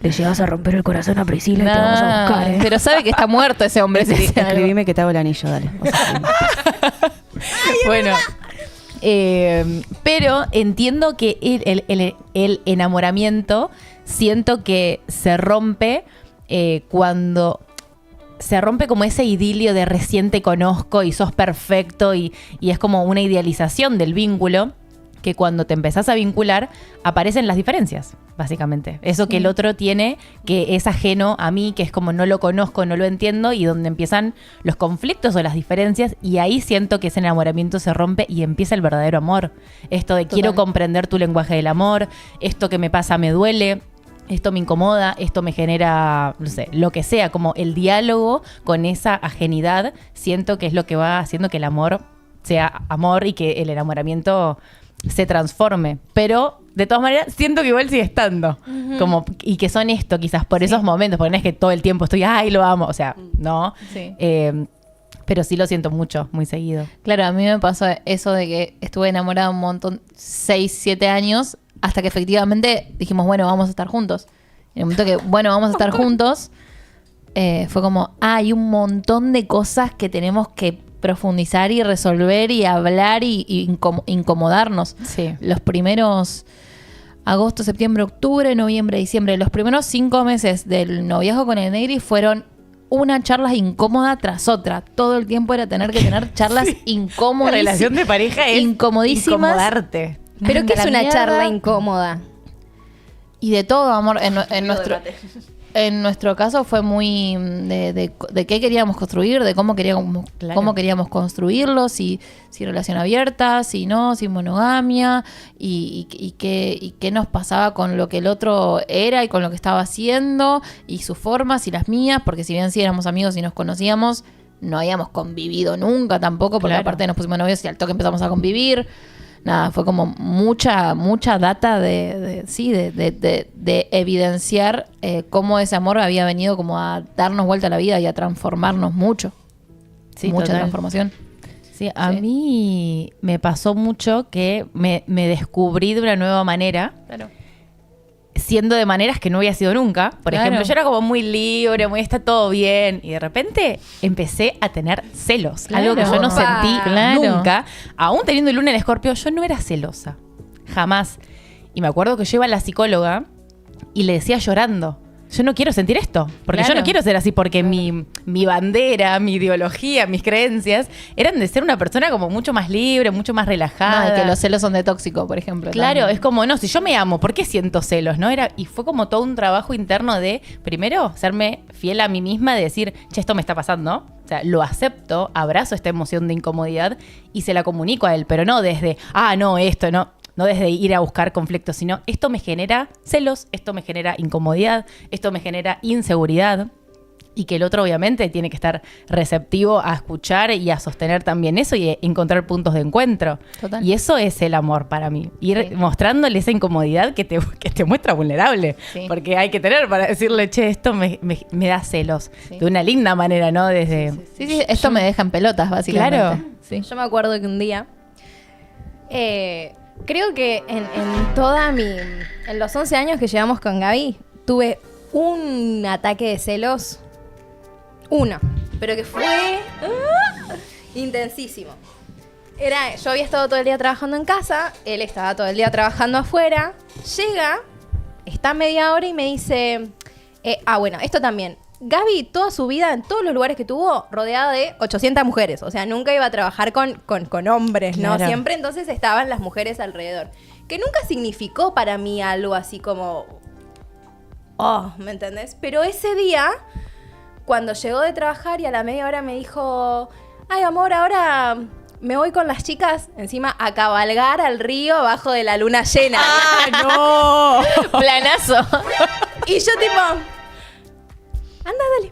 [SPEAKER 5] le llegas a romper el corazón a Priscila y te vamos a buscar, ¿eh?
[SPEAKER 2] Pero sabe que está muerto ese hombre. si dice algo.
[SPEAKER 1] Escribime que te hago el anillo, dale. O sea,
[SPEAKER 4] Bueno. Pero entiendo que el enamoramiento siento que se rompe cuando se rompe como ese idilio de recién te conozco y sos perfecto y es como una idealización del vínculo que cuando te empezás a vincular aparecen las diferencias, básicamente. Eso que el otro tiene que es ajeno a mí, que es como no lo conozco, no lo entiendo y donde empiezan los conflictos o las diferencias y ahí siento que ese enamoramiento se rompe y empieza el verdadero amor. Esto de quiero comprender tu lenguaje del amor, esto que me pasa me duele, esto me incomoda, esto me genera, no sé, lo que sea, como el diálogo con esa ajenidad, siento que es lo que va haciendo que el amor sea amor y que el enamoramiento se transforme. Pero, de todas maneras, siento que igual sigue estando. Como, y que son esto, quizás, por esos momentos, porque no es que todo el tiempo estoy, ay, lo amo, o sea, no.
[SPEAKER 2] Sí.
[SPEAKER 4] Pero sí lo siento mucho, muy seguido.
[SPEAKER 2] Claro, a mí me pasó eso de que estuve enamorada un montón, 6, 7 años, hasta que efectivamente dijimos, bueno, vamos a estar juntos. En el momento que, bueno, vamos a estar juntos, fue como, hay un montón de cosas que tenemos que profundizar y resolver y hablar y incomodarnos.
[SPEAKER 4] Sí.
[SPEAKER 2] Los primeros agosto, septiembre, octubre, noviembre, diciembre, los primeros 5 meses del noviazgo con el Negri fueron una charla incómoda tras otra. Todo el tiempo era tener que tener charlas incómodas.
[SPEAKER 4] La relación de pareja es
[SPEAKER 2] incomodísimas.
[SPEAKER 4] incomodarte.
[SPEAKER 3] Pero
[SPEAKER 2] Anda
[SPEAKER 3] que es
[SPEAKER 2] la
[SPEAKER 3] una
[SPEAKER 2] mierda.
[SPEAKER 3] charla incómoda.
[SPEAKER 2] Y de todo, amor. En nuestro caso fue muy de qué queríamos construir, de cómo queríamos,
[SPEAKER 4] Claro.
[SPEAKER 2] cómo queríamos construirlo, si relación abierta, si no, si monogamia, y qué nos pasaba con lo que el otro era y con lo que estaba haciendo, y sus formas y las mías, porque si bien sí éramos amigos y nos conocíamos, no habíamos convivido nunca tampoco, porque
[SPEAKER 4] Claro.
[SPEAKER 2] aparte nos pusimos novios y al toque empezamos a convivir. Nada, fue como mucha data de evidenciar cómo ese amor había venido como a darnos vuelta a la vida y a transformarnos mucho.
[SPEAKER 4] Sí,
[SPEAKER 2] Mucha
[SPEAKER 4] total.
[SPEAKER 2] transformación.
[SPEAKER 4] Sí, a mí me pasó mucho que me descubrí de una nueva manera,
[SPEAKER 2] Claro.
[SPEAKER 4] siendo de maneras que no había sido nunca. Por
[SPEAKER 2] Claro.
[SPEAKER 4] ejemplo, yo era como muy libre, muy está todo bien. Y de repente empecé a tener celos.
[SPEAKER 2] Claro.
[SPEAKER 4] Algo que yo no
[SPEAKER 3] Opa.
[SPEAKER 4] sentí
[SPEAKER 2] Claro.
[SPEAKER 4] nunca. Aún teniendo luna en Escorpio, yo no era celosa. Jamás. Y me acuerdo que yo iba a la psicóloga y le decía llorando: yo no quiero sentir esto, porque
[SPEAKER 2] Claro.
[SPEAKER 4] yo no quiero ser así, porque mi bandera, mi ideología, mis creencias eran de ser una persona como mucho más libre, mucho más relajada.
[SPEAKER 2] No, y que los celos son de tóxico, por ejemplo.
[SPEAKER 4] Claro,
[SPEAKER 2] también.
[SPEAKER 4] es como, no, si yo me amo, ¿por qué siento celos? ¿No? Y fue como todo un trabajo interno de, primero, serme fiel a mí misma, de decir, che, esto me está pasando. O sea, lo acepto, abrazo esta emoción de incomodidad y se la comunico a él, pero no desde, no, esto, no. No desde ir a buscar conflictos, sino esto me genera celos, esto me genera incomodidad, esto me genera inseguridad. Y que el otro obviamente tiene que estar receptivo a escuchar y a sostener también eso y encontrar puntos de encuentro.
[SPEAKER 2] Total.
[SPEAKER 4] Y eso es el amor para mí. Ir
[SPEAKER 2] Sí.
[SPEAKER 4] mostrándole esa incomodidad que te muestra vulnerable.
[SPEAKER 2] Sí.
[SPEAKER 4] Porque hay que tener para decirle, che, esto me da celos.
[SPEAKER 2] Sí.
[SPEAKER 4] De una linda manera, ¿no? Desde...
[SPEAKER 2] Sí, esto me deja en pelotas, básicamente.
[SPEAKER 4] Claro.
[SPEAKER 2] Sí.
[SPEAKER 3] Yo me acuerdo que un día, creo que en los 11 años que llevamos con Gaby, tuve un ataque de celos. Uno. Pero que fue intensísimo. Yo había estado todo el día trabajando en casa, él estaba todo el día trabajando afuera. Llega, está media hora y me dice, bueno, esto también. Gaby, toda su vida, en todos los lugares que tuvo, rodeada de 800 mujeres. O sea, nunca iba a trabajar con hombres, ¿no?
[SPEAKER 4] Claro.
[SPEAKER 3] Siempre entonces estaban las mujeres alrededor. Que nunca significó para mí algo así como... ¿me entendés? Pero ese día, cuando llegó de trabajar y a la media hora me dijo... Ay, amor, ahora me voy con las chicas encima a cabalgar al río abajo de la luna llena.
[SPEAKER 4] ¡No!
[SPEAKER 2] Planazo.
[SPEAKER 3] Y yo tipo... Anda, dale.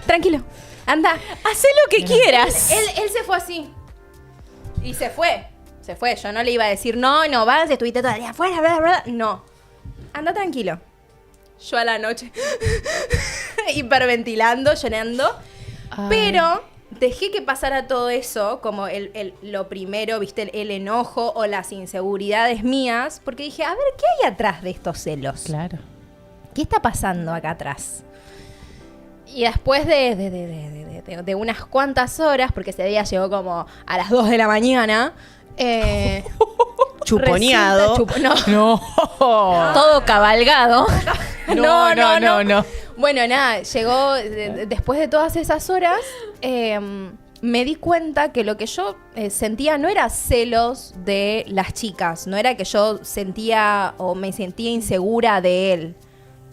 [SPEAKER 3] Tranquilo. Anda.
[SPEAKER 4] Hacé lo que quieras.
[SPEAKER 3] Él se fue así. Y se fue. Se fue. Yo no le iba a decir, no, vas, estuviste todo el día afuera, bla, bla. No. Anda tranquilo. Yo a la noche hiperventilando, llorando.
[SPEAKER 4] Ay.
[SPEAKER 3] Pero dejé que pasara todo eso, como lo primero, viste, el enojo o las inseguridades mías, porque dije, a ver, ¿qué hay atrás de estos celos?
[SPEAKER 4] Claro.
[SPEAKER 3] ¿Qué está pasando acá atrás? Y después de unas cuantas horas, porque ese día llegó como a las 2 de la mañana,
[SPEAKER 1] Chuponeado.
[SPEAKER 4] No.
[SPEAKER 2] Todo cabalgado.
[SPEAKER 4] No.
[SPEAKER 3] Bueno, nada, llegó después de todas esas horas, me di cuenta que lo que yo sentía no era celos de las chicas, no era que yo sentía o me sentía insegura de él,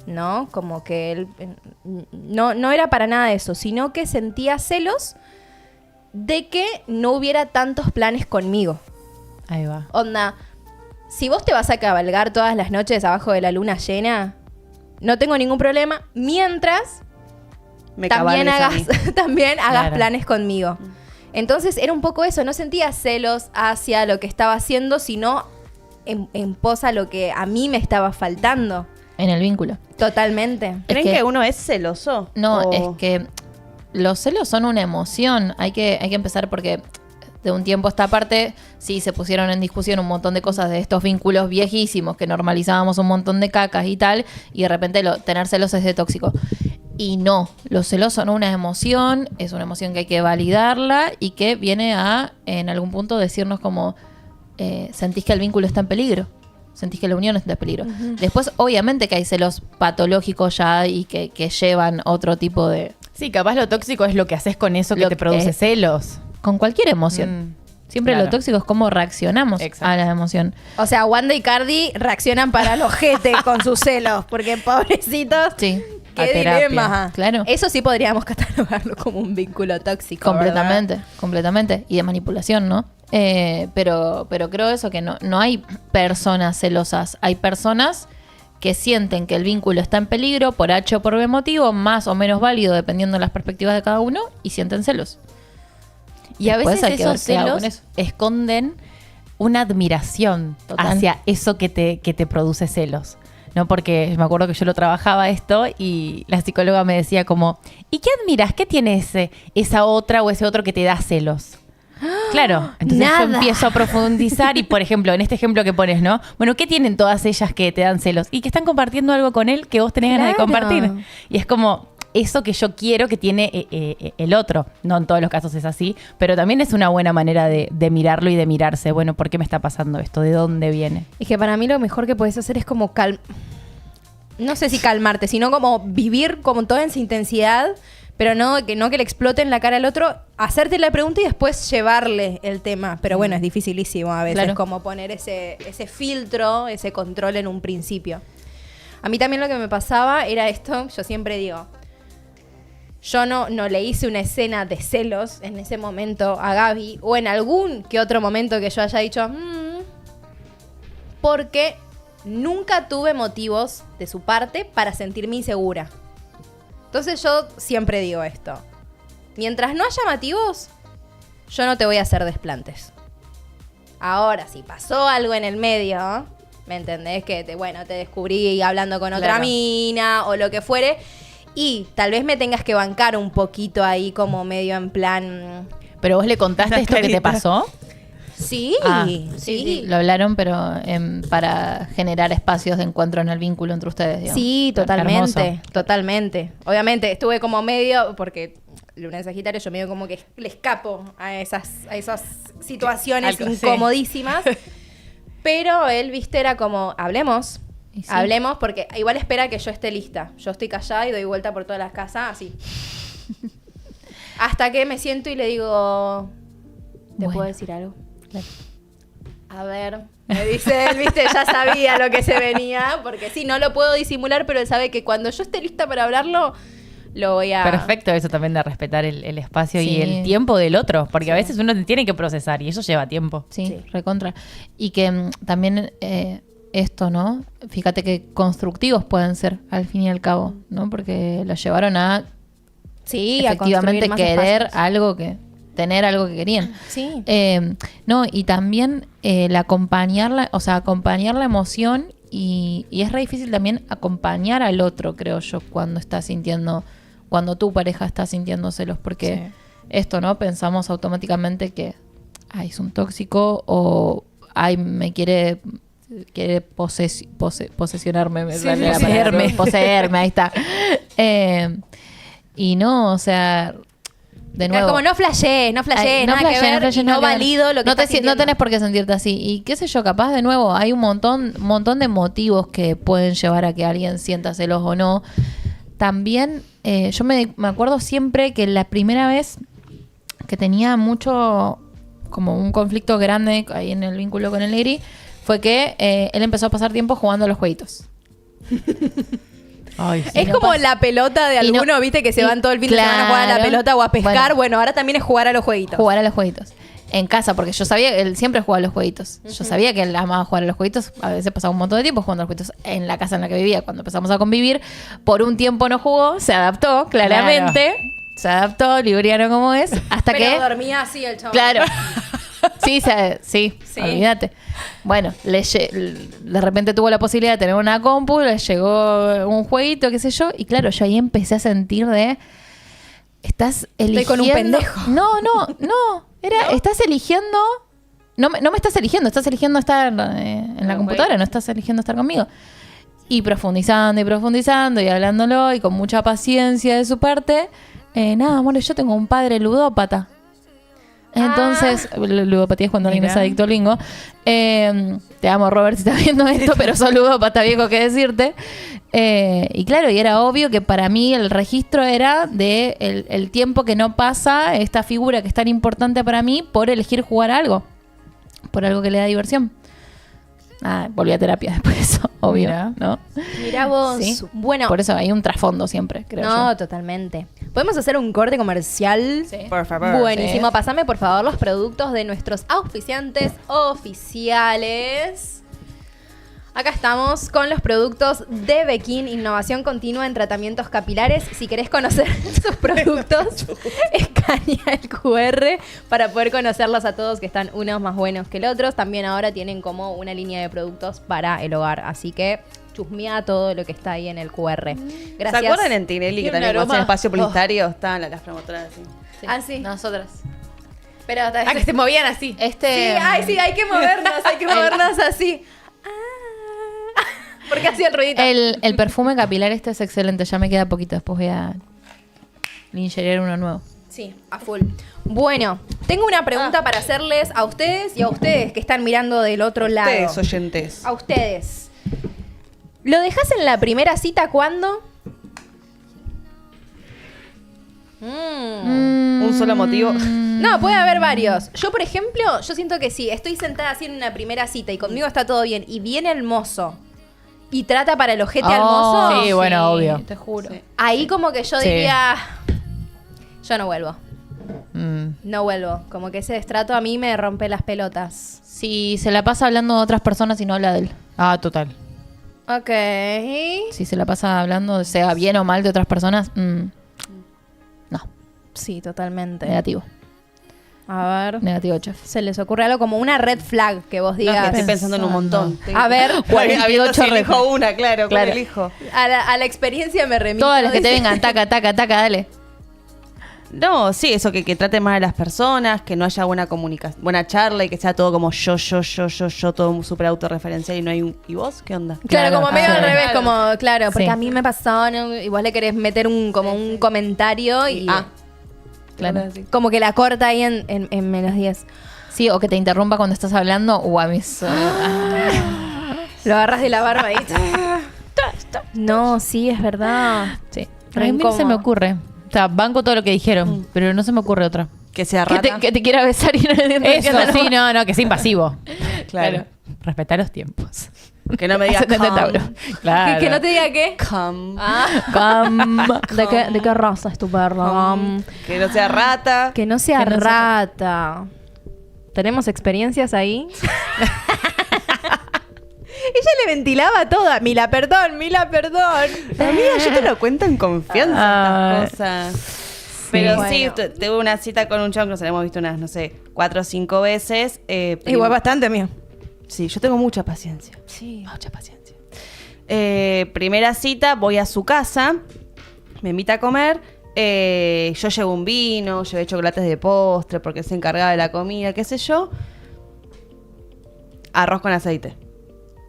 [SPEAKER 3] ¿no? Como que él no era para nada eso, sino que sentía celos de que no hubiera tantos planes conmigo.
[SPEAKER 4] Ahí va.
[SPEAKER 3] Onda, si vos te vas a cabalgar todas las noches abajo de la luna llena, no tengo ningún problema, mientras
[SPEAKER 1] Me
[SPEAKER 3] también
[SPEAKER 1] cabalgues a mí.
[SPEAKER 3] también hagas
[SPEAKER 4] Claro.
[SPEAKER 3] planes conmigo. Entonces era un poco eso, no sentía celos hacia lo que estaba haciendo, sino en pos a lo que a mí me estaba faltando.
[SPEAKER 2] En el vínculo.
[SPEAKER 3] Totalmente.
[SPEAKER 1] ¿Creen
[SPEAKER 2] Es
[SPEAKER 1] que,
[SPEAKER 2] que-
[SPEAKER 1] uno es celoso?
[SPEAKER 2] No,
[SPEAKER 1] O-
[SPEAKER 2] es que los celos son una emoción. Hay que empezar porque de un tiempo a esta parte sí se pusieron en discusión un montón de cosas de estos vínculos viejísimos que normalizábamos un montón de cacas y tal, y de repente tener celos es de tóxico. Y no, los celos son una emoción, es una emoción que hay que validarla y que viene a, en algún punto, decirnos como, sentís que el vínculo está en peligro. Sentís que la unión está en peligro. Después, obviamente que hay celos patológicos ya y que llevan otro tipo de...
[SPEAKER 4] Sí, capaz lo tóxico es lo que haces con eso que
[SPEAKER 2] Lo
[SPEAKER 4] te
[SPEAKER 2] que-
[SPEAKER 4] produce celos.
[SPEAKER 2] Con cualquier emoción. Siempre
[SPEAKER 4] claro.
[SPEAKER 2] lo tóxico es cómo reaccionamos
[SPEAKER 4] Exacto.
[SPEAKER 2] a la emoción.
[SPEAKER 3] O sea, Wanda y Cardi reaccionan para el ojete con sus celos, porque pobrecitos,
[SPEAKER 2] Sí,
[SPEAKER 3] qué
[SPEAKER 4] a terapia.
[SPEAKER 3] dilema.
[SPEAKER 2] claro.
[SPEAKER 3] Eso sí podríamos catalogarlo como un vínculo tóxico.
[SPEAKER 2] Completamente, completamente. Y de manipulación, ¿no? Pero creo eso, que no hay personas celosas. Hay personas que sienten que el vínculo está en peligro por H o por B motivo, más o menos válido dependiendo de las perspectivas de cada uno, y sienten celos.
[SPEAKER 4] Y a
[SPEAKER 2] Después
[SPEAKER 4] veces
[SPEAKER 2] hay que ver
[SPEAKER 4] esos
[SPEAKER 2] qué hago
[SPEAKER 4] celos
[SPEAKER 2] con eso.
[SPEAKER 4] esconden una admiración
[SPEAKER 2] Total.
[SPEAKER 4] hacia eso que te produce celos. ¿No? Porque me acuerdo que yo lo trabajaba esto y la psicóloga me decía como, ¿y qué admiras? ¿Qué tiene esa otra o ese otro que te da celos? Claro, entonces yo empiezo a profundizar y, por ejemplo, en este ejemplo que pones, ¿no? Bueno, ¿qué tienen todas ellas que te dan celos? Y que están compartiendo algo con él que vos tenés ganas de
[SPEAKER 3] Claro.
[SPEAKER 4] compartir. Y es como eso que yo quiero que tiene el otro. No en todos los casos es así, pero también es una buena manera de mirarlo y de mirarse. Bueno, ¿por qué me está pasando esto? ¿De dónde viene?
[SPEAKER 3] Es que para mí lo mejor que puedes hacer es como no sé si calmarte, sino como vivir como toda en su intensidad, pero no que le explote en la cara al otro, hacerte la pregunta y después llevarle el tema. Pero bueno, es dificilísimo a veces,
[SPEAKER 2] Claro.
[SPEAKER 3] como poner ese filtro, ese control en un principio. A mí también lo que me pasaba era esto, yo siempre digo, yo no le hice una escena de celos en ese momento a Gaby, o en algún que otro momento que yo haya dicho, porque nunca tuve motivos de su parte para sentirme insegura. Entonces yo siempre digo esto. Mientras no haya motivos, yo no te voy a hacer desplantes. Ahora, si pasó algo en el medio, ¿me entendés? Que te descubrí hablando con otra
[SPEAKER 4] Claro.
[SPEAKER 3] mina o lo que fuere, y tal vez me tengas que bancar un poquito ahí como medio en plan...
[SPEAKER 4] ¿Pero vos le contaste
[SPEAKER 1] Una
[SPEAKER 4] esto que te
[SPEAKER 1] carita.
[SPEAKER 4] pasó?
[SPEAKER 3] Sí,
[SPEAKER 4] Ah,
[SPEAKER 3] sí.
[SPEAKER 2] Lo hablaron, pero para generar espacios de encuentro en el vínculo entre ustedes, digamos.
[SPEAKER 3] Sí,
[SPEAKER 4] Qué
[SPEAKER 3] totalmente,
[SPEAKER 4] hermoso.
[SPEAKER 3] totalmente. Obviamente estuve como medio, porque Luna de Sagitario, yo medio como que le escapo a esas situaciones
[SPEAKER 1] Algo, sí.
[SPEAKER 3] incomodísimas. Pero él, viste, era como, hablemos,
[SPEAKER 2] Y sí.
[SPEAKER 3] hablemos, porque igual espera que yo esté lista. Yo estoy callada y doy vuelta por todas las casas, así. Hasta que me siento y le digo, ¿te
[SPEAKER 2] Bueno.
[SPEAKER 3] puedo decir algo?
[SPEAKER 2] Claro.
[SPEAKER 3] A ver, me dice él, viste, ya sabía lo que se venía, porque sí, no lo puedo disimular, pero él sabe que cuando yo esté lista para hablarlo, lo voy a...
[SPEAKER 4] Perfecto, eso también de respetar el espacio
[SPEAKER 2] Sí.
[SPEAKER 4] y el tiempo del otro, porque a veces uno tiene que procesar y eso lleva tiempo.
[SPEAKER 2] Sí, recontra. Y que también esto, ¿no? Fíjate que constructivos pueden ser, al fin y al cabo, ¿no? Porque lo llevaron a
[SPEAKER 3] Sí, a
[SPEAKER 2] efectivamente
[SPEAKER 3] construir más
[SPEAKER 2] querer
[SPEAKER 3] espacios.
[SPEAKER 2] algo tener algo que querían.
[SPEAKER 3] Sí.
[SPEAKER 2] No, y también acompañar la emoción y es re difícil también acompañar al otro, creo yo, cuando tu pareja está sintiendo celos, porque esto, ¿no? Pensamos automáticamente que, ay, es un tóxico o, ay, me quiere posesionarme, me sale la palabra. Poseerme, ahí está. Y no, o sea, de
[SPEAKER 3] Era
[SPEAKER 2] nuevo.
[SPEAKER 3] como no flashees, nada
[SPEAKER 2] Ay,
[SPEAKER 3] que ver,
[SPEAKER 2] flashees,
[SPEAKER 3] y no
[SPEAKER 2] nada que ver.
[SPEAKER 3] valido lo que
[SPEAKER 2] no
[SPEAKER 3] estás
[SPEAKER 2] no tenés por qué sentirte así. Y qué sé yo, capaz de nuevo hay un montón de motivos que pueden llevar a que alguien sienta celos o no. También yo me acuerdo siempre que la primera vez que tenía mucho, como un conflicto grande ahí en el vínculo con el Negri, fue que él empezó a pasar tiempo jugando a los jueguitos.
[SPEAKER 4] Ay, sí.
[SPEAKER 3] Es
[SPEAKER 2] no
[SPEAKER 3] como
[SPEAKER 2] pasa.
[SPEAKER 3] la pelota de
[SPEAKER 2] Y no-
[SPEAKER 3] alguno, viste, que se
[SPEAKER 2] y
[SPEAKER 3] van todo el fin de semana a jugar a la
[SPEAKER 2] claro.
[SPEAKER 3] pelota o a pescar.
[SPEAKER 2] Bueno.
[SPEAKER 3] Bueno, ahora también es jugar a los jueguitos.
[SPEAKER 2] Jugar a los jueguitos. En casa, porque yo sabía que él siempre jugaba a los jueguitos. Yo sabía que él amaba jugar a los jueguitos. A veces pasaba un montón de tiempo jugando a los jueguitos en la casa en la que vivía. Cuando empezamos a convivir, por un tiempo no jugó, se adaptó, claramente. Se adaptó, libriano como es, hasta
[SPEAKER 3] Pero
[SPEAKER 2] que...
[SPEAKER 3] dormía así el chabón.
[SPEAKER 2] Claro. Sí, sí,
[SPEAKER 3] Sí.
[SPEAKER 2] olvídate. Bueno, de repente tuvo la posibilidad de tener una compu, le llegó un jueguito, qué sé yo, y claro, yo ahí empecé a sentir estás eligiendo...
[SPEAKER 3] con un pendejo.
[SPEAKER 2] No, estás eligiendo... No me estás eligiendo, estás eligiendo estar en la computadora, no estás eligiendo estar conmigo. Y profundizando y hablándolo y con mucha paciencia de su parte. Nada, amor, yo tengo un padre ludópata. Entonces, ludopatía es cuando alguien es adicto al bingo. Te amo, Robert, si estás viendo esto, pero sos ludópata, viejo, que decirte. Y claro, y era obvio que para mí el registro era de el tiempo que no pasa esta figura que es tan importante para mí por elegir jugar a algo. Por algo que le da diversión. Volví a terapia después de eso, obvio,
[SPEAKER 4] Mira.
[SPEAKER 2] ¿no?
[SPEAKER 3] Mirá vos.
[SPEAKER 2] Sí.
[SPEAKER 3] Bueno,
[SPEAKER 2] Por eso hay un trasfondo siempre, creo
[SPEAKER 3] no,
[SPEAKER 2] yo.
[SPEAKER 3] totalmente. ¿Podemos hacer un corte comercial?
[SPEAKER 2] Sí.
[SPEAKER 1] Por favor.
[SPEAKER 3] Buenísimo. Pasame, por favor, los productos de nuestros auspiciantes oficiales. Acá estamos con los productos de Bekin, innovación continua en tratamientos capilares. Si querés conocer sus productos, escanea el QR para poder conocerlos a todos, que están unos más buenos que el otro. También ahora tienen como una línea de productos para el hogar, así que chusmea todo lo que está ahí en el QR. Gracias.
[SPEAKER 1] ¿Se acuerdan en Tinelli que
[SPEAKER 3] Tiene un
[SPEAKER 1] también
[SPEAKER 3] aroma.
[SPEAKER 1] en espacio publicitario estaban las promotoras así?
[SPEAKER 2] Sí.
[SPEAKER 3] Ah, sí.
[SPEAKER 2] Nosotras.
[SPEAKER 3] Pero hasta
[SPEAKER 4] Ah, que se movían así.
[SPEAKER 3] Sí, ay, sí, hay que movernos así. Porque hacía el ruidito.
[SPEAKER 2] El perfume capilar este es excelente. Ya me queda poquito. Después voy a ingerir uno nuevo.
[SPEAKER 3] Sí, a full. Bueno, tengo una pregunta para hacerles a ustedes y a ustedes que están mirando del otro lado.
[SPEAKER 1] Ustedes, oyentes.
[SPEAKER 3] A ustedes. ¿Lo dejas en la primera cita cuándo?
[SPEAKER 1] Un solo motivo.
[SPEAKER 3] No, puede haber varios. Yo, por ejemplo, yo siento que sí, estoy sentada así en una primera cita y conmigo está todo bien y viene el mozo y trata para el ojete al mozo.
[SPEAKER 4] sí, bueno, obvio.
[SPEAKER 2] Te juro.
[SPEAKER 1] Sí.
[SPEAKER 3] Ahí como que yo
[SPEAKER 4] Sí.
[SPEAKER 3] diría, yo no vuelvo.
[SPEAKER 4] Mm.
[SPEAKER 3] No vuelvo. Como que ese destrato a mí me rompe las pelotas.
[SPEAKER 2] Si se la pasa hablando de otras personas y no habla de él.
[SPEAKER 4] Ah, total.
[SPEAKER 3] Ok.
[SPEAKER 2] Si se la pasa hablando, sea bien o mal de otras personas, no.
[SPEAKER 3] Sí, totalmente.
[SPEAKER 2] Negativo.
[SPEAKER 3] A ver.
[SPEAKER 2] Negativo, chef.
[SPEAKER 3] ¿Se les ocurre algo como una red flag que vos
[SPEAKER 1] No, es
[SPEAKER 3] digas?
[SPEAKER 1] que estoy pensando en un montón.
[SPEAKER 3] A ver,
[SPEAKER 1] Habiendo si
[SPEAKER 2] 48
[SPEAKER 1] elijo una, claro,
[SPEAKER 2] Claro.
[SPEAKER 1] ¿cuál elijo?
[SPEAKER 3] a la experiencia me remito.
[SPEAKER 2] Todas las que te
[SPEAKER 3] dice.
[SPEAKER 2] vengan, taca, taca, taca, dale.
[SPEAKER 1] No, sí, eso que trate mal a las personas, que no haya buena comunicación, buena charla y que sea todo como yo, todo súper autorreferencial y no hay un... ¿Y vos? ¿Qué onda?
[SPEAKER 3] Claro, como medio al
[SPEAKER 2] sí.
[SPEAKER 3] revés, como, claro, porque
[SPEAKER 4] Sí.
[SPEAKER 3] a mí me pasó, ¿no? Y vos le querés meter un comentario y
[SPEAKER 2] Claro.
[SPEAKER 3] como que la corta ahí en menos 10.
[SPEAKER 2] Sí, o que te interrumpa cuando estás hablando o a mis...
[SPEAKER 3] Lo agarras de la barba y... No, sí, es verdad.
[SPEAKER 2] sí.
[SPEAKER 3] Re
[SPEAKER 2] A mí no se
[SPEAKER 3] incómodo.
[SPEAKER 2] me ocurre.
[SPEAKER 4] O sea, banco todo lo que dijeron, pero no se me ocurre otra.
[SPEAKER 1] Que sea
[SPEAKER 2] Que
[SPEAKER 1] rata.
[SPEAKER 2] te quiera besar y no entiendo
[SPEAKER 4] Eso, sí, no, que sea invasivo.
[SPEAKER 1] Claro.
[SPEAKER 4] Respetar los tiempos.
[SPEAKER 1] Que no me diga
[SPEAKER 4] 70
[SPEAKER 1] come,
[SPEAKER 4] euros. Claro.
[SPEAKER 3] Que no te diga qué.
[SPEAKER 1] come,
[SPEAKER 3] ¿De qué raza es tu perro?
[SPEAKER 1] que no sea rata.
[SPEAKER 3] Que no sea
[SPEAKER 2] Que no sea-
[SPEAKER 3] rata. ¿Tenemos experiencias ahí? Ella le ventilaba toda. Mila, perdón.
[SPEAKER 1] Amiga, yo te lo cuento en confianza estas cosas. Pero
[SPEAKER 3] Bueno.
[SPEAKER 1] sí, tuve una cita con un chon que nos hemos visto unas, no sé, 4 o 5 veces.
[SPEAKER 3] Igual bastante, amigo.
[SPEAKER 1] Sí, yo tengo mucha paciencia.
[SPEAKER 3] Sí.
[SPEAKER 1] Mucha paciencia. Primera cita, voy a su casa, me invita a comer. Yo llevo un vino, llevé chocolates de postre porque se encargaba de la comida, qué sé yo. Arroz con aceite.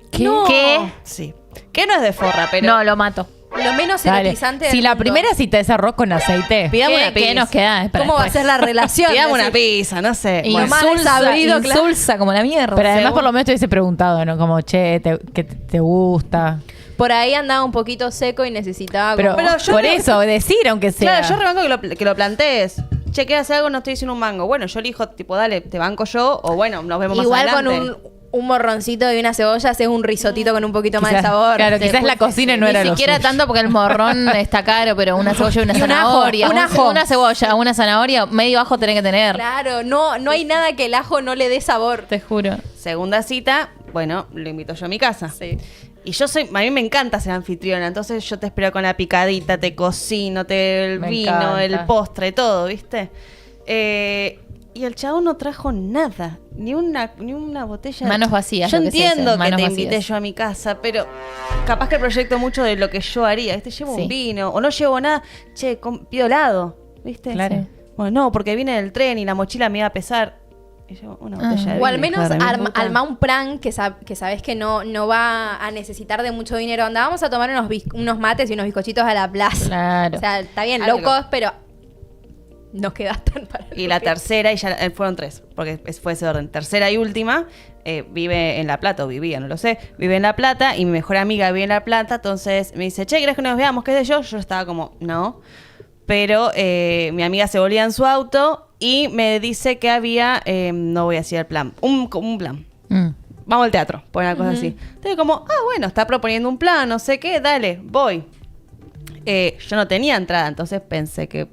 [SPEAKER 2] ¿Qué?
[SPEAKER 3] No.
[SPEAKER 2] ¿Qué?
[SPEAKER 1] Sí. Que no es de forra, pero.
[SPEAKER 2] No, lo mato.
[SPEAKER 3] Lo menos
[SPEAKER 4] Dale.
[SPEAKER 3] erotizante del
[SPEAKER 4] Si la
[SPEAKER 3] mundo.
[SPEAKER 4] primera cita es arroz con aceite.
[SPEAKER 1] Pidamos
[SPEAKER 2] ¿Qué,
[SPEAKER 1] una
[SPEAKER 2] qué
[SPEAKER 1] pizza.
[SPEAKER 2] nos queda? Espera,
[SPEAKER 3] ¿Cómo va a
[SPEAKER 2] después.
[SPEAKER 3] ser la relación?
[SPEAKER 1] Pidamos una
[SPEAKER 3] Decir,
[SPEAKER 1] pizza, no sé.
[SPEAKER 2] Y
[SPEAKER 1] Bueno,
[SPEAKER 3] más
[SPEAKER 2] insulsa,
[SPEAKER 3] desabrido, claro.
[SPEAKER 2] insulsa como la mierda.
[SPEAKER 4] Pero además
[SPEAKER 3] Según-
[SPEAKER 4] por lo menos te hubiese preguntado, ¿no? Como, che, que te gusta.
[SPEAKER 3] Por ahí andaba un poquito seco y necesitaba
[SPEAKER 4] Pero,
[SPEAKER 3] como...
[SPEAKER 1] Pero yo
[SPEAKER 4] por
[SPEAKER 1] re-
[SPEAKER 4] eso, decir aunque sea.
[SPEAKER 1] claro, yo rebanco que lo plantees. Che, ¿qué hace algo? No estoy diciendo un mango. Bueno, yo elijo, tipo, dale, te banco yo. O bueno, nos vemos
[SPEAKER 3] Igual
[SPEAKER 1] más
[SPEAKER 3] con
[SPEAKER 1] adelante.
[SPEAKER 3] un morroncito y una cebolla haces un risotito con un poquito más de
[SPEAKER 4] Quizás-
[SPEAKER 3] sabor.
[SPEAKER 4] claro,
[SPEAKER 3] Te
[SPEAKER 4] quizás la
[SPEAKER 3] puse-
[SPEAKER 4] cocina no
[SPEAKER 2] Ni
[SPEAKER 4] era lo
[SPEAKER 2] siquiera
[SPEAKER 4] suyo.
[SPEAKER 2] tanto porque el morrón está caro, pero una cebolla y una
[SPEAKER 3] Y un ajo,
[SPEAKER 2] zanahoria.
[SPEAKER 3] un ajo.
[SPEAKER 2] Una cebolla, una zanahoria, medio ajo tenés que tener.
[SPEAKER 3] Claro, no hay nada que el ajo no le dé sabor.
[SPEAKER 2] Te juro.
[SPEAKER 1] Segunda cita, bueno, lo invito yo a mi casa.
[SPEAKER 3] Sí.
[SPEAKER 1] Y yo a mí me encanta ser anfitriona, entonces yo te espero con la picadita, te cocino, el
[SPEAKER 4] Me
[SPEAKER 1] vino,
[SPEAKER 4] encanta.
[SPEAKER 1] el postre, todo, ¿viste? Y el chavo no trajo nada, ni una botella.
[SPEAKER 2] Manos vacías,
[SPEAKER 1] Yo
[SPEAKER 2] lo que se
[SPEAKER 1] entiendo
[SPEAKER 2] dice,
[SPEAKER 1] que
[SPEAKER 2] manos
[SPEAKER 1] te
[SPEAKER 2] vacías.
[SPEAKER 1] invité yo a mi casa, pero capaz que proyecto mucho de lo que yo haría, ¿viste? Llevo
[SPEAKER 2] Sí.
[SPEAKER 1] un vino, o no llevo nada, che, pido helado, ¿viste?
[SPEAKER 4] Claro.
[SPEAKER 1] Sí. Bueno, no, porque vine del tren y la mochila me iba a pesar. Y yo, una botella de
[SPEAKER 3] O al
[SPEAKER 1] vino,
[SPEAKER 3] menos
[SPEAKER 1] hija de remil puta.
[SPEAKER 3] arma un plan que sabes que no va a necesitar de mucho dinero. Onda, vamos a tomar unos mates y unos bizcochitos a la plaza.
[SPEAKER 2] Claro.
[SPEAKER 3] O sea, está bien,
[SPEAKER 1] Algo.
[SPEAKER 3] low cost, pero no gastan para
[SPEAKER 1] Y la tercera, y ya fueron 3, porque fue ese orden. Tercera y última, vive en La Plata, o vivía, no lo sé, vive en La Plata, y mi mejor amiga vive en La Plata, entonces me dice, che, ¿querés que nos veamos? ¿Qué sé yo? Yo estaba como, no. Pero mi amiga se volvía en su auto y me dice que había, no voy a decir el plan, un plan.
[SPEAKER 2] Mm.
[SPEAKER 1] Vamos al teatro, por una cosa así. Entonces como, bueno, está proponiendo un plan, no sé qué, dale, voy. Yo no tenía entrada, entonces pensé que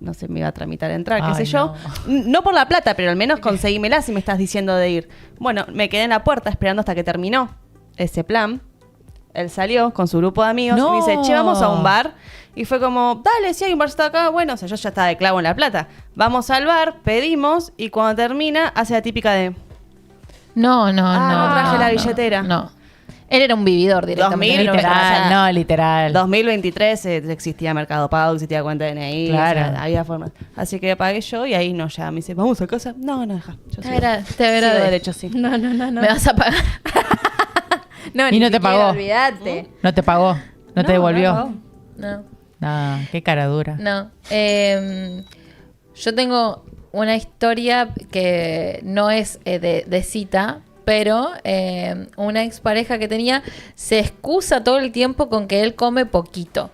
[SPEAKER 1] no sé, me iba a tramitar entrar, qué
[SPEAKER 4] Ay,
[SPEAKER 1] sé yo. No por la plata, pero al menos conseguímela si me estás diciendo de ir. Bueno, me quedé en la puerta esperando hasta que terminó ese plan. Él salió con su grupo de amigos
[SPEAKER 4] No.
[SPEAKER 1] y me dice, che, vamos a un bar. Y fue como, dale, si hay un bar está acá. Bueno, o sea, yo ya estaba de clavo en La Plata. Vamos al bar, pedimos y cuando termina hace la típica de,
[SPEAKER 2] No,
[SPEAKER 1] no traje la billetera.
[SPEAKER 2] No. Él era un vividor directamente.
[SPEAKER 1] 2000,
[SPEAKER 4] Literal, no, literal.
[SPEAKER 1] 2023 existía Mercado Pago, existía cuenta de DNI.
[SPEAKER 4] Claro.
[SPEAKER 1] O sea, había formas. Así que pagué yo y ahí no, ya me dice, vamos a casa. No, deja. Yo sigo
[SPEAKER 2] Te verá
[SPEAKER 1] derecho, sí.
[SPEAKER 3] No.
[SPEAKER 2] Me vas a pagar.
[SPEAKER 3] No,
[SPEAKER 4] Y
[SPEAKER 3] ni
[SPEAKER 4] no te
[SPEAKER 3] siquiera,
[SPEAKER 4] pagó.
[SPEAKER 3] Olvídate.
[SPEAKER 4] No te pagó, no te devolvió.
[SPEAKER 2] No.
[SPEAKER 4] No, qué cara dura.
[SPEAKER 2] No. Yo tengo una historia que no es de cita, pero una expareja que tenía se excusa todo el tiempo con que él come poquito.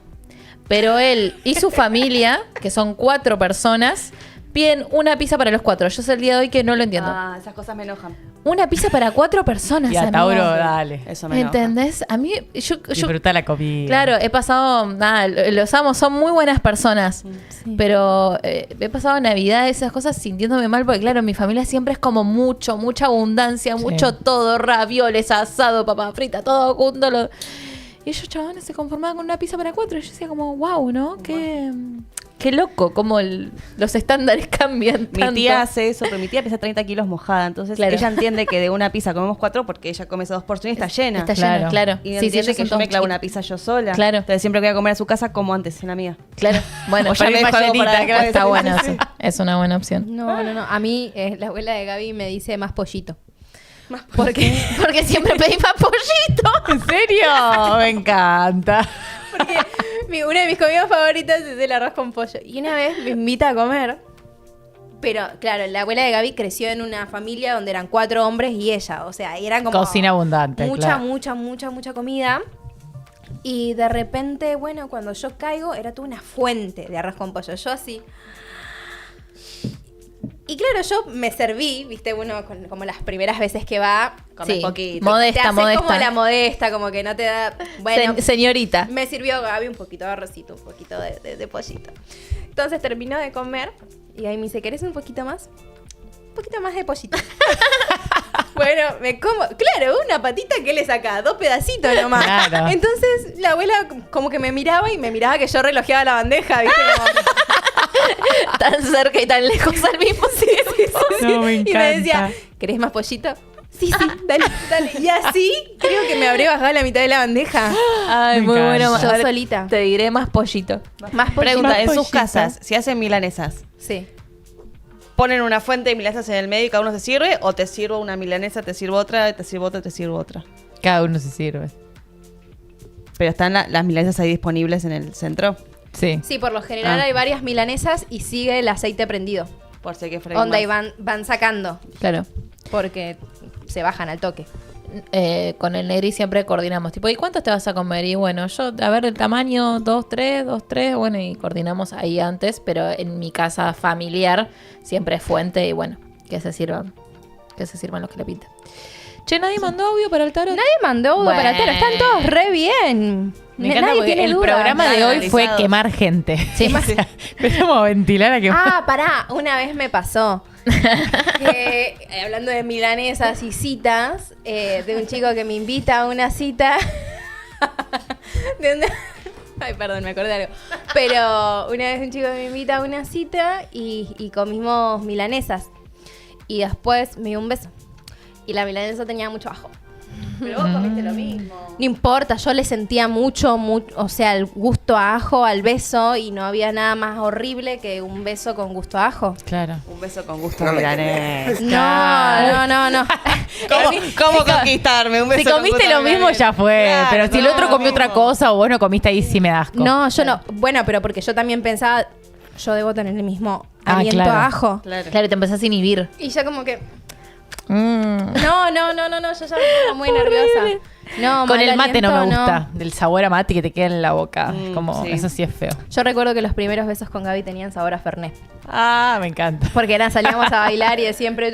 [SPEAKER 2] Pero él y su familia, que son 4 personas, piden una pizza para los 4. Yo sé el día de hoy que no lo entiendo.
[SPEAKER 1] Esas cosas me enojan.
[SPEAKER 2] Una pizza para 4 personas,
[SPEAKER 4] Y a
[SPEAKER 2] amigo.
[SPEAKER 4] Tauro, dale.
[SPEAKER 1] Eso me enoja.
[SPEAKER 2] ¿Entendés? A mí, yo
[SPEAKER 4] Disfruta la comida.
[SPEAKER 2] claro, he pasado, los amo, son muy buenas personas, pero he pasado Navidad, esas cosas sintiéndome mal, porque claro, mi familia siempre es como mucha abundancia, mucho todo, ravioles, asado, papa frita, todo junto. Y ellos, chavales, se conformaban con una pizza para 4. Y yo decía como, wow, ¿no? Qué loco, como los estándares cambian tanto.
[SPEAKER 1] Mi tía hace eso, pero mi tía pesa 30 kilos mojada. Entonces
[SPEAKER 2] Claro.
[SPEAKER 1] ella entiende que de una pizza comemos 4 porque ella come esas 2 porciones y está llena.
[SPEAKER 2] Está lleno, claro.
[SPEAKER 1] Y
[SPEAKER 2] Sí,
[SPEAKER 1] entiende
[SPEAKER 2] ellos
[SPEAKER 1] que
[SPEAKER 2] son
[SPEAKER 1] yo me
[SPEAKER 2] todos
[SPEAKER 1] clavo una
[SPEAKER 2] chiquitos.
[SPEAKER 1] pizza yo sola.
[SPEAKER 2] Claro.
[SPEAKER 1] Entonces siempre que voy a comer a su casa como antes en la mía.
[SPEAKER 2] Claro, bueno,
[SPEAKER 1] O ya
[SPEAKER 2] ya
[SPEAKER 1] me dejo algo para después.
[SPEAKER 2] está bueno eso. Es una buena opción.
[SPEAKER 3] No. A mí, la abuela de Gaby me dice más pollito.
[SPEAKER 2] Porque siempre pedí más pollito.
[SPEAKER 4] ¿En serio? Me encanta.
[SPEAKER 3] Porque una de mis comidas favoritas es el arroz con pollo. Y una vez me invita a comer. Pero, claro, la abuela de Gaby creció en una familia donde eran 4 hombres y ella. O sea, eran como...
[SPEAKER 4] Cocina abundante,
[SPEAKER 3] Mucha,
[SPEAKER 4] claro.
[SPEAKER 3] mucha comida. Y de repente, bueno, cuando yo caigo, era toda una fuente de arroz con pollo. Yo así... Y claro, yo me serví, viste, uno como las primeras veces que va, come
[SPEAKER 2] Sí,
[SPEAKER 3] poquito.
[SPEAKER 2] modesta,
[SPEAKER 3] te hace
[SPEAKER 2] modesta.
[SPEAKER 3] como la modesta, como que no te da... Bueno,
[SPEAKER 2] Señorita.
[SPEAKER 3] me sirvió Gaby un poquito de arrocito, un poquito de pollito. Entonces terminó de comer y ahí me dice, ¿querés un poquito más? Un poquito más de pollito. Bueno, me como... Claro, una patita que le saca, 2 pedacitos nomás.
[SPEAKER 4] Claro.
[SPEAKER 3] Entonces la abuela como que me miraba y me miraba que yo relojeaba la bandeja, ¿viste? Como...
[SPEAKER 2] Tan cerca y tan lejos al mismo tiempo.
[SPEAKER 4] No, me
[SPEAKER 3] Y me
[SPEAKER 4] encanta.
[SPEAKER 3] decía, ¿querés más pollito? Sí, dale. Y así creo que me habré bajado la mitad de la bandeja.
[SPEAKER 2] Ay,
[SPEAKER 4] Me
[SPEAKER 2] muy
[SPEAKER 4] encanta.
[SPEAKER 2] bueno.
[SPEAKER 3] Yo
[SPEAKER 2] Ahora
[SPEAKER 3] solita.
[SPEAKER 2] Te diré más pollito.
[SPEAKER 3] Más pollito.
[SPEAKER 1] Pregunta,
[SPEAKER 4] Más
[SPEAKER 1] en sus
[SPEAKER 4] pollito.
[SPEAKER 1] casas, si hacen milanesas,
[SPEAKER 3] Sí.
[SPEAKER 1] ¿ponen una fuente de milanesas en el medio y cada uno se sirve? ¿O te sirvo una milanesa, te sirvo otra, te sirvo otra, te sirvo otra?
[SPEAKER 4] Cada uno se sirve.
[SPEAKER 1] Pero están las milanesas ahí disponibles en el centro.
[SPEAKER 4] Sí.
[SPEAKER 3] Sí, por lo general hay varias milanesas y sigue el aceite prendido.
[SPEAKER 1] Por si hay que freír
[SPEAKER 3] Onda y
[SPEAKER 1] más.
[SPEAKER 3] van sacando.
[SPEAKER 2] Claro.
[SPEAKER 3] Porque se bajan al toque.
[SPEAKER 2] Con el Negri siempre coordinamos. Tipo, ¿y cuántos te vas a comer? Y bueno, yo, a ver, el tamaño, 2, 3, bueno, y coordinamos ahí antes, pero en mi casa familiar siempre es fuente y bueno, que se sirvan los que le pinten. Che, nadie mandó audio para el tarot.
[SPEAKER 3] Nadie mandó audio para el tarot. Están todos re bien.
[SPEAKER 4] Me encanta
[SPEAKER 3] Nadie
[SPEAKER 4] porque
[SPEAKER 3] tiene
[SPEAKER 4] el
[SPEAKER 3] dudas.
[SPEAKER 4] programa de hoy
[SPEAKER 1] Analizados.
[SPEAKER 4] fue quemar gente.
[SPEAKER 2] Sí.
[SPEAKER 4] Empezamos a ventilar a quemar.
[SPEAKER 3] Ah, pará, una vez me pasó que, hablando de milanesas y citas, de un chico que me invita a una cita. Ay, perdón, me acordé de algo. Pero una vez un chico me invita a una cita y comimos milanesas. Y después me dio un beso. Y la milanesa tenía mucho ajo.
[SPEAKER 1] Pero vos comiste lo mismo.
[SPEAKER 3] No importa, yo le sentía mucho, o sea, el gusto a ajo al beso y no había nada más horrible que un beso con gusto a ajo.
[SPEAKER 4] Claro.
[SPEAKER 1] Un beso con gusto a milanesa.
[SPEAKER 3] No.
[SPEAKER 1] ¿Cómo conquistarme? Un beso
[SPEAKER 4] Si
[SPEAKER 1] con
[SPEAKER 4] comiste
[SPEAKER 1] gusto a
[SPEAKER 4] lo mismo
[SPEAKER 1] milanesa.
[SPEAKER 4] ya fue.
[SPEAKER 1] Claro,
[SPEAKER 4] pero si el
[SPEAKER 1] no,
[SPEAKER 4] otro comió otra
[SPEAKER 1] mismo.
[SPEAKER 4] cosa o vos no comiste ahí sí me da asco.
[SPEAKER 3] No, yo no. Bueno, pero porque yo también pensaba, yo debo tener el mismo aliento
[SPEAKER 4] claro.
[SPEAKER 3] a ajo.
[SPEAKER 1] Claro.
[SPEAKER 2] Claro, te empezás a inhibir.
[SPEAKER 3] Y ya como que,
[SPEAKER 2] Mm.
[SPEAKER 3] no, yo ya me pongo muy nerviosa. No,
[SPEAKER 4] Con
[SPEAKER 3] mal
[SPEAKER 4] el mate no me
[SPEAKER 3] aliento,
[SPEAKER 4] gusta. Del sabor a mate que te queda en la boca. Como,
[SPEAKER 1] sí.
[SPEAKER 4] eso sí es feo.
[SPEAKER 3] Yo recuerdo que los primeros besos con Gaby tenían sabor a Fernet.
[SPEAKER 4] Ah, me encanta.
[SPEAKER 3] Porque salíamos a bailar y de siempre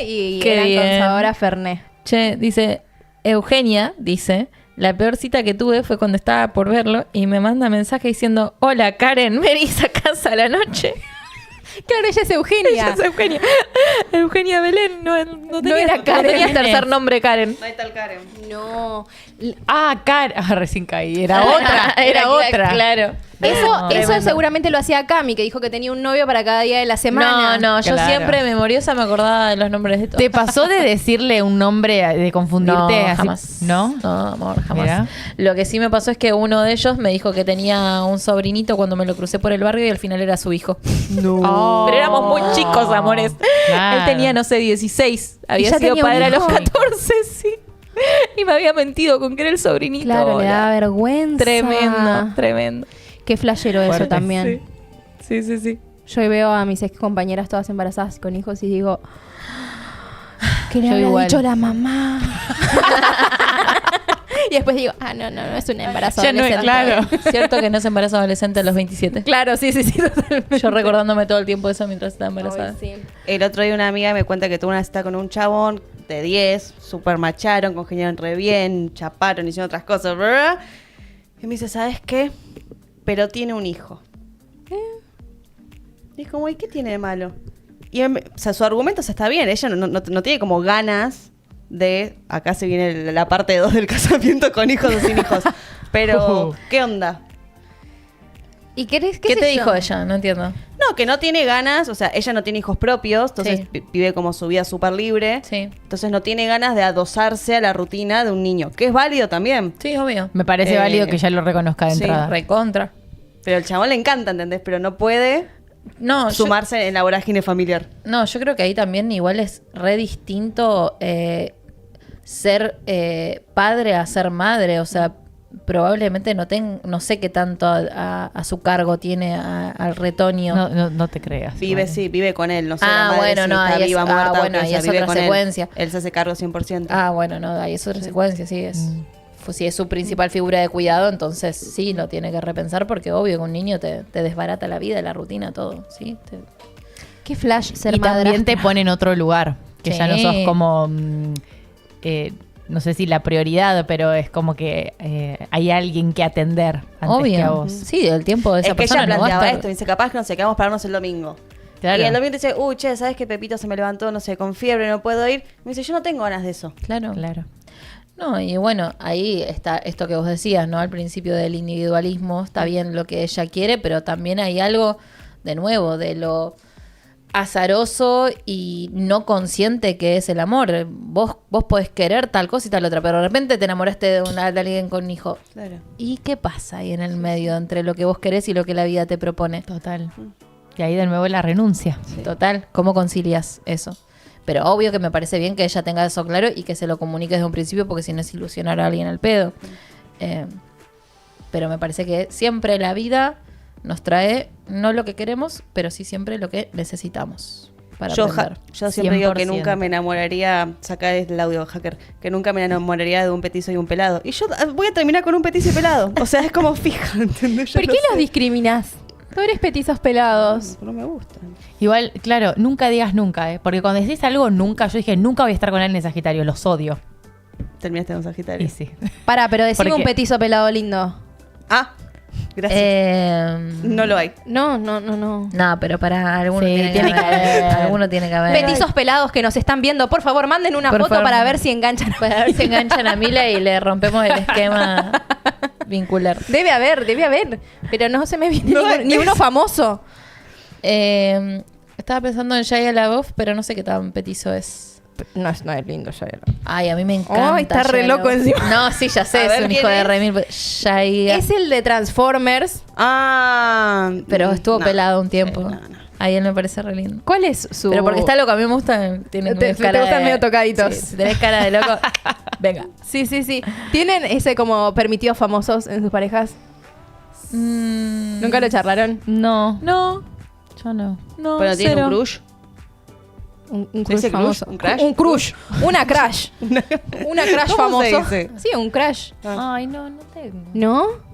[SPEAKER 3] y
[SPEAKER 2] Qué
[SPEAKER 3] eran
[SPEAKER 2] bien.
[SPEAKER 3] con sabor a Fernet.
[SPEAKER 2] Che, dice, Eugenia, dice, la peor cita que tuve fue cuando estaba por verlo y me manda mensaje diciendo, hola Karen, ¿venís a casa a la noche?
[SPEAKER 3] Claro, ella es Eugenia.
[SPEAKER 4] Ella es Eugenia. Eugenia Belén no
[SPEAKER 3] No era Karen.
[SPEAKER 4] No tenía
[SPEAKER 3] Nene.
[SPEAKER 4] tercer nombre Karen.
[SPEAKER 1] Ahí está el Karen.
[SPEAKER 3] No.
[SPEAKER 4] Karen. Recién caí. Era otra. Era otra.
[SPEAKER 2] Claro.
[SPEAKER 3] Eso
[SPEAKER 4] tremendo.
[SPEAKER 3] seguramente lo hacía Cami, que dijo que tenía un novio para cada día de la semana.
[SPEAKER 2] No, yo
[SPEAKER 4] Claro.
[SPEAKER 2] siempre memoriosa me acordaba de los nombres de todos.
[SPEAKER 4] ¿Te pasó de decirle un nombre, de confundirte?
[SPEAKER 2] No,
[SPEAKER 4] así?
[SPEAKER 2] jamás.
[SPEAKER 4] ¿No?
[SPEAKER 2] No, amor, jamás.
[SPEAKER 4] Mirá.
[SPEAKER 2] Lo que sí me pasó es que uno de ellos me dijo que tenía un sobrinito cuando me lo crucé por el barrio y al final era su hijo.
[SPEAKER 4] No.
[SPEAKER 2] Pero éramos muy chicos, amores.
[SPEAKER 4] Claro.
[SPEAKER 2] Él tenía, no sé, 16. Había
[SPEAKER 3] ya
[SPEAKER 2] sido
[SPEAKER 3] tenía un
[SPEAKER 2] padre a los
[SPEAKER 3] hijo.
[SPEAKER 2] 14, sí. Y me había mentido con que era el sobrinito.
[SPEAKER 3] Claro, le
[SPEAKER 2] ahora.
[SPEAKER 3] da vergüenza.
[SPEAKER 2] Tremendo, tremendo.
[SPEAKER 3] Qué flashero eso
[SPEAKER 4] Fuerte.
[SPEAKER 3] también.
[SPEAKER 2] Sí.
[SPEAKER 3] Yo veo a mis ex compañeras todas embarazadas con hijos y digo, ¿qué le
[SPEAKER 4] Yo
[SPEAKER 3] habrá
[SPEAKER 4] igual.
[SPEAKER 3] dicho la mamá? Y después digo, no es un embarazo
[SPEAKER 4] Ya no es,
[SPEAKER 3] adolescente.
[SPEAKER 4] claro.
[SPEAKER 2] Cierto que no se embaraza adolescente a los 27.
[SPEAKER 3] Claro, sí, totalmente.
[SPEAKER 2] Yo recordándome todo el tiempo eso mientras estaba embarazada.
[SPEAKER 3] Ay, sí.
[SPEAKER 1] El otro día una amiga me cuenta que tuvo una cita con un chabón de 10, super macharon, congeniaron re bien, chaparon, hicieron otras cosas. Bla, bla. Y me dice, ¿sabes qué? Pero tiene un hijo. Y es como, ¿y qué tiene de malo? Y o sea, su argumento está bien, ella no tiene como ganas de, acá se viene la parte 2 del casamiento con hijos o sin hijos. Pero, ¿qué onda?
[SPEAKER 3] ¿Y qué
[SPEAKER 2] ¿Qué te dijo ella? No entiendo.
[SPEAKER 1] No, que no tiene ganas, o sea, ella no tiene hijos propios, entonces
[SPEAKER 2] Sí.
[SPEAKER 1] vive como su vida súper libre.
[SPEAKER 2] Sí.
[SPEAKER 1] Entonces no tiene ganas de adosarse a la rutina de un niño, que es válido también.
[SPEAKER 2] Sí, obvio.
[SPEAKER 4] Me parece válido que ya lo reconozca de
[SPEAKER 1] sí,
[SPEAKER 4] entrada.
[SPEAKER 2] Recontra.
[SPEAKER 1] Pero el chabón le encanta, ¿entendés? Pero no puede
[SPEAKER 2] No,
[SPEAKER 1] sumarse en la vorágine familiar.
[SPEAKER 2] yo creo que ahí también igual es re distinto ser padre a ser madre. O sea, probablemente no sé qué tanto a su cargo tiene al retoño.
[SPEAKER 4] No te creas.
[SPEAKER 1] Vive,
[SPEAKER 4] igual.
[SPEAKER 1] sí, vive con él. No sé
[SPEAKER 2] Ah,
[SPEAKER 1] la madre
[SPEAKER 2] bueno,
[SPEAKER 1] si
[SPEAKER 2] no,
[SPEAKER 1] está
[SPEAKER 2] ahí es-
[SPEAKER 1] viva, muerta,
[SPEAKER 2] bueno,
[SPEAKER 1] o
[SPEAKER 2] ahí
[SPEAKER 1] sea,
[SPEAKER 2] es
[SPEAKER 1] vive
[SPEAKER 2] otra
[SPEAKER 1] con él.
[SPEAKER 2] secuencia.
[SPEAKER 1] Él se hace cargo 100%.
[SPEAKER 2] Ah, bueno, no, ahí es otra secuencia, sí. Si es su principal figura de cuidado, entonces sí lo tiene que repensar porque obvio que un niño te desbarata la vida, la rutina, todo, ¿sí?
[SPEAKER 3] Qué flash ser
[SPEAKER 4] Y también
[SPEAKER 3] madrastra.
[SPEAKER 4] te pone en otro lugar. Que ya no
[SPEAKER 2] Sí.
[SPEAKER 4] sos como. No sé si la prioridad, pero es como que hay alguien que atender antes que a
[SPEAKER 2] Obvio.
[SPEAKER 4] vos.
[SPEAKER 2] Sí, el tiempo de esa
[SPEAKER 1] Es que
[SPEAKER 2] persona
[SPEAKER 1] ella
[SPEAKER 2] no va a
[SPEAKER 1] planteaba
[SPEAKER 2] estar-
[SPEAKER 1] esto, dice, capaz que no sé, que vamos a pararnos el domingo.
[SPEAKER 4] Claro.
[SPEAKER 1] Y el domingo dice, che, ¿sabes que Pepito se me levantó, no sé, con fiebre, no puedo ir? Me dice, yo no tengo ganas de eso.
[SPEAKER 2] Claro.
[SPEAKER 4] Claro.
[SPEAKER 2] No, y bueno, ahí está esto que vos decías, ¿no? Al principio del individualismo, está bien lo que ella quiere, pero también hay algo, de nuevo, de lo azaroso y no consciente que es el amor. Vos podés querer tal cosa y tal otra, pero de repente te enamoraste de alguien con un hijo.
[SPEAKER 1] Claro.
[SPEAKER 2] ¿Y qué pasa ahí en el medio entre lo que vos querés y lo que la vida te propone?
[SPEAKER 4] Total. Y ahí de nuevo la renuncia.
[SPEAKER 2] Total, ¿cómo concilias eso? Pero obvio que me parece bien que ella tenga eso claro y que se lo comunique desde un principio, porque si no es ilusionar a alguien al pedo. Pero me parece que siempre la vida nos trae no lo que queremos, pero sí siempre lo que necesitamos para
[SPEAKER 1] Yo
[SPEAKER 2] aprender.
[SPEAKER 1] siempre digo que
[SPEAKER 4] 100%.
[SPEAKER 1] nunca me enamoraría, saca el audio, hacker, que nunca me enamoraría de un petizo y un pelado. Y yo voy a terminar con un petizo y pelado. O sea, es como fija, ¿entendés? Yo
[SPEAKER 3] ¿Por
[SPEAKER 1] lo
[SPEAKER 3] qué
[SPEAKER 1] sé.
[SPEAKER 3] los discriminás? Tú eres petizos pelados.
[SPEAKER 1] No me gustan.
[SPEAKER 4] Igual, claro, nunca digas nunca, ¿eh? Porque cuando decís algo nunca, yo dije nunca voy a estar con alguien de Sagitario, los odio.
[SPEAKER 1] Terminaste en un Sagitario.
[SPEAKER 4] Y sí.
[SPEAKER 3] Pará, pero decime
[SPEAKER 4] Porque-
[SPEAKER 3] un petizo pelado lindo.
[SPEAKER 1] Ah, gracias. No lo hay.
[SPEAKER 3] No.
[SPEAKER 2] No, pero para alguno
[SPEAKER 4] Sí,
[SPEAKER 2] tiene,
[SPEAKER 4] tiene
[SPEAKER 2] que
[SPEAKER 4] que
[SPEAKER 2] haber.
[SPEAKER 4] haber.
[SPEAKER 2] Alguno tiene que haber.
[SPEAKER 3] Petizos pelados que nos están viendo, por favor, manden una
[SPEAKER 2] Por
[SPEAKER 3] foto
[SPEAKER 2] favor.
[SPEAKER 3] para ver si enganchan.
[SPEAKER 2] Para ver si enganchan a Mila y le rompemos el esquema vincular.
[SPEAKER 3] Debe haber. Pero no se me viene
[SPEAKER 1] No,
[SPEAKER 3] ni uno famoso.
[SPEAKER 2] Estaba pensando en Shia LaBeouf, pero no sé qué tan petizo es.
[SPEAKER 3] No es lindo ya.
[SPEAKER 2] Ay, a mí me encanta.
[SPEAKER 3] Ay, está re
[SPEAKER 2] Shia
[SPEAKER 3] loco
[SPEAKER 2] LaBeouf.
[SPEAKER 3] encima.
[SPEAKER 2] No, sí, ya
[SPEAKER 1] A
[SPEAKER 2] sé, es
[SPEAKER 1] ver,
[SPEAKER 2] un
[SPEAKER 1] ¿quién
[SPEAKER 2] hijo de
[SPEAKER 1] es?
[SPEAKER 2] remil. Shia.
[SPEAKER 3] Es el de Transformers.
[SPEAKER 1] Ah.
[SPEAKER 2] Pero estuvo
[SPEAKER 1] no.
[SPEAKER 2] pelado un tiempo.
[SPEAKER 1] No.
[SPEAKER 2] Ahí él me parece re lindo.
[SPEAKER 3] ¿Cuál es su...?
[SPEAKER 2] Pero porque está loco, a mí me gusta. Tiene
[SPEAKER 3] Te gustan medio tocaditos.
[SPEAKER 2] Sí, si tenés cara de loco, venga.
[SPEAKER 3] Sí. ¿Tienen ese como permitidos famosos en sus parejas? ¿Nunca lo charlaron?
[SPEAKER 4] No,
[SPEAKER 2] No,
[SPEAKER 4] yo no.
[SPEAKER 2] no.
[SPEAKER 1] Pero tiene
[SPEAKER 2] cero.
[SPEAKER 1] un crush.
[SPEAKER 3] Un
[SPEAKER 1] ¿Se
[SPEAKER 3] crush
[SPEAKER 1] dice
[SPEAKER 3] famoso.
[SPEAKER 1] crush? ¿Un crush?
[SPEAKER 3] Un crush. Una crush. Una crush
[SPEAKER 1] ¿Cómo se
[SPEAKER 3] famoso.
[SPEAKER 1] dice?
[SPEAKER 3] Sí, un crush.
[SPEAKER 4] Ay, no tengo.
[SPEAKER 3] ¿No?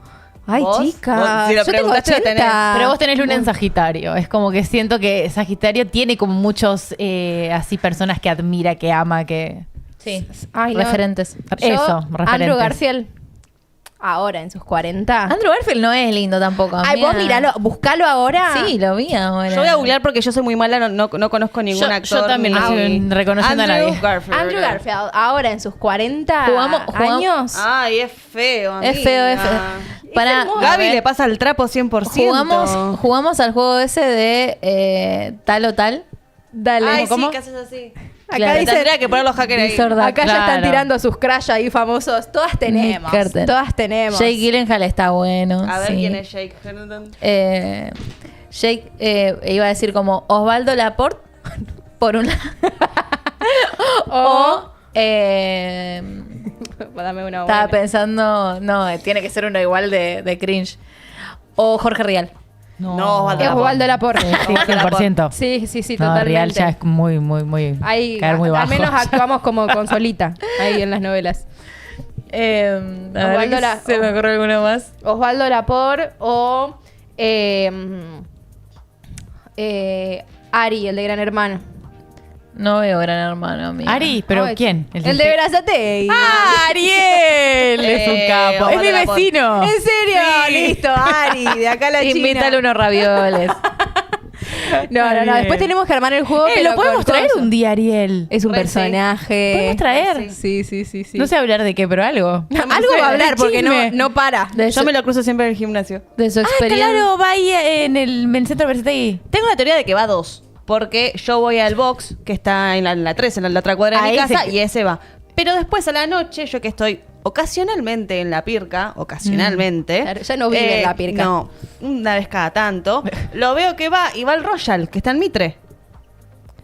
[SPEAKER 3] Ay,
[SPEAKER 1] ¿Vos?
[SPEAKER 3] chica.
[SPEAKER 1] Vos, si lo
[SPEAKER 3] Yo tengo
[SPEAKER 1] preguntaste, lo
[SPEAKER 3] 80.
[SPEAKER 1] tenés.
[SPEAKER 4] Pero vos tenés luna en Sagitario. Es como que siento que Sagitario tiene como muchos así personas que admira, que ama, que.
[SPEAKER 2] Sí,
[SPEAKER 3] Ay, no.
[SPEAKER 2] referentes.
[SPEAKER 3] Yo,
[SPEAKER 4] Eso,
[SPEAKER 3] Andrew
[SPEAKER 4] referentes.
[SPEAKER 3] Garfield. ahora en sus 40.
[SPEAKER 2] Andrew Garfield no es lindo tampoco.
[SPEAKER 3] Ay, vos miralo, buscalo ahora.
[SPEAKER 2] Sí, lo vi ahora.
[SPEAKER 1] Yo voy a googlear porque yo soy muy mala, no conozco ningún actor.
[SPEAKER 4] Yo también
[SPEAKER 1] ni-
[SPEAKER 4] no estoy reconociendo a nadie.
[SPEAKER 3] Andrew Garfield, ahora en sus 40
[SPEAKER 2] Jugamos-
[SPEAKER 3] años.
[SPEAKER 1] Ay, es feo,
[SPEAKER 2] Es feo, es feo. Para,
[SPEAKER 3] hermoso.
[SPEAKER 1] Gaby le pasa el trapo 100%.
[SPEAKER 2] Jugamos al juego ese de tal o tal.
[SPEAKER 3] Dale.
[SPEAKER 1] Ay,
[SPEAKER 4] ¿Cómo?
[SPEAKER 1] sí, ¿qué haces así?
[SPEAKER 3] Acá
[SPEAKER 2] Claro.
[SPEAKER 3] dice,
[SPEAKER 1] Tendría que poner los hackers ahí.
[SPEAKER 2] Disorder.
[SPEAKER 3] acá ya están
[SPEAKER 4] Claro.
[SPEAKER 3] tirando sus crash ahí famosos. Todas tenemos.
[SPEAKER 2] Nick Carter.
[SPEAKER 3] Todas tenemos.
[SPEAKER 2] Jake Gyllenhaal está bueno.
[SPEAKER 1] A ver
[SPEAKER 2] sí.
[SPEAKER 1] quién es Jake Herndon.
[SPEAKER 2] Jake, iba a decir como Osvaldo Laporte, por un lado. o
[SPEAKER 3] Dame una
[SPEAKER 2] estaba
[SPEAKER 3] buena.
[SPEAKER 2] pensando, no, tiene que ser uno igual de cringe. O Jorge Rial.
[SPEAKER 1] No, Osvaldo
[SPEAKER 3] Es
[SPEAKER 1] Laporte.
[SPEAKER 3] Osvaldo Laporte.
[SPEAKER 4] Sí, 100%.
[SPEAKER 3] Sí, sí, sí,
[SPEAKER 4] No,
[SPEAKER 3] totalmente.
[SPEAKER 4] Real ya es muy
[SPEAKER 3] Ahí,
[SPEAKER 4] caer muy bajo.
[SPEAKER 3] al menos actuamos como con Solita, ahí en las novelas. Osvaldo
[SPEAKER 2] ¿Se me ocurre alguno más?
[SPEAKER 3] Osvaldo Laporte o Ari, el de Gran Hermano.
[SPEAKER 2] No veo Gran Hermano, amiga.
[SPEAKER 4] Ari, ¿pero
[SPEAKER 3] Ay,
[SPEAKER 4] quién?
[SPEAKER 3] El de Brazatei.
[SPEAKER 4] ¡Ah, Ariel! Es un capo. Es mi
[SPEAKER 1] Osvaldo Laporte.
[SPEAKER 4] vecino.
[SPEAKER 3] ¿En serio? Listo, Ari, de acá a la China.
[SPEAKER 2] Invítale unos ravioles.
[SPEAKER 3] No, no, no.
[SPEAKER 4] Bien.
[SPEAKER 3] Después tenemos que armar el juego. pero
[SPEAKER 4] ¿Lo podemos
[SPEAKER 3] con
[SPEAKER 4] traer
[SPEAKER 3] cosas.
[SPEAKER 4] un día, Ariel?
[SPEAKER 3] Es un
[SPEAKER 1] Re, sí.
[SPEAKER 3] personaje.
[SPEAKER 4] ¿Podemos traer?
[SPEAKER 3] Sí, sí, sí, sí.
[SPEAKER 4] No sé hablar de qué, pero algo.
[SPEAKER 3] Algo va a hablar porque
[SPEAKER 4] Chisme.
[SPEAKER 3] no para.
[SPEAKER 2] De
[SPEAKER 1] Yo
[SPEAKER 2] su,
[SPEAKER 1] me lo cruzo siempre en el gimnasio.
[SPEAKER 2] de su
[SPEAKER 4] Ah,
[SPEAKER 2] experiencia.
[SPEAKER 4] claro, va ahí en el centro universitario.
[SPEAKER 1] Tengo la teoría de que va a 2. Porque yo voy al box, que está en la 3, en la otra cuadra de mi
[SPEAKER 4] Ahí
[SPEAKER 1] casa,
[SPEAKER 4] se-
[SPEAKER 1] y ese va. Pero después a la noche, yo que estoy ocasionalmente en la pirca, ocasionalmente.
[SPEAKER 3] Claro, ya no vive en la pirca.
[SPEAKER 1] No, una vez cada tanto. Lo veo que va y va al Royal, que está en Mitre.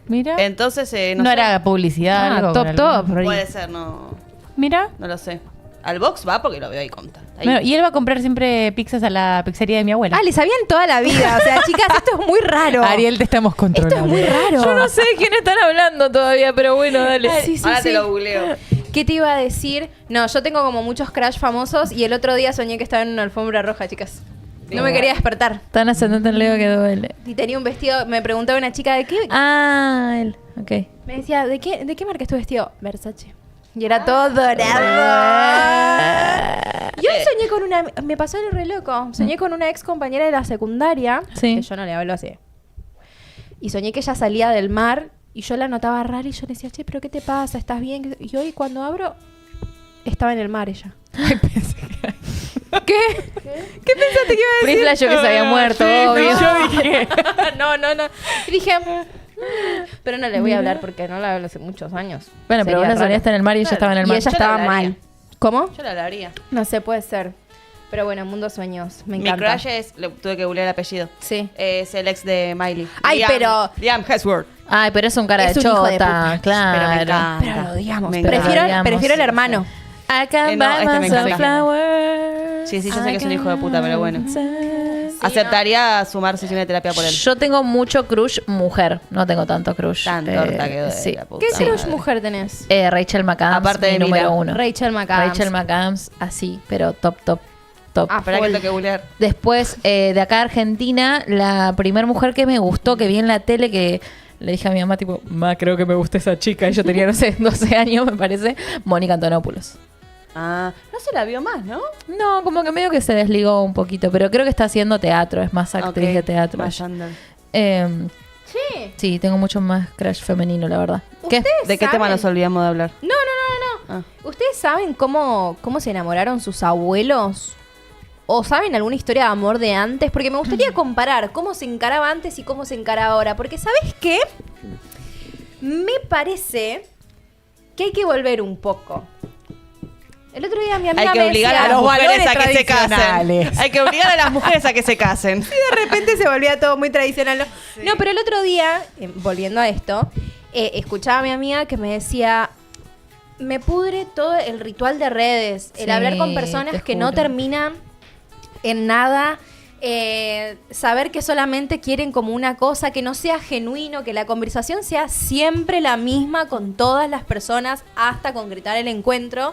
[SPEAKER 4] Mira.
[SPEAKER 1] Entonces, no,
[SPEAKER 4] no
[SPEAKER 1] sé.
[SPEAKER 4] hará publicidad. algo
[SPEAKER 3] top,
[SPEAKER 4] con
[SPEAKER 3] top.
[SPEAKER 4] algún-
[SPEAKER 1] Puede ser, no
[SPEAKER 4] Mira.
[SPEAKER 1] lo sé. Al box va porque lo veo ahí conta. Ahí.
[SPEAKER 4] Bueno, y él va a comprar siempre pizzas a la pizzería de mi abuela.
[SPEAKER 3] Ah, le sabían toda la vida. O sea, chicas, esto es muy raro.
[SPEAKER 4] Ariel, te estamos
[SPEAKER 3] Esto
[SPEAKER 4] controlando.
[SPEAKER 3] es muy raro.
[SPEAKER 2] Yo no sé de quién están hablando todavía, pero bueno, dale.
[SPEAKER 3] Sí, sí,
[SPEAKER 1] Ahora
[SPEAKER 3] sí.
[SPEAKER 1] te lo googleo.
[SPEAKER 3] ¿Qué te iba a decir? No, yo tengo como muchos crash famosos y el otro día soñé que estaba en una alfombra roja, chicas. No me quería despertar.
[SPEAKER 2] Tan ascendente en Leo que duele.
[SPEAKER 3] Y tenía un vestido, me preguntaba una chica de qué.
[SPEAKER 2] Ah, él. Ok.
[SPEAKER 3] Me decía, ¿de qué marca es tu vestido? Versace. Y era todo dorado. Y hoy soñé con una. Me pasó el re loco. Soñé con una ex compañera de la secundaria.
[SPEAKER 2] Sí.
[SPEAKER 3] Que yo no le hablo así. Y soñé que ella salía del mar y yo la notaba rara y yo le decía, che, ¿pero qué te pasa? ¿Estás bien? Y hoy cuando abro, estaba en el mar ella. ¿Qué? ¿Qué pensaste que iba a decir?
[SPEAKER 2] Free Flash yo que se había muerto, obvio.
[SPEAKER 4] Yo dije.
[SPEAKER 3] no. Y dije, pero no le voy a hablar porque no la hablo hace muchos años.
[SPEAKER 2] Bueno, pero
[SPEAKER 3] Sería
[SPEAKER 2] una
[SPEAKER 3] raro.
[SPEAKER 2] soñaste en el mar y ella
[SPEAKER 1] Claro.
[SPEAKER 2] estaba en el
[SPEAKER 3] Y
[SPEAKER 2] mar.
[SPEAKER 3] ella
[SPEAKER 1] Yo la
[SPEAKER 3] estaba
[SPEAKER 1] hablaría.
[SPEAKER 3] mal. ¿Cómo?
[SPEAKER 1] Yo la hablaría.
[SPEAKER 3] No sé, puede ser. Pero bueno, mundo sueños. Me
[SPEAKER 1] Mi
[SPEAKER 3] encanta.
[SPEAKER 1] crush es, tuve que googlear el apellido.
[SPEAKER 3] Sí.
[SPEAKER 1] Es el ex de Miley.
[SPEAKER 3] Ay, pero-
[SPEAKER 1] Liam Hemsworth.
[SPEAKER 2] Ay, pero es un cara
[SPEAKER 3] Es
[SPEAKER 2] de
[SPEAKER 3] un hijo de
[SPEAKER 2] chota,
[SPEAKER 3] puta.
[SPEAKER 2] claro.
[SPEAKER 1] Pero me encanta.
[SPEAKER 3] Pero lo odiamos.
[SPEAKER 1] Me
[SPEAKER 3] Prefiero,
[SPEAKER 1] encanta.
[SPEAKER 3] prefiero el hermano.
[SPEAKER 2] I can
[SPEAKER 1] No,
[SPEAKER 2] buy
[SPEAKER 1] este me
[SPEAKER 2] myself
[SPEAKER 1] encanta.
[SPEAKER 2] flowers.
[SPEAKER 1] Sí, yo sé que es un hijo de puta, pero bueno.
[SPEAKER 2] Sí,
[SPEAKER 1] Aceptaría sumar sesión de terapia por él.
[SPEAKER 2] Yo tengo mucho crush mujer, no tengo tanto crush.
[SPEAKER 1] Tan torta que duele,
[SPEAKER 2] sí.
[SPEAKER 1] la puta
[SPEAKER 3] ¿Qué
[SPEAKER 1] Sí.
[SPEAKER 3] crush
[SPEAKER 1] madre.
[SPEAKER 3] mujer tenés?
[SPEAKER 2] Rachel McAdams,
[SPEAKER 1] Aparte
[SPEAKER 2] mi
[SPEAKER 1] de
[SPEAKER 2] número
[SPEAKER 1] Mira.
[SPEAKER 2] uno.
[SPEAKER 3] Rachel McAdams.
[SPEAKER 2] Rachel McAdams, así, pero top, top, top.
[SPEAKER 3] Ah,
[SPEAKER 1] Espera que
[SPEAKER 3] full.
[SPEAKER 1] tengo que googlear.
[SPEAKER 2] Después, de acá a Argentina, la primer mujer que me gustó, que vi en la tele, que le dije a mi mamá, tipo, ma, creo que me gusta esa chica. Y yo tenía, no sé, 12 años, me parece. Mónica Antonopoulos.
[SPEAKER 1] Ah, no se la vio más, ¿no?
[SPEAKER 2] No, como que medio que se desligó un poquito, pero creo que está haciendo teatro, es más actriz
[SPEAKER 1] Ok,
[SPEAKER 2] de teatro.
[SPEAKER 1] más
[SPEAKER 2] ella.
[SPEAKER 1] under.
[SPEAKER 3] Sí.
[SPEAKER 2] Sí, tengo mucho más crush femenino, la verdad. ¿Qué?
[SPEAKER 3] ¿Ustedes
[SPEAKER 1] ¿De qué tema
[SPEAKER 3] saben?
[SPEAKER 1] nos olvidamos de hablar?
[SPEAKER 3] No. ¿Ustedes saben cómo se enamoraron sus abuelos? ¿O saben alguna historia de amor de antes? Porque me gustaría comparar cómo se encaraba antes y cómo se encara ahora. Porque, ¿sabes qué? Me parece que hay que volver un poco. El otro día mi amiga
[SPEAKER 1] Hay que
[SPEAKER 3] me
[SPEAKER 1] obligar
[SPEAKER 3] decía,
[SPEAKER 1] a las mujeres a que se
[SPEAKER 4] tradicionales.
[SPEAKER 1] casen. Hay que obligar a las mujeres a que se casen.
[SPEAKER 3] de repente se volvía todo muy tradicional. No, pero el otro día, volviendo a esto, escuchaba a mi amiga que me decía, me pudre todo el ritual de redes, el
[SPEAKER 2] Sí,
[SPEAKER 3] hablar con personas
[SPEAKER 2] te
[SPEAKER 3] que no
[SPEAKER 2] juro.
[SPEAKER 3] terminan en nada, saber que solamente quieren como una cosa, que no sea genuino, que la conversación sea siempre la misma con todas las personas hasta concretar el encuentro.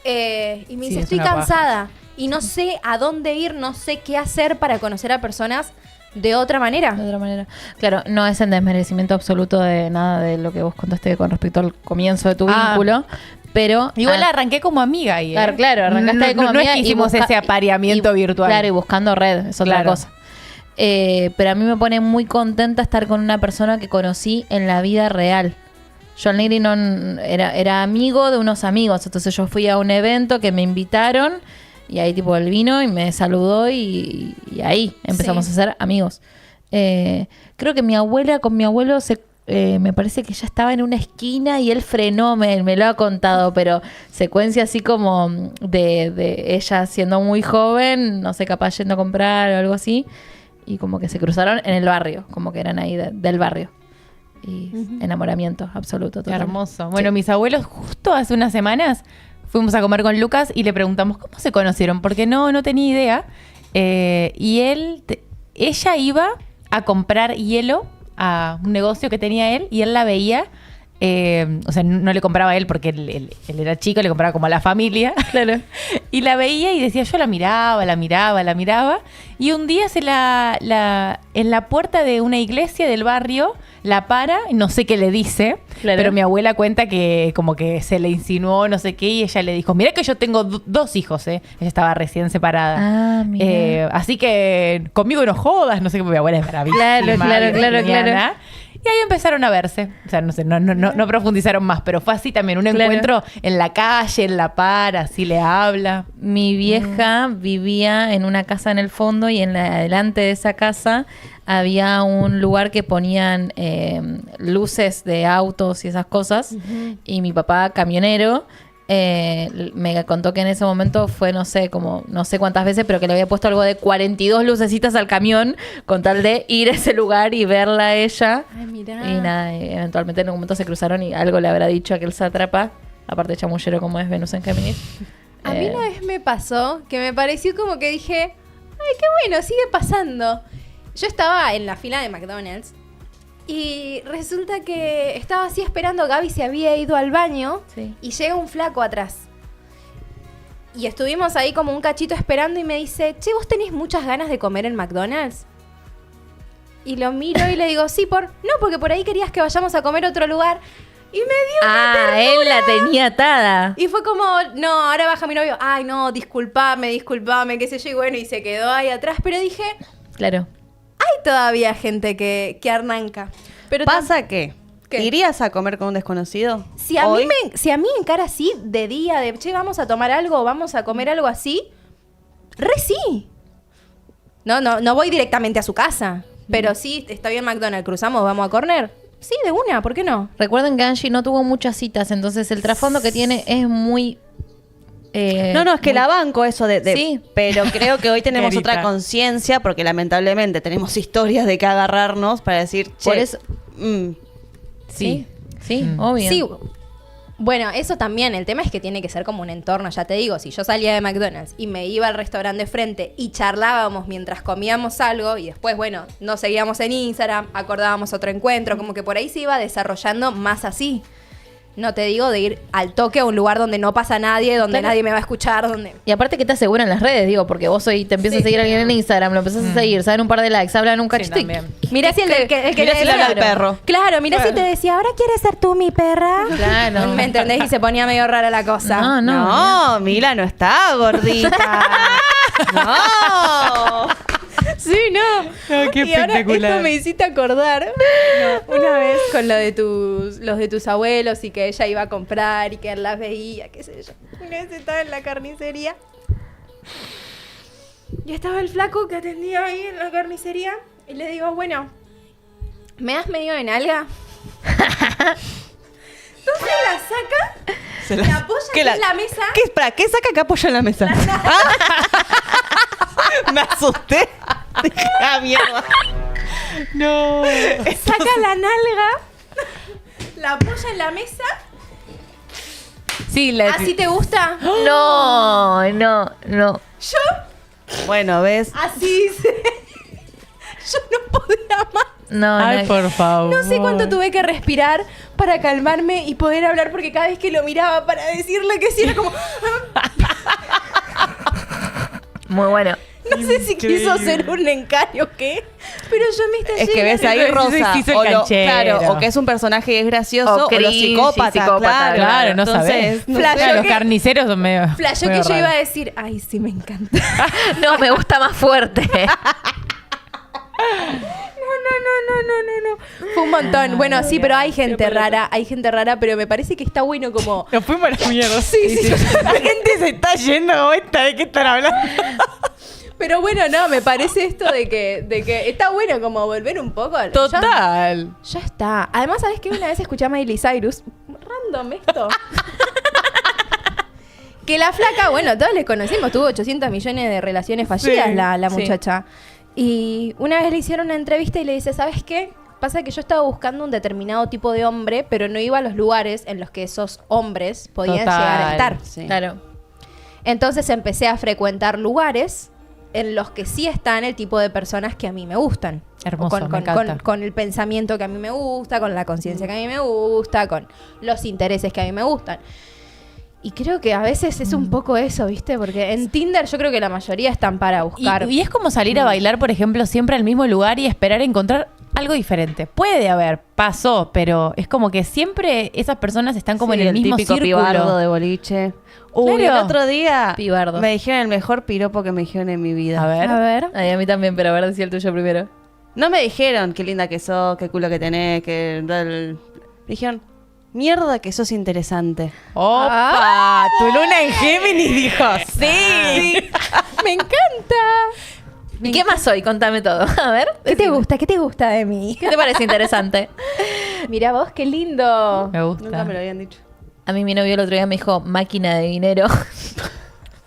[SPEAKER 3] Y me
[SPEAKER 4] Sí,
[SPEAKER 3] dice,
[SPEAKER 4] es
[SPEAKER 3] estoy
[SPEAKER 4] una paja.
[SPEAKER 3] cansada y no sé a dónde ir, no sé qué hacer para conocer a personas de otra manera.
[SPEAKER 2] De otra manera. Claro, no es en desmerecimiento absoluto de nada de lo que vos contaste con respecto al comienzo de tu
[SPEAKER 3] Ah.
[SPEAKER 2] vínculo. Pero
[SPEAKER 4] Igual arranqué como amiga ahí.
[SPEAKER 2] Claro, arrancaste ahí como
[SPEAKER 4] no
[SPEAKER 2] amiga
[SPEAKER 4] es que
[SPEAKER 2] y
[SPEAKER 4] hicimos
[SPEAKER 2] busca-
[SPEAKER 4] ese apareamiento virtual.
[SPEAKER 2] Claro, y buscando red, es otra
[SPEAKER 4] Claro.
[SPEAKER 2] cosa. Pero a mí me pone muy contenta estar con una persona que conocí en la vida real. John Negri era amigo de unos amigos, entonces yo fui a un evento que me invitaron y ahí tipo él vino y me saludó y ahí empezamos a ser amigos. Creo que mi abuela con mi abuelo me parece que ya estaba en una esquina y él frenó, me lo ha contado, pero secuencia así como de ella siendo muy joven, no sé, capaz yendo a comprar o algo así, y como que se cruzaron en el barrio, como que eran ahí del barrio. Y enamoramiento absoluto.
[SPEAKER 4] Qué
[SPEAKER 2] total.
[SPEAKER 4] hermoso. Bueno, mis abuelos justo hace unas semanas fuimos a comer con Lucas y le preguntamos cómo se conocieron, porque no tenía idea. Y ella iba a comprar hielo a un negocio que tenía él y él la veía. O sea, no le compraba a él porque él era chico, le compraba como a la familia. Claro. Y la veía y decía, yo la miraba. Y un día en la puerta de una iglesia del barrio la para, no sé qué le dice,
[SPEAKER 2] Claro.
[SPEAKER 4] pero mi abuela cuenta que como que se le insinuó no sé qué y ella le dijo, mira que yo tengo dos hijos, Ella estaba recién separada.
[SPEAKER 2] Ah, mira.
[SPEAKER 4] Así que conmigo no jodas, no sé qué, mi abuela es bravísima.
[SPEAKER 2] Claro.
[SPEAKER 4] Y ahí empezaron a verse. O sea, no sé, no profundizaron más, pero fue así también, un
[SPEAKER 2] Claro.
[SPEAKER 4] encuentro en la calle, en la para, así le habla.
[SPEAKER 2] Mi vieja vivía en una casa en el fondo y adelante de esa casa había un lugar que ponían luces de autos y esas cosas. Y mi papá, camionero, me contó que en ese momento fue, no sé cuántas veces, pero que le había puesto algo de 42 lucecitas al camión con tal de ir a ese lugar y verla a ella.
[SPEAKER 3] Ay, mirá.
[SPEAKER 2] Y nada, y eventualmente en un momento se cruzaron y algo le habrá dicho a aquel sátrapa, aparte de chamullero como es Venus en Géminis.
[SPEAKER 3] A mí una vez me pasó que me pareció como que dije, ay, qué bueno, sigue pasando. Yo estaba en la fila de McDonald's y resulta que estaba así esperando, Gaby se había ido al baño
[SPEAKER 2] Sí.
[SPEAKER 3] y llega un flaco atrás. Y estuvimos ahí como un cachito esperando y me dice, che, ¿vos tenés muchas ganas de comer en McDonald's? Y lo miro y le digo, sí, porque por ahí querías que vayamos a comer a otro lugar. Y me dio una ternura.
[SPEAKER 2] Él la tenía atada.
[SPEAKER 3] Y fue como, no, ahora baja mi novio. Ay, no, disculpame, qué sé yo. Y bueno, y se quedó ahí atrás. Pero dije,
[SPEAKER 2] Claro.
[SPEAKER 3] hay todavía gente que arranca. Pero
[SPEAKER 1] ¿Pasa qué?
[SPEAKER 3] ¿Qué?
[SPEAKER 1] ¿Irías a comer con un desconocido?
[SPEAKER 3] si a
[SPEAKER 1] hoy?
[SPEAKER 3] mí me encara así de día, de, che, vamos a tomar algo, vamos a comer algo así, sí. No voy directamente a su casa. Pero sí, estoy en McDonald's, cruzamos, vamos a corner. Sí, de una, ¿por qué no?
[SPEAKER 2] Recuerden que Angie no tuvo muchas citas, entonces el trasfondo que tiene es muy...
[SPEAKER 1] No, es que la banco eso de
[SPEAKER 2] Sí.
[SPEAKER 1] pero creo que hoy tenemos
[SPEAKER 4] Clarita.
[SPEAKER 1] otra conciencia porque lamentablemente tenemos historias de que agarrarnos para decir, che,
[SPEAKER 2] Por eso-
[SPEAKER 4] Sí.
[SPEAKER 2] Sí, obvio.
[SPEAKER 3] Sí. Bueno, eso también. El tema es que tiene que ser como un entorno. Ya te digo, si yo salía de McDonald's y me iba al restaurante de frente y charlábamos mientras comíamos algo y después, bueno, nos seguíamos en Instagram, acordábamos otro encuentro, como que por ahí se iba desarrollando más así. No te digo de ir al toque a un lugar donde no pasa nadie, donde
[SPEAKER 2] Claro.
[SPEAKER 3] nadie me va a escuchar, donde...
[SPEAKER 2] Y aparte que te aseguran las redes, digo, porque vos hoy te empiezas a seguir a alguien en Instagram, lo empezás a seguir, saben un par de likes, hablan un cachito y...
[SPEAKER 4] también.
[SPEAKER 3] Mirá si el que
[SPEAKER 1] mirá si le habla al perro.
[SPEAKER 3] Claro, mirá si te decía, ¿ahora quieres ser tú mi perra?
[SPEAKER 2] Claro.
[SPEAKER 3] ¿Me entendés? Y se ponía medio rara la cosa.
[SPEAKER 2] No.
[SPEAKER 1] No, Mila no está gordita. No.
[SPEAKER 3] Sí, no.
[SPEAKER 4] qué
[SPEAKER 3] Y ahora
[SPEAKER 4] espectacular.
[SPEAKER 3] esto me hiciste acordar una vez con los de tus abuelos y que ella iba a comprar y que él las veía, qué sé yo. Una vez estaba en la carnicería y estaba el flaco que atendía ahí en la carnicería y le digo, bueno, ¿me das medio de nalga? Entonces la saca, la apoya
[SPEAKER 1] ¿Qué
[SPEAKER 3] en la mesa.
[SPEAKER 1] ¿Qué saca que apoya en la mesa? Me asusté. Dije, ah, mierda.
[SPEAKER 4] No.
[SPEAKER 3] Saca la nalga, la apoya en la mesa.
[SPEAKER 4] Sí,
[SPEAKER 3] ¿Así te gusta?
[SPEAKER 2] No.
[SPEAKER 3] Yo,
[SPEAKER 1] Bueno, ¿ves?
[SPEAKER 3] así hice. Yo no podía más.
[SPEAKER 2] No,
[SPEAKER 4] Ay,
[SPEAKER 2] no.
[SPEAKER 4] por favor.
[SPEAKER 3] No sé cuánto tuve que respirar para calmarme y poder hablar, porque cada vez que lo miraba para decirle que sí era como...
[SPEAKER 2] Muy bueno.
[SPEAKER 3] No sé si quiso hacer un encario o qué, pero yo me está
[SPEAKER 1] Es que ves ahí
[SPEAKER 4] Sí,
[SPEAKER 1] Rosa.
[SPEAKER 4] sí, sí,
[SPEAKER 1] O,
[SPEAKER 4] el canchero.
[SPEAKER 1] claro, o que es un personaje que es gracioso,
[SPEAKER 2] O
[SPEAKER 1] o los
[SPEAKER 2] cringe,
[SPEAKER 1] psicópatas.
[SPEAKER 2] psicópata,
[SPEAKER 4] Claro, no
[SPEAKER 1] Entonces,
[SPEAKER 4] sabés.
[SPEAKER 1] no
[SPEAKER 3] Flash,
[SPEAKER 1] sé.
[SPEAKER 4] Claro, los
[SPEAKER 3] que-
[SPEAKER 4] carniceros son medio.
[SPEAKER 3] Flashó que
[SPEAKER 4] medio
[SPEAKER 3] yo
[SPEAKER 4] raros.
[SPEAKER 3] iba a decir, ay, sí, me encanta.
[SPEAKER 2] No, me gusta más fuerte.
[SPEAKER 3] No. Fue un montón. Bueno, sí, pero hay gente rara, pero me parece que está bueno como...
[SPEAKER 4] Nos fuimos a la mierda.
[SPEAKER 3] Sí.
[SPEAKER 4] La gente se está yendo como esta, ¿de qué están hablando?
[SPEAKER 3] Pero bueno, no, me parece esto de que está bueno como volver un poco al...
[SPEAKER 4] Total.
[SPEAKER 3] Ya está. Además, ¿sabes qué? Una vez escuché a Miley Cyrus. Random esto. Que la flaca, bueno, todos les conocimos, tuvo 800 millones de relaciones fallidas
[SPEAKER 4] Sí,
[SPEAKER 3] la
[SPEAKER 2] sí.
[SPEAKER 3] muchacha. Y una vez le hicieron una entrevista y le dice, ¿sabes qué? Pasa que yo estaba buscando un determinado tipo de hombre, pero no iba a los lugares en los que esos hombres podían
[SPEAKER 4] Total,
[SPEAKER 3] llegar a estar.
[SPEAKER 1] Sí.
[SPEAKER 2] Claro.
[SPEAKER 3] Entonces empecé a frecuentar lugares en los que sí están el tipo de personas que a mí me gustan.
[SPEAKER 4] Hermoso,
[SPEAKER 3] O
[SPEAKER 4] me encanta.
[SPEAKER 3] con el pensamiento que a mí me gusta, con la conciencia que a mí me gusta, con los intereses que a mí me gustan. Y creo que a veces es un poco eso, ¿viste? Porque en Tinder yo creo que la mayoría están para buscar.
[SPEAKER 4] Y es como salir a bailar, por ejemplo, siempre al mismo lugar y esperar encontrar algo diferente. Puede haber, pasó, pero es como que siempre esas personas están como
[SPEAKER 1] Sí,
[SPEAKER 4] en el mismo
[SPEAKER 1] típico
[SPEAKER 4] círculo.
[SPEAKER 1] pibardo de boliche. Uy,
[SPEAKER 4] Claro.
[SPEAKER 1] el otro día
[SPEAKER 2] Pibardo.
[SPEAKER 1] me dijeron el mejor piropo que me dijeron en mi vida.
[SPEAKER 4] A ver.
[SPEAKER 3] A ver.
[SPEAKER 2] Ay, a mí también, pero a ver, decía el tuyo primero.
[SPEAKER 1] No me dijeron qué linda que sos, qué culo que tenés, que... Me dijeron, mierda que sos interesante.
[SPEAKER 4] ¡Opa! Tu luna en Géminis dijo, ¡sí!
[SPEAKER 3] ¡Me encanta!
[SPEAKER 2] ¿Y qué más soy? Contame todo. A ver.
[SPEAKER 3] ¿Qué te
[SPEAKER 2] decime.
[SPEAKER 3] gusta? ¿Qué te gusta de mí?
[SPEAKER 2] ¿Qué te parece interesante?
[SPEAKER 3] Mira vos, qué lindo.
[SPEAKER 4] Me gusta.
[SPEAKER 1] Nunca me lo habían dicho.
[SPEAKER 2] A mí mi novio el otro día me dijo máquina de dinero.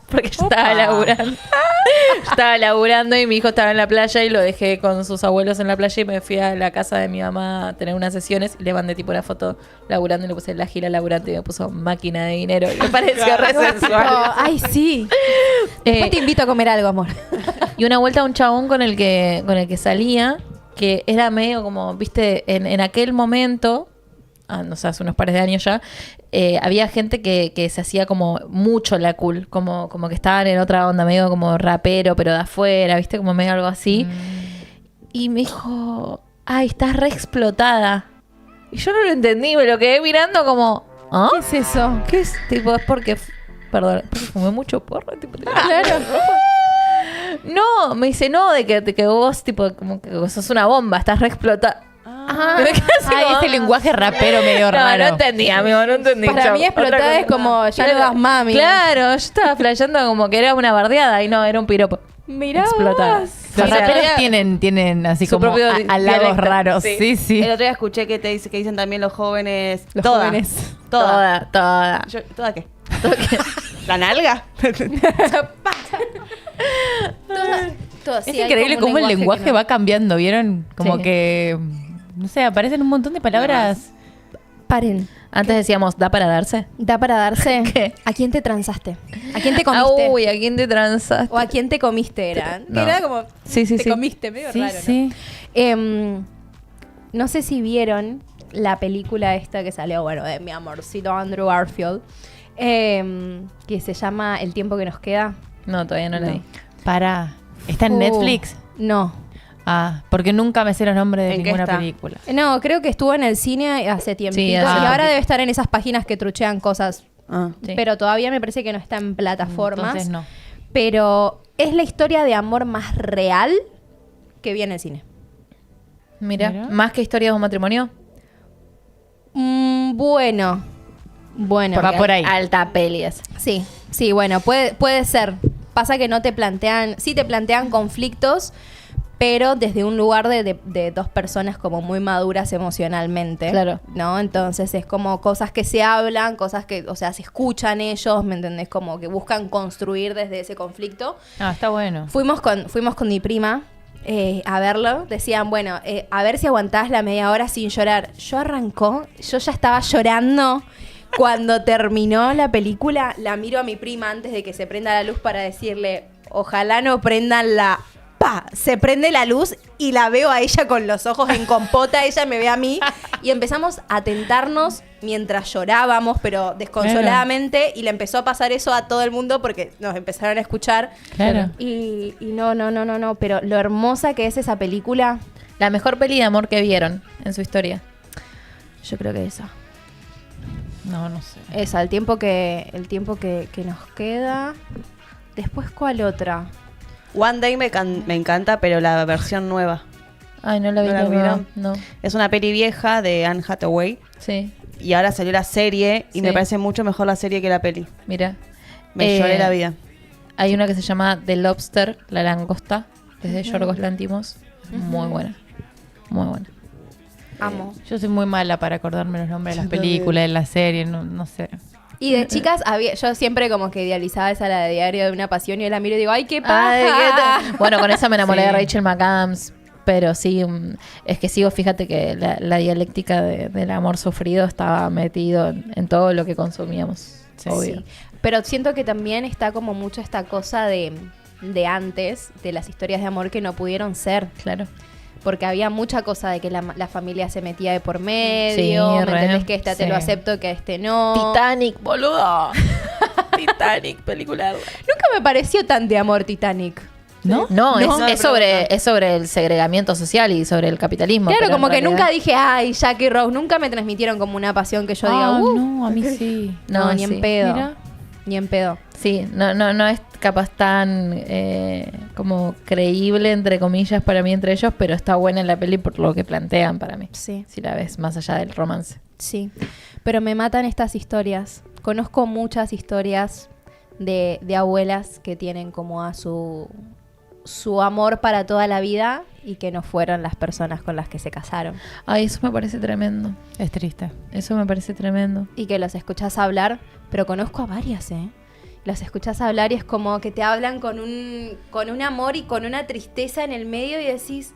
[SPEAKER 2] Porque yo estaba laburando. Yo estaba laburando y mi hijo estaba en la playa y lo dejé con sus abuelos en la playa y me fui a la casa de mi mamá a tener unas sesiones y le mandé tipo una foto laburando y le puse la gira laburante y me puso máquina de dinero y me pareció re sensual.
[SPEAKER 3] Oh, ay, sí. Después te invito a comer algo, amor.
[SPEAKER 2] Y una vuelta a un chabón con el que salía, que era medio como, viste, en aquel momento, no sé, hace unos pares de años ya, había gente que se hacía como mucho la cool, como que estaban en otra onda, medio como rapero, pero de afuera, viste, como medio algo así. Y me dijo, ay, estás re explotada. Y yo no lo entendí, me lo quedé mirando como, ¿ah?
[SPEAKER 3] ¿Qué es eso?
[SPEAKER 2] ¿Qué es? Tipo, es porque, perdón, porque fumé mucho porro, tipo,
[SPEAKER 3] Claro.
[SPEAKER 2] no, me dice, no, de que vos, tipo, como que sos una bomba, estás re explotada.
[SPEAKER 3] Ajá.
[SPEAKER 4] Ay, ese lenguaje rapero medio raro.
[SPEAKER 2] No entendí, amigo, no entendí.
[SPEAKER 3] Para
[SPEAKER 2] chau.
[SPEAKER 3] mí explotada
[SPEAKER 2] Otra
[SPEAKER 3] es
[SPEAKER 2] cosa.
[SPEAKER 3] como, ya no das mami.
[SPEAKER 2] Claro, yo estaba flasheando como que era una bardeada y no, era un piropo.
[SPEAKER 3] Mirá
[SPEAKER 2] Explotada.
[SPEAKER 3] vos.
[SPEAKER 4] Los
[SPEAKER 2] O sea,
[SPEAKER 4] raperos
[SPEAKER 1] todavía-
[SPEAKER 4] tienen así
[SPEAKER 2] su
[SPEAKER 4] como
[SPEAKER 2] propio
[SPEAKER 4] halagos
[SPEAKER 2] dialecto.
[SPEAKER 4] raros.
[SPEAKER 2] Sí.
[SPEAKER 4] Sí, sí.
[SPEAKER 1] El otro día escuché que que dicen también los jóvenes.
[SPEAKER 3] Los
[SPEAKER 1] toda.
[SPEAKER 3] jóvenes.
[SPEAKER 1] Toda.
[SPEAKER 2] Toda.
[SPEAKER 1] ¿Toda qué? ¿La nalga?
[SPEAKER 3] Todo,
[SPEAKER 4] Es
[SPEAKER 3] sí, hay
[SPEAKER 4] increíble
[SPEAKER 3] como un
[SPEAKER 4] cómo el lenguaje
[SPEAKER 3] que no.
[SPEAKER 4] va cambiando, ¿vieron? Como
[SPEAKER 2] Sí.
[SPEAKER 4] que, no sé, aparecen un montón de palabras.
[SPEAKER 3] Paren.
[SPEAKER 2] Antes decíamos, ¿da para darse?
[SPEAKER 3] ¿Da para darse?
[SPEAKER 2] ¿Qué?
[SPEAKER 3] ¿A quién te transaste? ¿A quién te comiste?
[SPEAKER 2] Uy, ¿a quién te transaste?
[SPEAKER 3] ¿O a quién te comiste era?
[SPEAKER 2] No.
[SPEAKER 3] Que era como,
[SPEAKER 2] Sí, sí,
[SPEAKER 3] te
[SPEAKER 2] sí.
[SPEAKER 3] comiste, medio
[SPEAKER 4] Sí,
[SPEAKER 3] raro, ¿no?
[SPEAKER 4] sí.
[SPEAKER 3] No sé si vieron la película esta que salió, bueno, de mi amorcito Andrew Garfield, que se llama El tiempo que nos queda.
[SPEAKER 2] No, todavía no la vi.
[SPEAKER 4] Para. ¿Está en Netflix?
[SPEAKER 3] No.
[SPEAKER 4] Ah, porque nunca me sé los nombres de
[SPEAKER 1] ¿En qué
[SPEAKER 4] ninguna
[SPEAKER 1] está?
[SPEAKER 4] película.
[SPEAKER 3] No, creo que estuvo en el cine hace tiempito.
[SPEAKER 2] Sí,
[SPEAKER 3] y
[SPEAKER 2] hace
[SPEAKER 3] ahora
[SPEAKER 2] poquito.
[SPEAKER 3] debe estar en esas páginas que truchean cosas.
[SPEAKER 1] Ah.
[SPEAKER 2] Sí.
[SPEAKER 3] Pero todavía me parece que no está en plataformas.
[SPEAKER 4] Entonces no.
[SPEAKER 3] Pero es la historia de amor más real que vi en el cine.
[SPEAKER 2] Mira,
[SPEAKER 4] Mira.
[SPEAKER 2] más que historia de un matrimonio.
[SPEAKER 3] Bueno. Bueno.
[SPEAKER 4] Va por ahí.
[SPEAKER 2] Alta peli esa.
[SPEAKER 3] Sí, bueno, puede ser. Pasa que no te plantean, sí te plantean conflictos, pero desde un lugar de dos personas como muy maduras emocionalmente.
[SPEAKER 2] Claro.
[SPEAKER 3] ¿No? Entonces es como cosas que se hablan, cosas que, o sea, se escuchan ellos, ¿me entendés? Como que buscan construir desde ese conflicto.
[SPEAKER 4] Ah, está bueno.
[SPEAKER 3] Fuimos con mi prima a verlo. Decían, bueno, a ver si aguantás la media hora sin llorar. Yo ya estaba llorando. Cuando terminó la película, la miro a mi prima antes de que se prenda la luz para decirle, ojalá no prendan la... ¡Pa! Se prende la luz y la veo a ella con los ojos en compota, ella me ve a mí y empezamos a tentarnos mientras llorábamos, pero desconsoladamente, y le empezó a pasar eso a todo el mundo porque nos empezaron a escuchar.
[SPEAKER 4] Claro.
[SPEAKER 3] Y no, pero lo hermosa que es esa película,
[SPEAKER 2] La mejor peli de amor que vieron en su historia.
[SPEAKER 3] yo creo que esa.
[SPEAKER 4] No sé.
[SPEAKER 3] Esa, el tiempo que nos queda. Después, ¿cuál otra?
[SPEAKER 1] One Day me encanta, pero la versión nueva.
[SPEAKER 2] Ay, no la vi.
[SPEAKER 1] ¿No la
[SPEAKER 2] no,
[SPEAKER 1] vieron?
[SPEAKER 2] no.
[SPEAKER 1] Es una peli vieja de Anne Hathaway.
[SPEAKER 2] Sí,
[SPEAKER 1] Y ahora salió la serie y
[SPEAKER 2] Sí.
[SPEAKER 1] me parece mucho mejor la serie que la peli.
[SPEAKER 2] mira.
[SPEAKER 1] Me lloré la vida.
[SPEAKER 2] Hay una que se llama The Lobster, la langosta, que es de Yorgos Lanthimos. Muy buena. Muy buena.
[SPEAKER 3] Amo.
[SPEAKER 4] Yo soy muy mala para acordarme los nombres de las
[SPEAKER 1] Yo también.
[SPEAKER 4] películas, de las series, no sé.
[SPEAKER 3] Y de chicas, yo siempre como que idealizaba esa, la de Diario de una Pasión, y yo la miro y digo, ¡ay, qué paja!
[SPEAKER 2] Ay, bueno, con esa me enamoré
[SPEAKER 4] Sí.
[SPEAKER 2] de Rachel McAdams. Pero sí, es que sigo, fíjate que la dialéctica del amor sufrido estaba metido en todo lo que consumíamos.
[SPEAKER 4] Sí.
[SPEAKER 2] Obvio.
[SPEAKER 3] Sí. Pero siento que también está como mucho esta cosa de antes, de las historias de amor que no pudieron ser.
[SPEAKER 2] Claro.
[SPEAKER 3] Porque había mucha cosa de que la familia se metía de por medio,
[SPEAKER 2] Sí,
[SPEAKER 3] ¿me
[SPEAKER 2] re.
[SPEAKER 3] entendés? Que esta te
[SPEAKER 4] Sí.
[SPEAKER 3] lo acepto, que este no.
[SPEAKER 2] Titanic, boludo. Titanic, película.
[SPEAKER 3] Nunca me pareció tan de amor Titanic.
[SPEAKER 4] ¿No?
[SPEAKER 2] No,
[SPEAKER 1] No,
[SPEAKER 2] es sobre el segregamiento social y sobre el capitalismo.
[SPEAKER 3] Claro,
[SPEAKER 2] pero
[SPEAKER 3] como
[SPEAKER 2] en
[SPEAKER 3] que
[SPEAKER 2] realidad-
[SPEAKER 3] nunca dije, ay, Jack y Rose, nunca me transmitieron como una pasión que yo diga,
[SPEAKER 4] No, a mí sí.
[SPEAKER 3] no, ni
[SPEAKER 2] sí.
[SPEAKER 3] en pedo.
[SPEAKER 4] Mira.
[SPEAKER 3] Ni en pedo.
[SPEAKER 2] Sí, no es capaz tan como creíble, entre comillas, para mí entre ellos, pero está buena en la peli por lo que plantean para mí.
[SPEAKER 3] Sí.
[SPEAKER 2] Si la ves más allá del romance.
[SPEAKER 3] Sí, pero me matan estas historias. Conozco muchas historias de abuelas que tienen como a su amor para toda la vida y que no fueron las personas con las que se casaron.
[SPEAKER 2] Ay, eso me parece tremendo.
[SPEAKER 4] Es triste.
[SPEAKER 2] Eso me parece tremendo.
[SPEAKER 3] Y que los escuchás hablar, pero conozco a varias, ¿eh? Los escuchás hablar y es como que te hablan con un amor y con una tristeza en el medio y decís,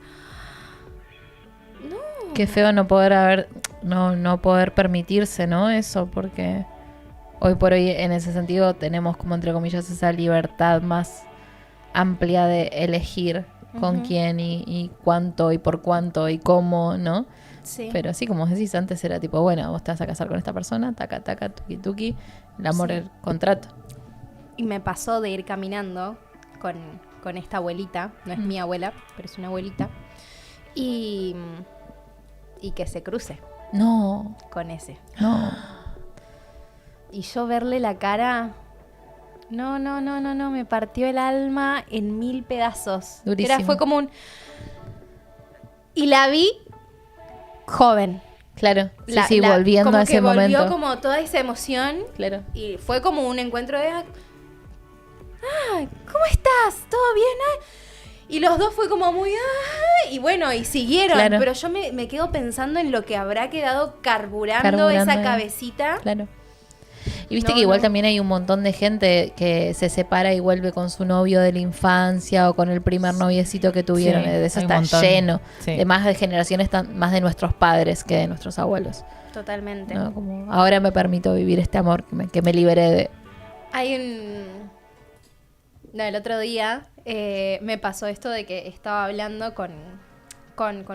[SPEAKER 2] Qué feo no poder no poder permitirse, ¿no? Eso, porque hoy por hoy en ese sentido tenemos como entre comillas esa libertad más amplia de elegir con
[SPEAKER 3] Ujú.
[SPEAKER 2] quién y cuánto y por cuánto y cómo, ¿no?
[SPEAKER 3] sí.
[SPEAKER 2] Pero así como decís antes era tipo, bueno, vos te vas a casar con esta persona, taca, taca, tuki, tuki, el amor,
[SPEAKER 3] Sí.
[SPEAKER 2] el contrato.
[SPEAKER 3] Y me pasó de ir caminando con esta abuelita, no es mi abuela, pero es una abuelita, y que se cruce
[SPEAKER 2] No,
[SPEAKER 3] con ese.
[SPEAKER 2] no.
[SPEAKER 3] Y yo verle la cara, no, me partió el alma en 1000 pedazos.
[SPEAKER 2] Durísimo.
[SPEAKER 3] Fue como un... Y la vi joven.
[SPEAKER 2] Claro, sí,
[SPEAKER 3] La-
[SPEAKER 2] sí,
[SPEAKER 3] la-
[SPEAKER 2] volviendo
[SPEAKER 3] como
[SPEAKER 2] a ese
[SPEAKER 3] que volvió
[SPEAKER 2] momento.
[SPEAKER 3] como toda esa emoción.
[SPEAKER 2] Claro.
[SPEAKER 3] Y fue como un encuentro de... ¡Ay! ¿Cómo estás? ¿Todo bien? Ay. Y los dos fue como muy... ¡Ay! Y bueno, y siguieron.
[SPEAKER 2] Claro.
[SPEAKER 3] Pero yo me quedo pensando en lo que habrá quedado carburando
[SPEAKER 2] Carburando,
[SPEAKER 3] esa cabecita.
[SPEAKER 2] Claro. Y viste
[SPEAKER 3] No,
[SPEAKER 2] que igual
[SPEAKER 3] no.
[SPEAKER 2] también hay un montón de gente que se separa y vuelve con su novio de la infancia o con el primer noviecito que tuvieron.
[SPEAKER 4] Sí,
[SPEAKER 2] De eso
[SPEAKER 4] hay un
[SPEAKER 2] está
[SPEAKER 4] montón.
[SPEAKER 2] lleno.
[SPEAKER 4] Sí.
[SPEAKER 2] De más de generaciones, más de nuestros padres que de nuestros abuelos.
[SPEAKER 3] Totalmente.
[SPEAKER 2] ¿No? Como, ahora me permito vivir este amor que me liberé de...
[SPEAKER 3] Hay un... No, el otro día me pasó esto de que estaba hablando con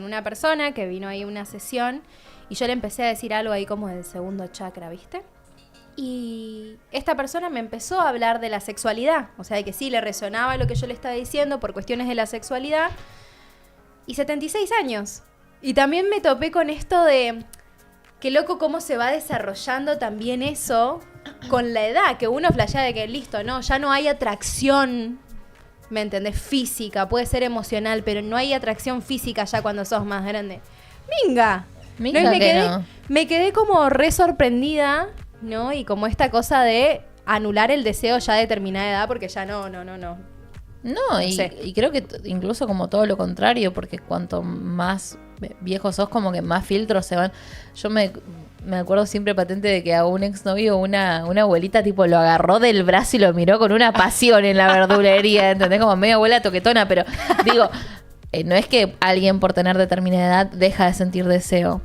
[SPEAKER 3] una persona que vino ahí a una sesión y yo le empecé a decir algo ahí como del segundo chakra, ¿viste? Y esta persona me empezó a hablar de la sexualidad, o sea, de que sí le resonaba lo que yo le estaba diciendo por cuestiones de la sexualidad. Y 76 años. Y también me topé con esto de... Qué loco cómo se va desarrollando también eso con la edad, que uno flashea de que listo, no, ya no hay atracción, ¿me entendés? Física, puede ser emocional, pero no hay atracción física ya cuando sos más grande. ¡Minga!
[SPEAKER 2] Minga
[SPEAKER 3] No, y
[SPEAKER 2] que no.
[SPEAKER 3] me quedé como re sorprendida, ¿no? Y como esta cosa de anular el deseo ya de determinada edad, porque ya no.
[SPEAKER 2] No, y,
[SPEAKER 3] sé.
[SPEAKER 2] y creo que incluso como todo lo contrario, porque cuanto más viejo sos, como que más filtros se van. Yo me acuerdo siempre patente de que a un exnovio una abuelita tipo lo agarró del brazo y lo miró con una pasión en la verdulería, ¿entendés? Como medio abuela toquetona, pero digo, no es que alguien por tener determinada edad deja de sentir deseo.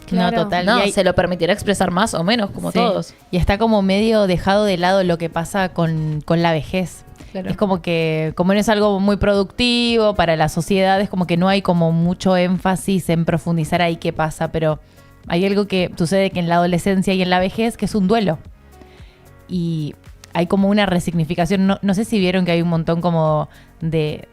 [SPEAKER 3] Claro.
[SPEAKER 4] No, total.
[SPEAKER 2] No,
[SPEAKER 4] Y hay-
[SPEAKER 2] se lo permitirá expresar más o menos, como
[SPEAKER 4] Sí.
[SPEAKER 2] todos.
[SPEAKER 4] Y está como medio dejado de lado lo que pasa con la vejez.
[SPEAKER 2] Claro.
[SPEAKER 4] Es como que, como no es algo muy productivo para la sociedad, es como que no hay como mucho énfasis en profundizar ahí qué pasa, pero hay algo que sucede que en la adolescencia y en la vejez, que es un duelo. Y hay como una resignificación. No sé si vieron que hay un montón como de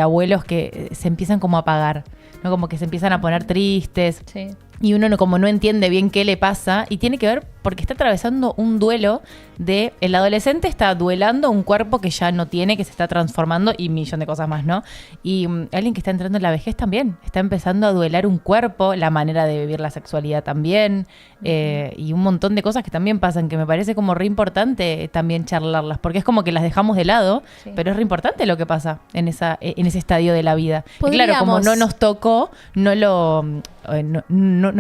[SPEAKER 4] abuelos que se empiezan como a apagar, ¿no? Como que se empiezan a poner tristes.
[SPEAKER 2] Sí.
[SPEAKER 4] Y uno como no entiende bien qué le pasa. Y tiene que ver porque está atravesando un duelo de... El adolescente está duelando un cuerpo que ya no tiene, que se está transformando y un millón de cosas más, ¿no? Y alguien que está entrando en la vejez también. Está empezando a duelar un cuerpo, la manera de vivir la sexualidad también. Y un montón de cosas que también pasan, que me parece como re importante también charlarlas. Porque es como que las dejamos de lado, pero es re importante lo que pasa en ese estadio de la vida. Y claro, como no nos tocó, no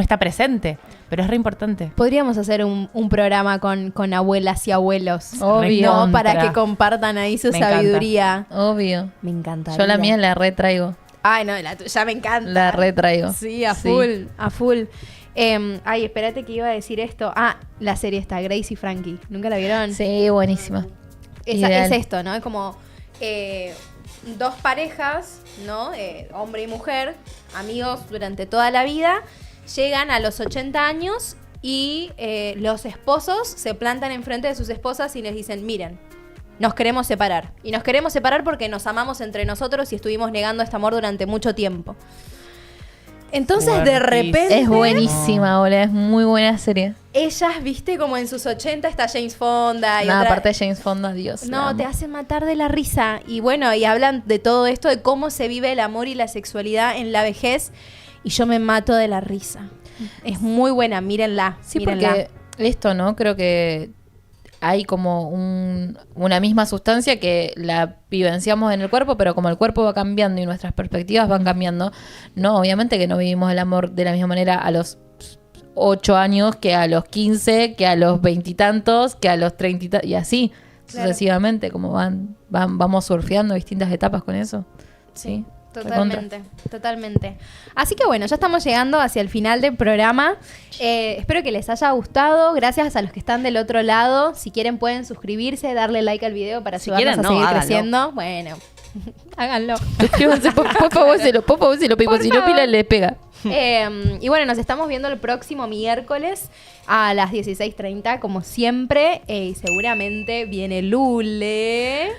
[SPEAKER 4] está presente, pero es re importante.
[SPEAKER 3] Podríamos hacer un programa con abuelas y abuelos.
[SPEAKER 2] Obvio.
[SPEAKER 3] ¿No? Para que compartan ahí su
[SPEAKER 4] Me encanta.
[SPEAKER 3] sabiduría.
[SPEAKER 2] Obvio.
[SPEAKER 3] Me encanta.
[SPEAKER 2] Yo la mía la retraigo.
[SPEAKER 3] Ay, no, la tuya me encanta.
[SPEAKER 2] La retraigo.
[SPEAKER 3] Sí, a full, a full. Ay, espérate que iba a decir esto. Ah, la serie está, Grace y Frankie. ¿Nunca la vieron?
[SPEAKER 2] Sí, buenísima.
[SPEAKER 3] Es
[SPEAKER 2] Ideal.
[SPEAKER 3] esto, ¿no? Es como dos parejas, ¿no? Hombre y mujer, amigos durante toda la vida, llegan a los 80 años y los esposos se plantan enfrente de sus esposas y les dicen, miren, nos queremos separar. Y nos queremos separar porque nos amamos entre nosotros y estuvimos negando este amor durante mucho tiempo. Entonces, de repente...
[SPEAKER 2] Es buenísima, boludo. Es muy buena serie.
[SPEAKER 3] Ellas, viste, como en sus 80 está James Fonda y
[SPEAKER 2] Nada,
[SPEAKER 3] otra...
[SPEAKER 2] aparte de James Fonda, Dios. la
[SPEAKER 3] No,
[SPEAKER 2] amo.
[SPEAKER 3] te hacen matar de la risa. Y bueno, y hablan de todo esto, de cómo se vive el amor y la sexualidad en la vejez. Y yo me mato de la risa. Es muy buena, mírenla.
[SPEAKER 2] Sí,
[SPEAKER 3] mírenla.
[SPEAKER 2] porque esto, ¿no? Creo que hay como una misma sustancia que la vivenciamos en el cuerpo, pero como el cuerpo va cambiando y nuestras perspectivas van cambiando, no, obviamente que no vivimos el amor de la misma manera a los 8 años que a los 15, que a los 20 y tantos, que a los 30 y así,
[SPEAKER 3] Claro.
[SPEAKER 2] sucesivamente, como vamos surfeando distintas etapas con eso. Sí.
[SPEAKER 3] Totalmente, totalmente. Así que bueno, ya estamos llegando hacia el final del programa. Espero que les haya gustado. Gracias a los que están del otro lado. Si quieren pueden suscribirse, darle like al video para
[SPEAKER 1] Si
[SPEAKER 3] ayudarnos
[SPEAKER 1] quieren,
[SPEAKER 3] a
[SPEAKER 1] no,
[SPEAKER 3] seguir
[SPEAKER 1] háganlo.
[SPEAKER 3] creciendo. Bueno, háganlo.
[SPEAKER 2] Suscríbanse, por favor, si lo pico,
[SPEAKER 3] Por
[SPEAKER 2] si no
[SPEAKER 3] favor.
[SPEAKER 2] Pila le pega.
[SPEAKER 3] Y bueno, nos estamos viendo el próximo miércoles a las 16:30, como siempre. Y seguramente viene Lule.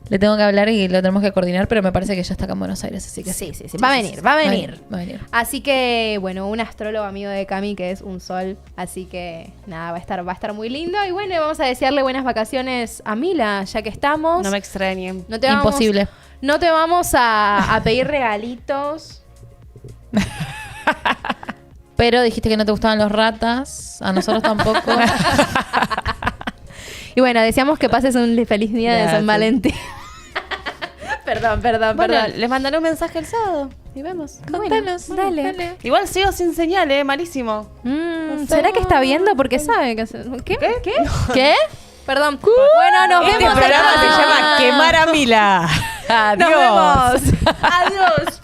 [SPEAKER 2] Le tengo que hablar y lo tenemos que coordinar, pero me parece que ya está acá en Buenos Aires, así que
[SPEAKER 3] Sí. Va a venir, va a venir.
[SPEAKER 2] Va a venir.
[SPEAKER 3] Así que, bueno, un astrólogo amigo de Cami que es un sol. Así que, nada, va a estar muy lindo. Y bueno, vamos a desearle buenas vacaciones a Mila, ya que estamos.
[SPEAKER 1] No me extrañen.
[SPEAKER 3] No te vamos-
[SPEAKER 2] Imposible.
[SPEAKER 3] no te vamos a pedir regalitos.
[SPEAKER 2] Pero dijiste que no te gustaban los ratas, a nosotros tampoco.
[SPEAKER 3] Y bueno, deseamos que pases un feliz día de
[SPEAKER 1] Gracias.
[SPEAKER 3] San Valentín. Perdón.
[SPEAKER 1] Bueno, les mandaré un mensaje el sábado y vemos.
[SPEAKER 3] Contanos, dale.
[SPEAKER 1] Igual sigo sin señal, malísimo.
[SPEAKER 3] ¿Será que está viendo? Porque sabe que... ¿Qué?
[SPEAKER 2] ¿Qué?
[SPEAKER 3] Perdón. Bueno, nos
[SPEAKER 1] Este
[SPEAKER 3] vemos.
[SPEAKER 1] programa
[SPEAKER 3] el
[SPEAKER 1] se
[SPEAKER 3] sábado.
[SPEAKER 1] llama Quemar a Mila.
[SPEAKER 3] Nos vemos.
[SPEAKER 1] Adiós.